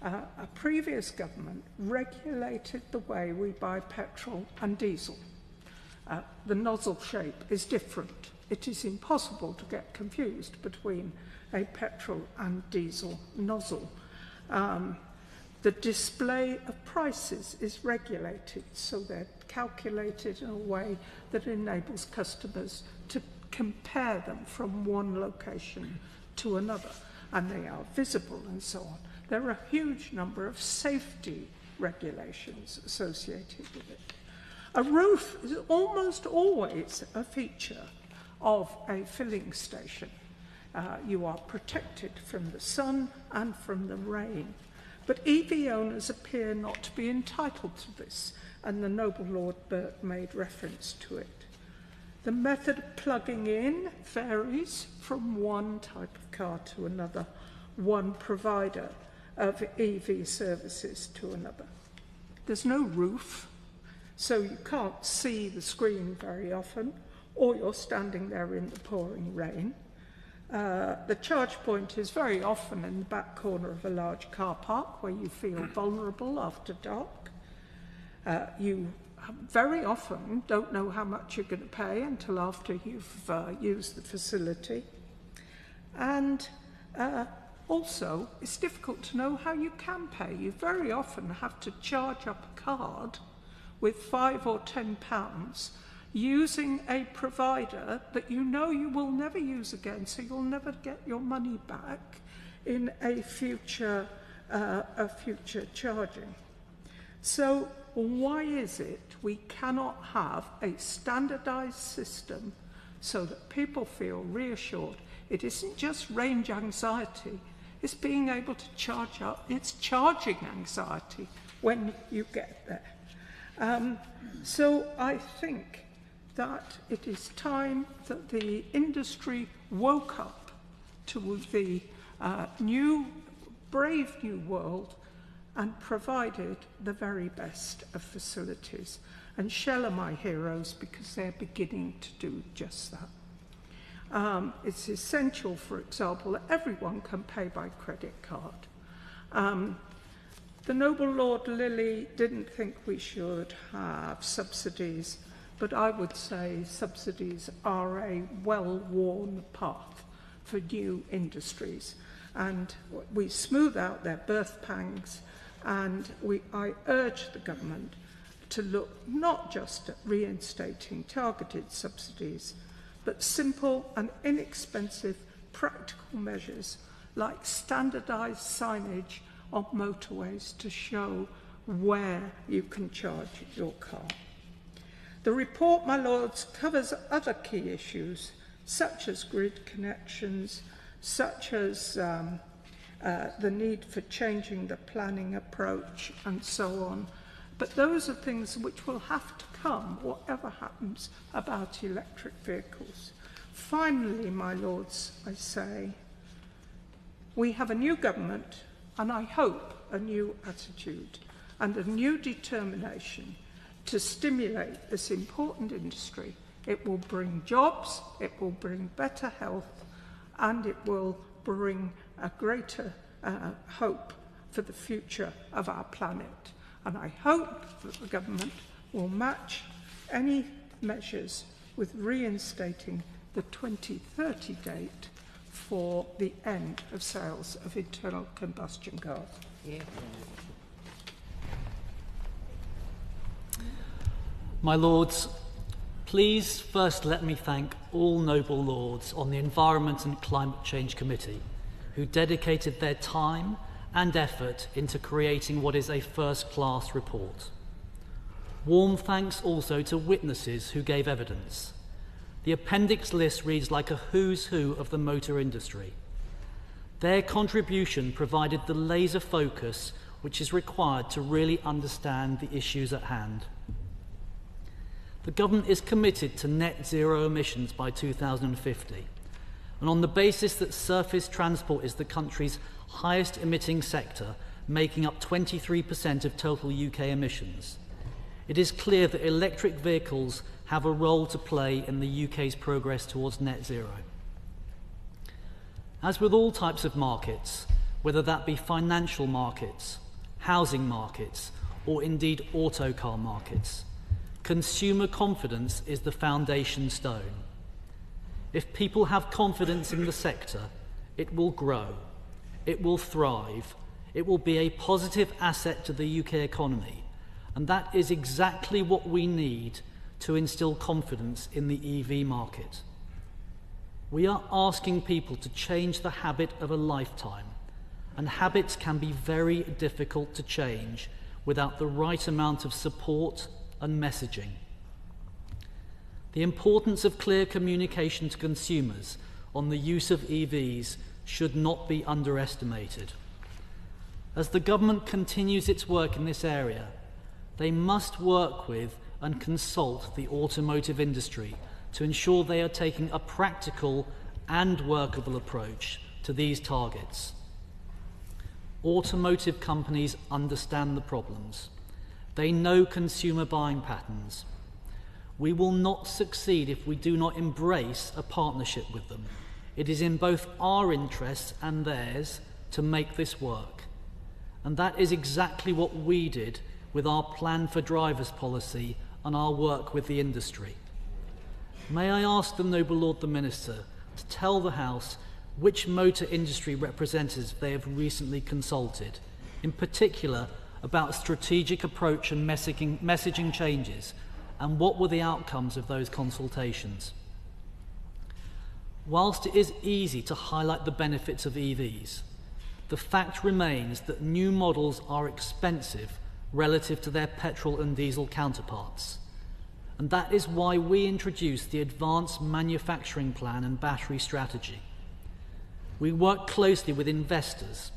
a previous government regulated the way we buy petrol and diesel. The nozzle shape is different. It is impossible to get confused between a petrol and diesel nozzle. The display of prices is regulated, so they're calculated in a way that enables customers to compare them from one location to another, and they are visible and so on. There are a huge number of safety regulations associated with it. A roof is almost always a feature of a filling station. You are protected from the sun and from the rain. But EV owners appear not to be entitled to this, and the noble Lord Burt made reference to it. The method of plugging in varies from one type of car to another, one provider of EV services to another. There's no roof, so you can't see the screen very often, or you're standing there in the pouring rain. The charge point is very often in the back corner of a large car park where you feel vulnerable after dark. You very often don't know how much you're going to pay until after you've used the facility. And also, it's difficult to know how you can pay. You very often have to charge up a card with £5 or £10 using a provider that you know you will never use again, so you'll never get your money back in a future charging. So why is it we cannot have a standardised system so that people feel reassured? It isn't just range anxiety, it's being able to charge up, it's charging anxiety when you get there. So I think that it is time that the industry woke up to the brave new world and provided the very best of facilities. And Shell are my heroes because they're beginning to do just that. It's essential, for example, that everyone can pay by credit card. The noble Lord Lilly didn't think we should have subsidies, but I would say subsidies are a well-worn path for new industries. And we smooth out their birth pangs, and I urge the government to look not just at reinstating targeted subsidies, but simple and inexpensive practical measures like standardised signage on motorways to show where you can charge your car. The report, my lords, covers other key issues such as grid connections, such as the need for changing the planning approach and so on. But those are things which will have to come, whatever happens about electric vehicles. Finally, my lords, I say, we have a new government, and I hope a new attitude and a new determination to stimulate this important industry. It will bring jobs, it will bring better health, and it will bring a greater hope for the future of our planet. And I hope that the government will match any measures with reinstating the 2030 date for the end of sales of internal combustion cars. Yeah. My lords, please first let me thank all noble lords on the Environment and Climate Change Committee who dedicated their time and effort into creating what is a first-class report. Warm thanks also to witnesses who gave evidence. The appendix list reads like a who's who of the motor industry. Their contribution provided the laser focus which is required to really understand the issues at hand. The government is committed to net zero emissions by 2050, and on the basis that surface transport is the country's highest emitting sector, making up 23% of total UK emissions, it is clear that electric vehicles have a role to play in the UK's progress towards net zero. As with all types of markets, whether that be financial markets, housing markets, or indeed auto car markets, consumer confidence is the foundation stone. If people have confidence in the sector, it will grow, it will thrive, it will be a positive asset to the UK economy, and that is exactly what we need to instill confidence in the EV market. We are asking people to change the habit of a lifetime, and habits can be very difficult to change without the right amount of support and messaging. The importance of clear communication to consumers on the use of EVs should not be underestimated. As the government continues its work in this area, they must work with and consult the automotive industry to ensure they are taking a practical and workable approach to these targets. Automotive companies understand the problems. They know consumer buying patterns. We will not succeed if we do not embrace a partnership with them. It is in both our interests and theirs to make this work. And that is exactly what we did with our plan for drivers policy and our work with the industry. May I ask the Noble Lord the Minister to tell the House which motor industry representatives they have recently consulted, in particular about strategic approach and messaging changes, and what were the outcomes of those consultations. Whilst it is easy to highlight the benefits of EVs, the fact remains that new models are expensive relative to their petrol and diesel counterparts. And that is why we introduced the Advanced Manufacturing Plan and Battery Strategy. We work closely with investors,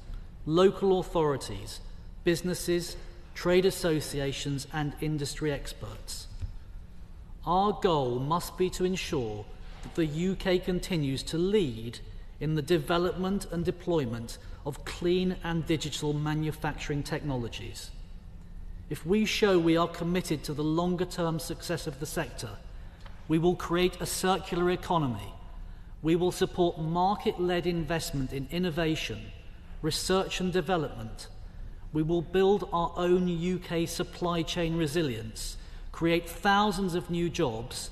local authorities, businesses, trade associations and industry experts. Our goal must be to ensure that the UK continues to lead in the development and deployment of clean and digital manufacturing technologies. If we show we are committed to the longer-term success of the sector, we will create a circular economy. We will support market-led investment in innovation, research and development. We will build our own UK supply chain resilience, create thousands of new jobs,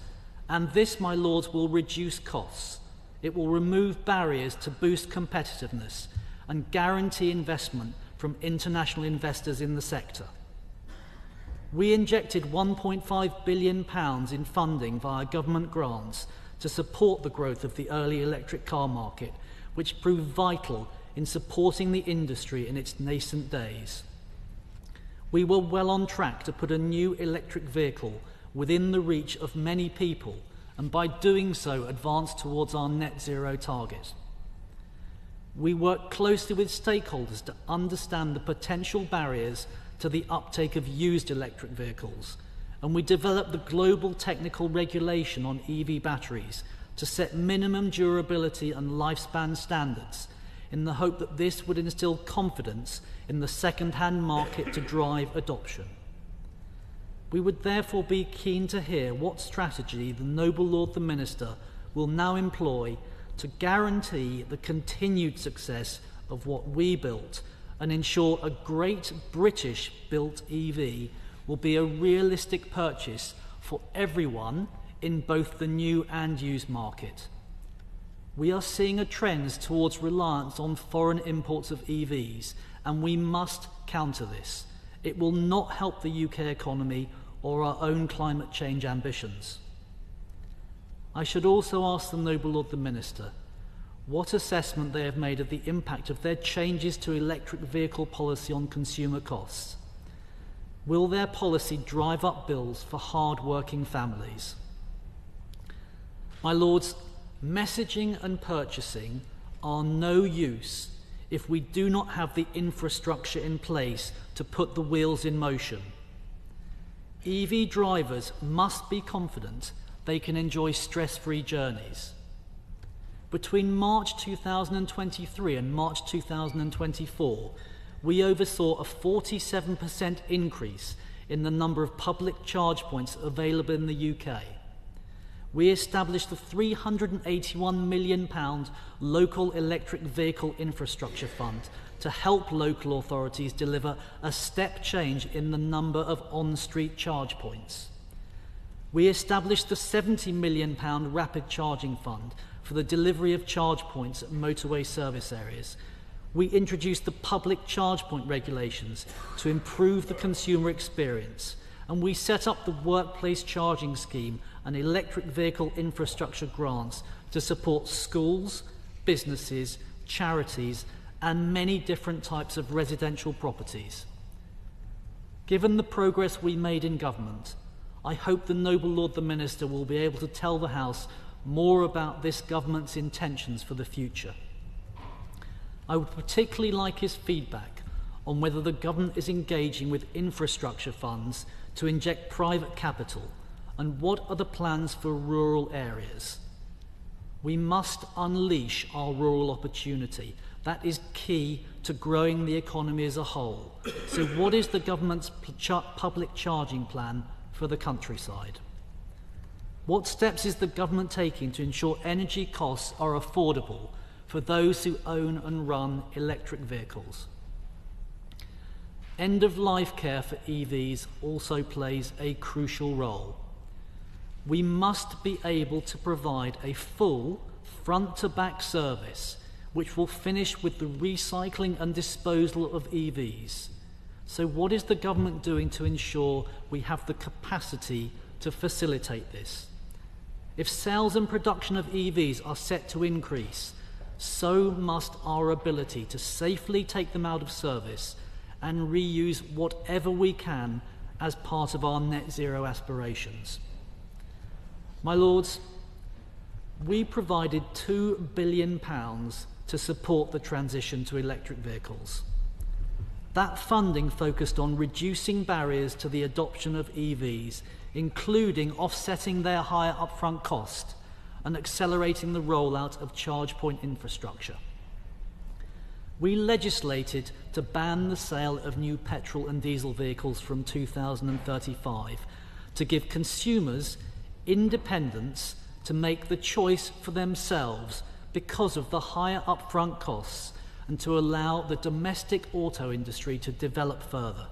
and this, my lords, will reduce costs. It will remove barriers to boost competitiveness and guarantee investment from international investors in the sector. We injected £1.5 billion in funding via government grants to support the growth of the early electric car market, which proved vital in supporting the industry in its nascent days. We were well on track to put a new electric vehicle within the reach of many people, and by doing so advance towards our net zero target. We worked closely with stakeholders to understand the potential barriers to the uptake of used electric vehicles, and we developed the global technical regulation on EV batteries to set minimum durability and lifespan standards in the hope that this would instill confidence in the second-hand market to drive adoption. We would therefore be keen to hear what strategy the Noble Lord the Minister will now employ to guarantee the continued success of what we built and ensure a great British-built EV will be a realistic purchase for everyone in both the new and used market. We are seeing a trend towards reliance on foreign imports of EVs, and we must counter this. It will not help the UK economy or our own climate change ambitions. I should also ask the Noble Lord the Minister what assessment they have made of the impact of their changes to electric vehicle policy on consumer costs. Will their policy drive up bills for hard-working families? My Lords, messaging and purchasing are no use if we do not have the infrastructure in place to put the wheels in motion. EV drivers must be confident they can enjoy stress-free journeys. Between March 2023 and March 2024, we oversaw a 47% increase in the number of public charge points available in the UK. We established the £381 million Local Electric Vehicle Infrastructure Fund to help local authorities deliver a step change in the number of on-street charge points. We established the £70 million Rapid Charging Fund for the delivery of charge points at motorway service areas. We introduced the public charge point regulations to improve the consumer experience, and we set up the workplace charging scheme and electric vehicle infrastructure grants to support schools, businesses, charities, and many different types of residential properties. Given the progress we made in government, I hope the Noble Lord the Minister will be able to tell the House more about this government's intentions for the future. I would particularly like his feedback on whether the government is engaging with infrastructure funds to inject private capital, and what are the plans for rural areas. We must unleash our rural opportunity. That is key to growing the economy as a whole. So what is the government's public charging plan for the countryside? What steps is the government taking to ensure energy costs are affordable for those who own and run electric vehicles? End-of-life care for EVs also plays a crucial role. We must be able to provide a full front-to-back service which will finish with the recycling and disposal of EVs. So what is the government doing to ensure we have the capacity to facilitate this? If sales and production of EVs are set to increase, so must our ability to safely take them out of service and reuse whatever we can as part of our net zero aspirations. My Lords, we provided £2 billion to support the transition to electric vehicles. That funding focused on reducing barriers to the adoption of EVs, including offsetting their higher upfront cost and accelerating the rollout of charge point infrastructure. We legislated to ban the sale of new petrol and diesel vehicles from 2035 to give consumers independence to make the choice for themselves because of the higher upfront costs and to allow the domestic auto industry to develop further.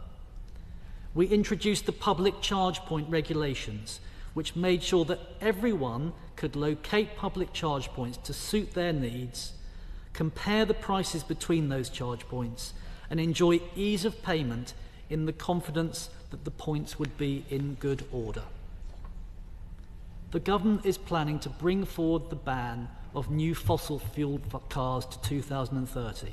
We introduced the public charge point regulations, which made sure that everyone could locate public charge points to suit their needs, compare the prices between those charge points, and enjoy ease of payment in the confidence that the points would be in good order. The government is planning to bring forward the ban of new fossil-fueled cars to 2030.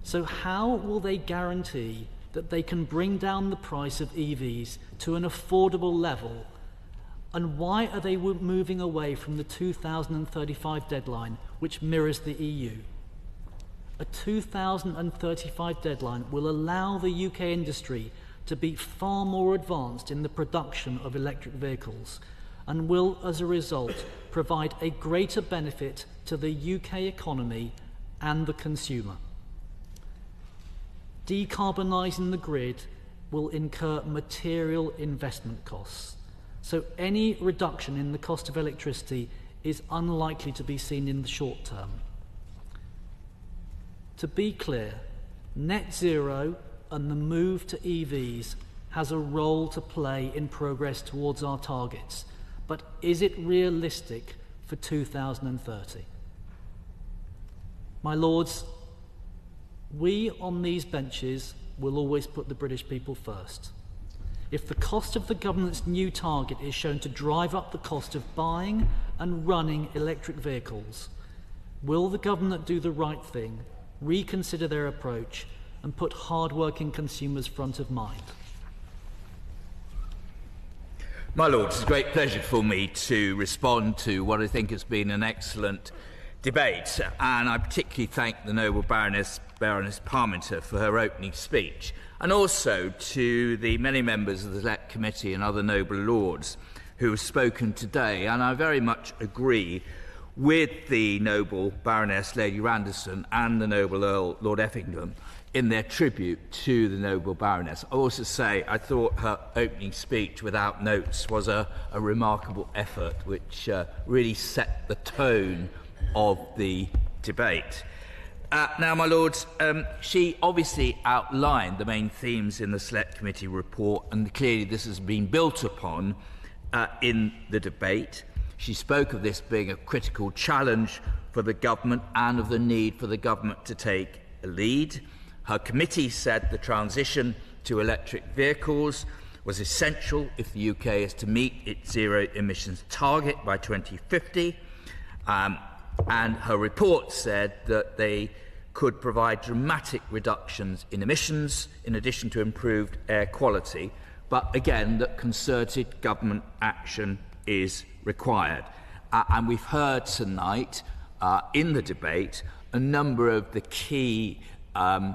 So how will they guarantee that they can bring down the price of EVs to an affordable level? And why are they moving away from the 2035 deadline, which mirrors the EU? A 2035 deadline will allow the UK industry to be far more advanced in the production of electric vehicles and will, as a result, provide a greater benefit to the UK economy and the consumer. Decarbonising the grid will incur material investment costs, so any reduction in the cost of electricity is unlikely to be seen in the short term. To be clear, net zero and the move to EVs has a role to play in progress towards our targets, but is it realistic for 2030? My Lords, we on these benches will always put the British people first. If the cost of the government's new target is shown to drive up the cost of buying and running electric vehicles, will the government do the right thing, reconsider their approach, and put hard-working consumers front of mind? My Lords, it's a great pleasure for me to respond to what I think has been an excellent debate, and I particularly thank the noble Baroness Parmenter for her opening speech, and also to the many members of the Select Committee and other noble lords who have spoken today. And I very much agree with the noble Baroness Lady Randerson and the noble Earl Lord Effingham in their tribute to the noble Baroness. I also say I thought her opening speech without notes was a remarkable effort, which really set the tone of the debate. Now, my Lords, she obviously outlined the main themes in the Select Committee report, and clearly this has been built upon in the debate. She spoke of this being a critical challenge for the government and of the need for the government to take a lead. Her committee said the transition to electric vehicles was essential if the UK is to meet its zero emissions target by 2050. And her report said that they could provide dramatic reductions in emissions in addition to improved air quality, but again that concerted government action is required. And we've heard tonight in the debate a number of the key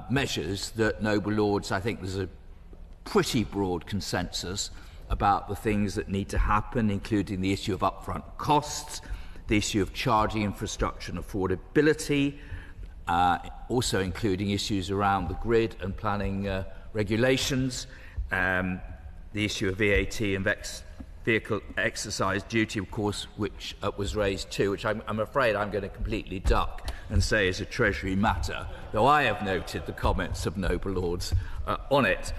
measures that noble lords, I think there's a pretty broad consensus about the things that need to happen, including the issue of upfront costs, the issue of charging infrastructure and affordability, also including issues around the grid and planning regulations, the issue of VAT and vehicle exercise duty, of course, which was raised too, which I'm afraid I'm going to completely duck and say is a Treasury matter, though I have noted the comments of noble lords on it.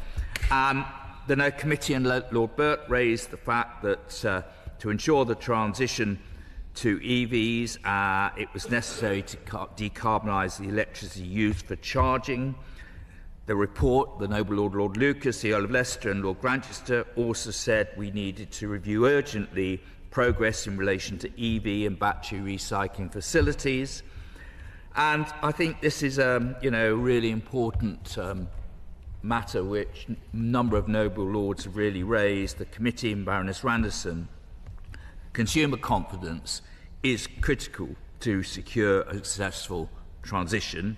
The committee and Lord Burt raised the fact that to ensure the transition to EVs, it was necessary to decarbonise the electricity used for charging. The report, the noble Lord Lucas, the Earl of Leicester and Lord Grantchester also said we needed to review urgently progress in relation to EV and battery recycling facilities. And I think this is a really important matter which a number of noble lords have really raised. The committee and Baroness Randerson, consumer confidence is critical to secure a successful transition,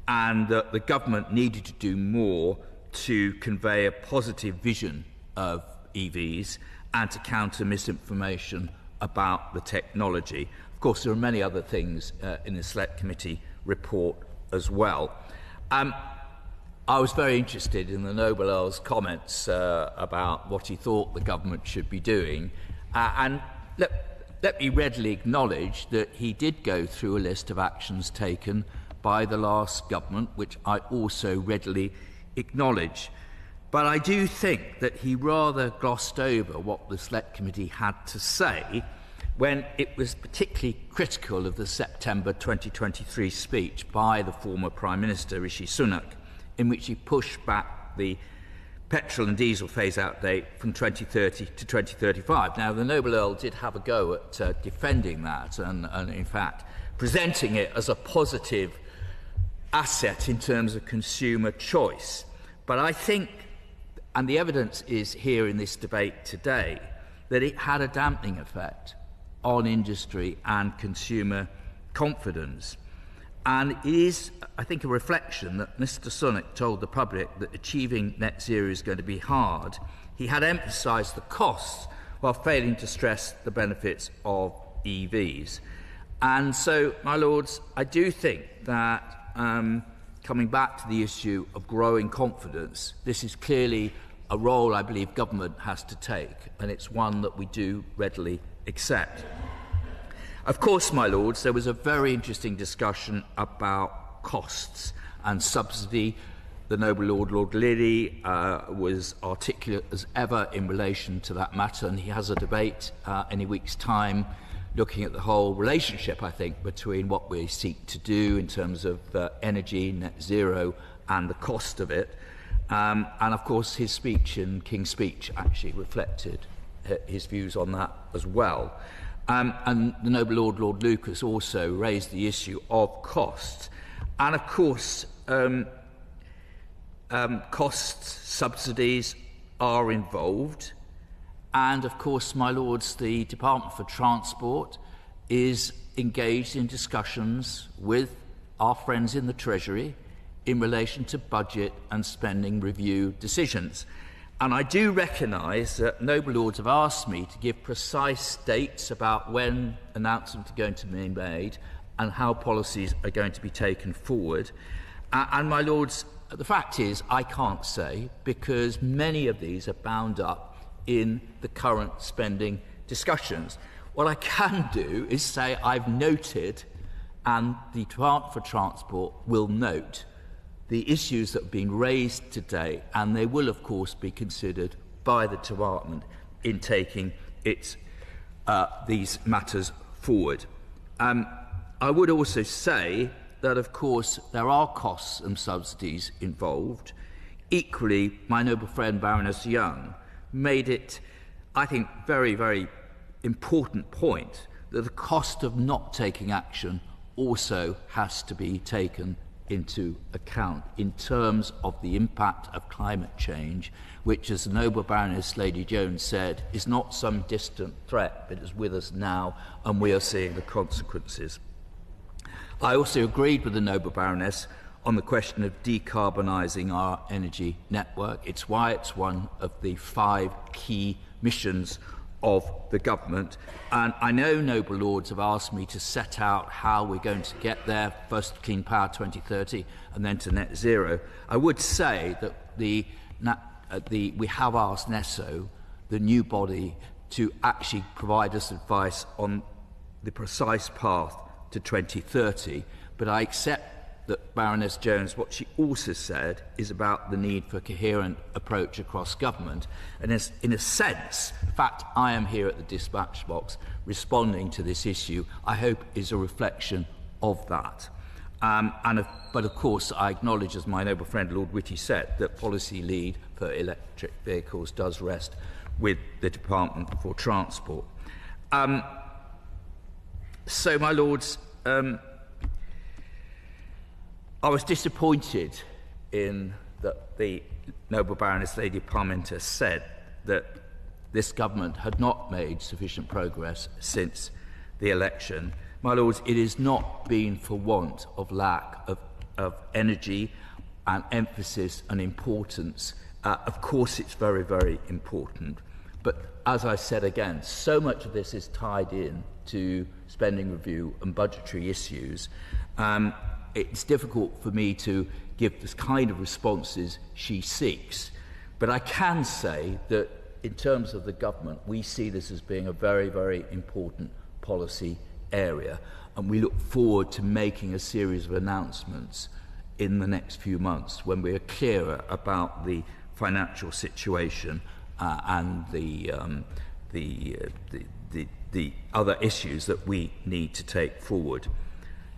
and that the government needed to do more to convey a positive vision of EVs and to counter misinformation about the technology. Of course, there are many other things in the Select Committee report as well. I was very interested in the Noble Earl's comments about what he thought the government should be doing, and let me readily acknowledge that he did go through a list of actions taken by the last government, which I also readily acknowledge. But I do think that he rather glossed over what the Select Committee had to say when it was particularly critical of the September 2023 speech by the former Prime Minister, Rishi Sunak, in which he pushed back the petrol and diesel phase-out date from 2030 to 2035. Now, the Noble Earl did have a go at defending that and, in fact, presenting it as a positive asset in terms of consumer choice. But I think, and the evidence is here in this debate today, that it had a dampening effect on industry and consumer confidence. And it is, I think, a reflection that Mr. Sunak told the public that achieving net zero is going to be hard. He had emphasised the costs while failing to stress the benefits of EVs. And so, my lords, I do think that coming back to the issue of growing confidence, this is clearly a role I believe government has to take, and it's one that we do readily accept. Of course, my lords, there was a very interesting discussion about costs and subsidy. The noble Lord Liddy was articulate as ever in relation to that matter, and he has a debate in a week's time looking at the whole relationship, I think, between what we seek to do in terms of energy, net zero, and the cost of it. And, of course, his speech in King's Speech actually reflected his views on that as well. And the noble Lord Lucas also raised the issue of costs. And, of course, costs, subsidies are involved. And, of course, my lords, the Department for Transport is engaged in discussions with our friends in the Treasury in relation to budget and spending review decisions. And I do recognise that noble lords have asked me to give precise dates about when announcements are going to be made and how policies are going to be taken forward. And, my lords, the fact is I can't say, because many of these are bound up in the current spending discussions. What I can do is say I've noted, and the Department for Transport will note, the issues that have been raised today, and they will, of course, be considered by the Department in taking these matters forward. I would also say that, of course, there are costs and subsidies involved. Equally, my noble friend Baroness Young made it, I think, very, very important point that the cost of not taking action also has to be taken into account in terms of the impact of climate change, which, as the noble Baroness Lady Jones said, is not some distant threat, but is with us now, and we are seeing the consequences. I also agreed with the noble Baroness on the question of decarbonising our energy network. It's why it's one of the 5 key missions of the government. And I know noble lords have asked me to set out how we're going to get there, first to Clean Power 2030 and then to net zero. I would say that we have asked NESO, the new body, to actually provide us advice on the precise path to 2030, but I accept that Baroness Jones, what she also said is about the need for a coherent approach across government. And in a sense, the fact I am here at the dispatch box responding to this issue, I hope is a reflection of that. But of course, I acknowledge, as my noble friend Lord Whitty said, that policy lead for electric vehicles does rest with the Department for Transport. So, my lords, I was disappointed in that the noble Baroness Lady Parmenter said that this government had not made sufficient progress since the election. My lords, it has not been for want of lack of energy and emphasis and importance. Of course, it's very, very important. But as I said again, so much of this is tied in to spending review and budgetary issues. It's difficult for me to give the kind of responses she seeks. But I can say that in terms of the government, we see this as being a very, very important policy area. And we look forward to making a series of announcements in the next few months when we are clearer about the financial situation and the other issues that we need to take forward.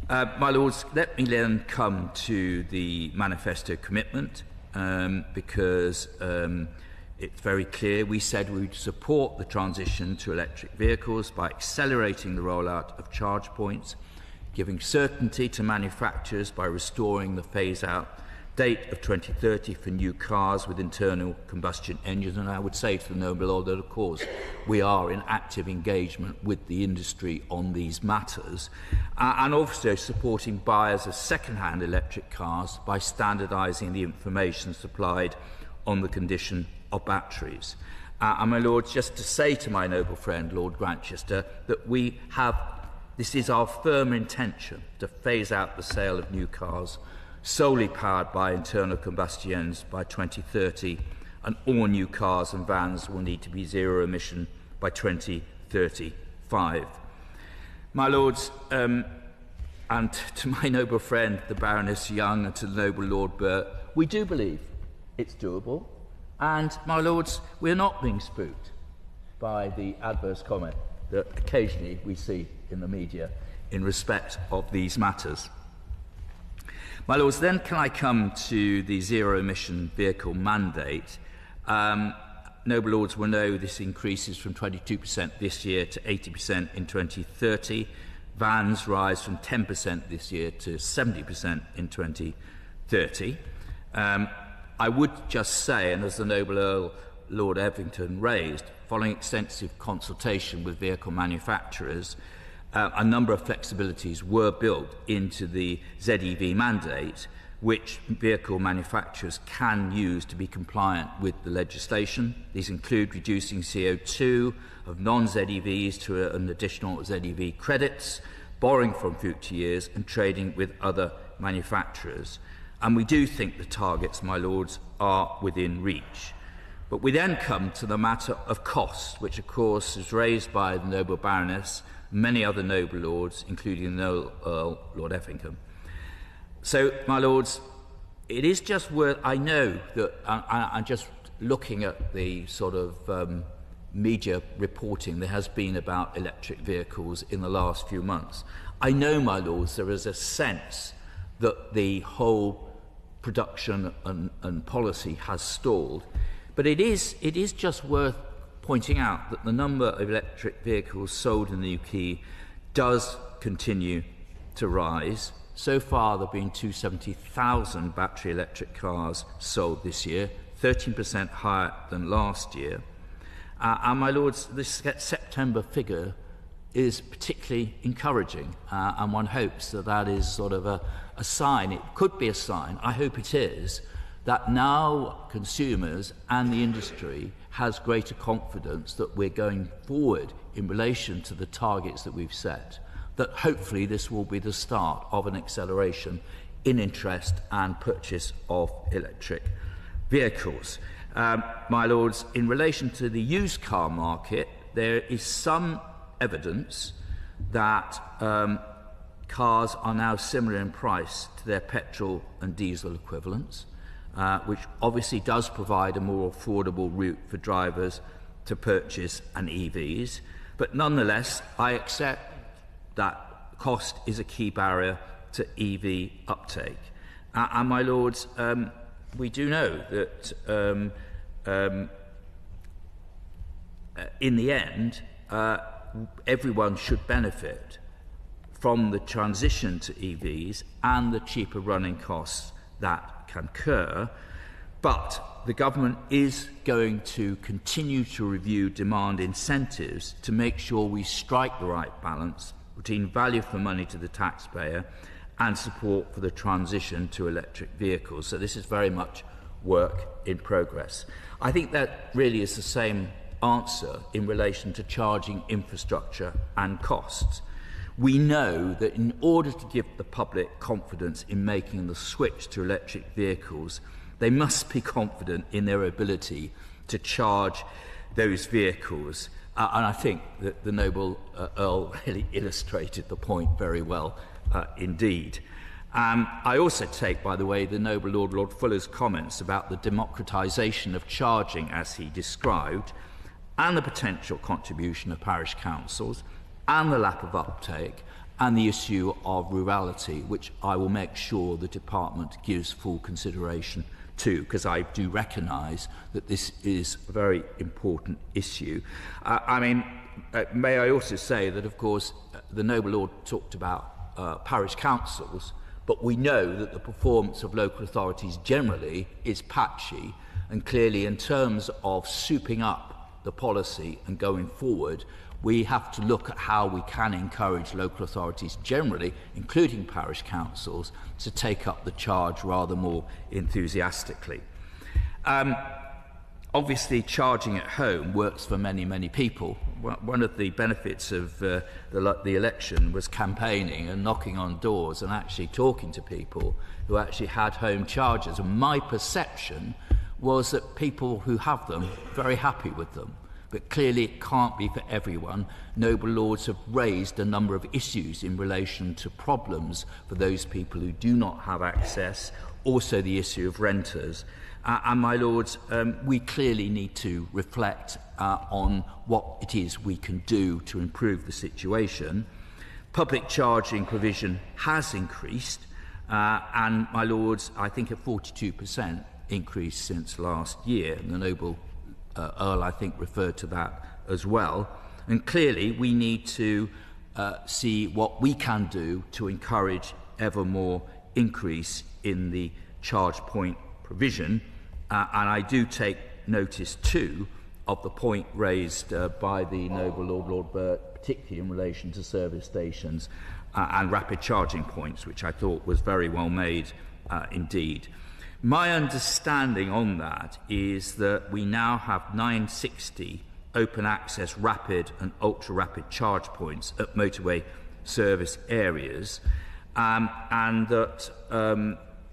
My lords, let me then come to the manifesto commitment, because it's very clear. We said we would support the transition to electric vehicles by accelerating the rollout of charge points, giving certainty to manufacturers by restoring the phase-out date of 2030 for new cars with internal combustion engines. And I would say to the noble lord that, of course, we are in active engagement with the industry on these matters, and also supporting buyers of second-hand electric cars by standardising the information supplied on the condition of batteries. And my lords, just to say to my noble friend Lord Grantchester that this is our firm intention to phase out the sale of new cars solely powered by internal combustion engines by 2030, and all new cars and vans will need to be zero emission by 2035. My lords, and to my noble friend the Baroness Young and to the noble Lord Burt, we do believe it's doable, and my lords, we're not being spooked by the adverse comment that occasionally we see in the media in respect of these matters. My lords, then can I come to the zero-emission vehicle mandate? Noble lords will know this increases from 22% this year to 80% in 2030. Vans rise from 10% this year to 70% in 2030. I would just say, and as the noble Earl Lord Evington raised, following extensive consultation with vehicle manufacturers, a number of flexibilities were built into the ZEV mandate, which vehicle manufacturers can use to be compliant with the legislation. These include reducing CO2 of non-ZEVs to an additional ZEV credits, borrowing from future years, and trading with other manufacturers. And we do think the targets, my lords, are within reach. But we then come to the matter of cost, which of course is raised by the noble Baroness, many other noble lords, including the noble Earl Lord Effingham. So, my lords, it is just worth, I know that I'm just looking at the sort of media reporting there has been about electric vehicles in the last few months. I know, my lords, there is a sense that the whole production and policy has stalled, but it is just worth pointing out that the number of electric vehicles sold in the UK does continue to rise. So far, there have been 270,000 battery electric cars sold this year, 13% higher than last year. And my lords, this September figure is particularly encouraging, and one hopes that that is sort of a sign. It could be a sign, I hope it is, that now consumers and the industry has greater confidence that we're going forward in relation to the targets that we've set, that hopefully this will be the start of an acceleration in interest and purchase of electric vehicles. My Lords, in relation to the used car market, there is some evidence that cars are now similar in price to their petrol and diesel equivalents, which obviously does provide a more affordable route for drivers to purchase an EVs. But nonetheless, I accept that cost is a key barrier to EV uptake. And my Lords, we do know that in the end, everyone should benefit from the transition to EVs and the cheaper running costs that can occur. But the government is going to continue to review demand incentives to make sure we strike the right balance between value for money to the taxpayer and support for the transition to electric vehicles. So this is very much work in progress. I think that really is the same answer in relation to charging infrastructure and costs. We know that in order to give the public confidence in making the switch to electric vehicles, they must be confident in their ability to charge those vehicles. And I think that the Noble Earl really illustrated the point very well indeed. I also take, by the way, the Noble Lord Fuller's comments about the democratisation of charging as he described, and the potential contribution of parish councils, and the lack of uptake, and the issue of rurality, which I will make sure the department gives full consideration to, because I do recognise that this is a very important issue. May I also say that, of course, the Noble Lord talked about parish councils, but we know that the performance of local authorities generally is patchy, and clearly in terms of souping up the policy and going forward, we have to look at how we can encourage local authorities generally, including parish councils, to take up the charge rather more enthusiastically. Obviously, charging at home works for many, many people. One of the benefits of the election was campaigning and knocking on doors and actually talking to people who actually had home chargers. And my perception was that people who have them are very happy with them. But clearly it can't be for everyone. Noble Lords have raised a number of issues in relation to problems for those people who do not have access, also the issue of renters. And my Lords, we clearly need to reflect on what it is we can do to improve the situation. Public charging provision has increased, and my Lords, I think a 42% increase since last year, and the Noble Earl, I think, referred to that as well. And clearly we need to see what we can do to encourage ever more increase in the charge point provision. And I do take notice too of the point raised by the Noble Lord Burt, particularly in relation to service stations and rapid charging points, which I thought was very well made indeed. My understanding on that is that we now have 960 open access rapid and ultra rapid charge points at motorway service areas, and that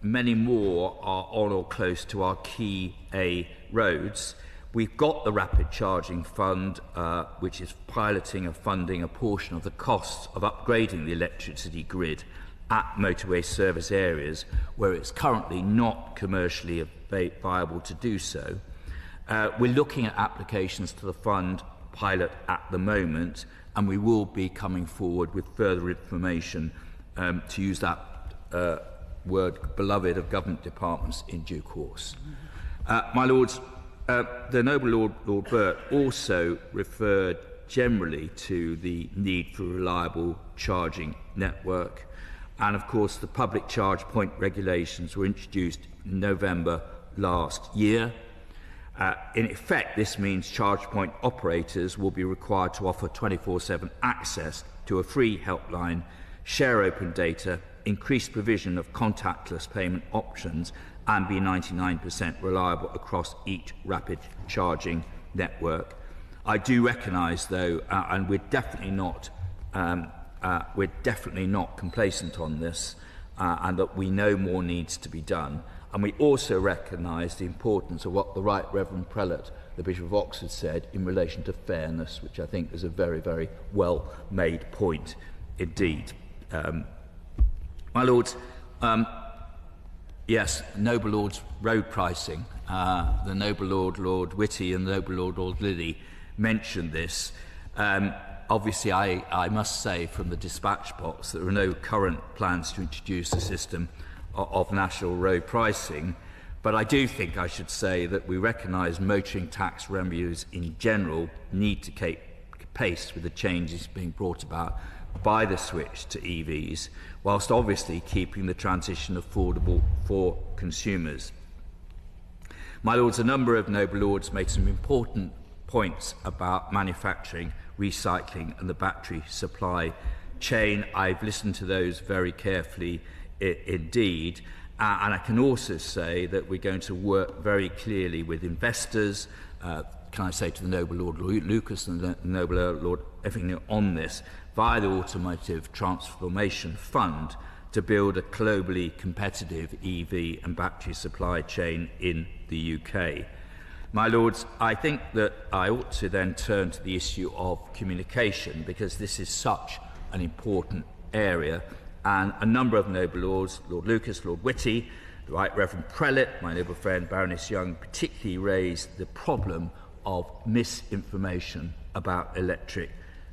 many more are on or close to our key A roads. We've got the Rapid Charging Fund, which is piloting and funding a portion of the costs of upgrading the electricity grid at motorway service areas where it's currently not commercially viable to do so. We're looking at applications to the fund pilot at the moment, and we will be coming forward with further information, to use that word beloved of government departments, in due course. My Lords, the Noble Lord Burt also referred generally to the need for a reliable charging network. And of course, the public charge point regulations were introduced in November last year. In effect, this means charge point operators will be required to offer 24/7 access to a free helpline, share open data increased provision of contactless payment options and be 99% reliable across each rapid charging network. I do recognise, though, and we're definitely not complacent on this, and that we know more needs to be done. And we also recognise the importance of what the Right Reverend Prelate, the Bishop of Oxford, said in relation to fairness, which I think is a very, very well-made point indeed. My Lords, yes, Noble Lord's road pricing. The Noble Lord, Lord Whitty, and the Noble Lord, Lord Liddy mentioned this. Obviously, I must say from the dispatch box that there are no current plans to introduce a system of national road pricing, but I do think I should say that we recognise motoring tax revenues in general need to keep pace with the changes being brought about by the switch to EVs, whilst obviously keeping the transition affordable for consumers. My Lords, a number of Noble Lords made some important points about manufacturing, recycling and the battery supply chain. I've listened to those very carefully indeed, and I can also say that we're going to work very clearly with investors. Can I say to the Noble Lord Lucas and the Noble Lord Effingham on this via the Automotive Transformation Fund to build a globally competitive EV and battery supply chain in the UK. My Lords, I think that I ought to then turn to the issue of communication, because this is such an important area, and a number of Noble Lords, Lord Lucas, Lord Whitty, the Right Reverend Prelate, my noble friend Baroness Young, particularly raised the problem of misinformation about electric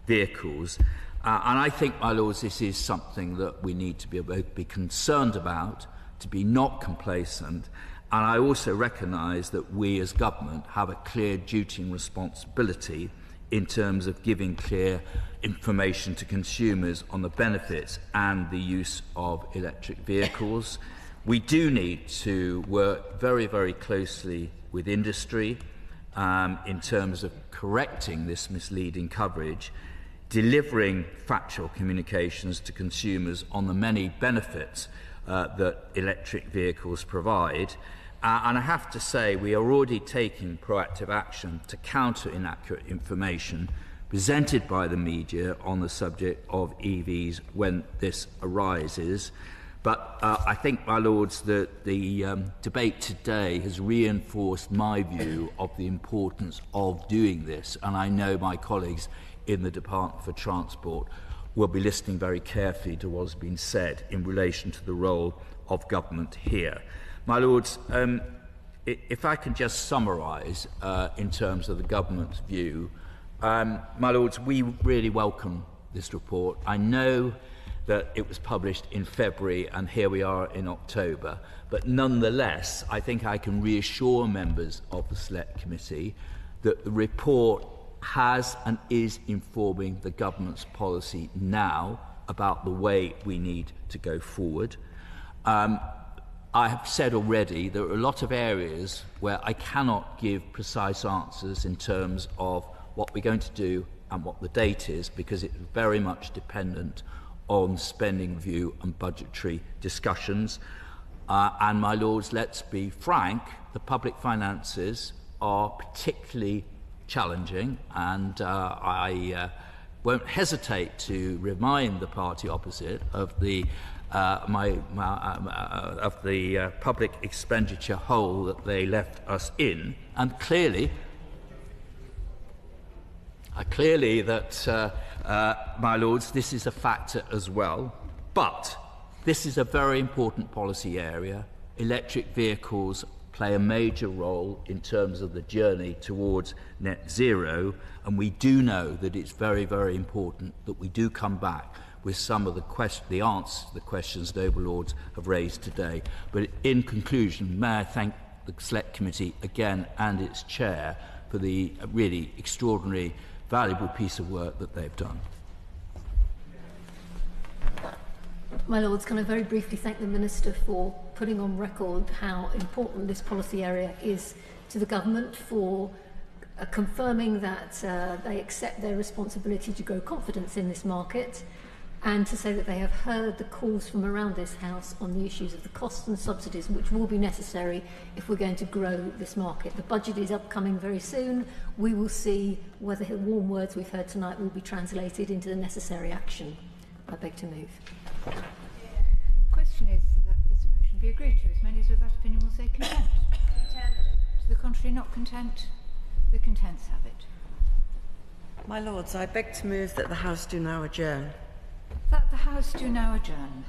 vehicles. And I think, my Lords, this is something that we need to be concerned about, to be not complacent. And I also recognise that we as government have a clear duty and responsibility in terms of giving clear information to consumers on the benefits and the use of electric vehicles. We do need to work very, very closely with industry in terms of correcting this misleading coverage, delivering factual communications to consumers on the many benefits that electric vehicles provide. And I have to say, we are already taking proactive action to counter inaccurate information presented by the media on the subject of EVs when this arises. But I think, my Lords, that the debate today has reinforced my view of the importance of doing this, and I know my colleagues in the Department for Transport will be listening very carefully to what has been said in relation to the role of government here. My Lords, if I can just summarise in terms of the government's view, my Lords, we really welcome this report. I know that it was published in February and here we are in October, but nonetheless, I think I can reassure members of the Select Committee that the report has and is informing the government's policy now about the way we need to go forward. I have said already there are a lot of areas where I cannot give precise answers in terms of what we're going to do and what the date is, because it's very much dependent on spending review and budgetary discussions. And my Lords, let's be frank, the public finances are particularly challenging, and I won't hesitate to remind the party opposite of the public expenditure hole that they left us in, and clearly that, my Lords, this is a factor as well. But this is a very important policy area. Electric vehicles play a major role in terms of the journey towards net zero, and we do know that it's very, very important that we do come back with some of the answers to the questions Noble Lords have raised today. But in conclusion, may I thank the Select Committee again and its chair for the really extraordinary, valuable piece of work that they've done. My Lords, can I very briefly thank the Minister for putting on record how important this policy area is to the government, for confirming that they accept their responsibility to grow confidence in this market, and to say that they have heard the calls from around this House on the issues of the costs and subsidies which will be necessary if we're going to grow this market. The budget is upcoming very soon. We will see whether the warm words we've heard tonight will be translated into the necessary action. I beg to move. The question is that this motion be agreed to. As many as with that opinion will say content. Content. To the contrary, not content. The contents have it. My Lords, I beg to move that the House do now adjourn. That the House do now adjourn.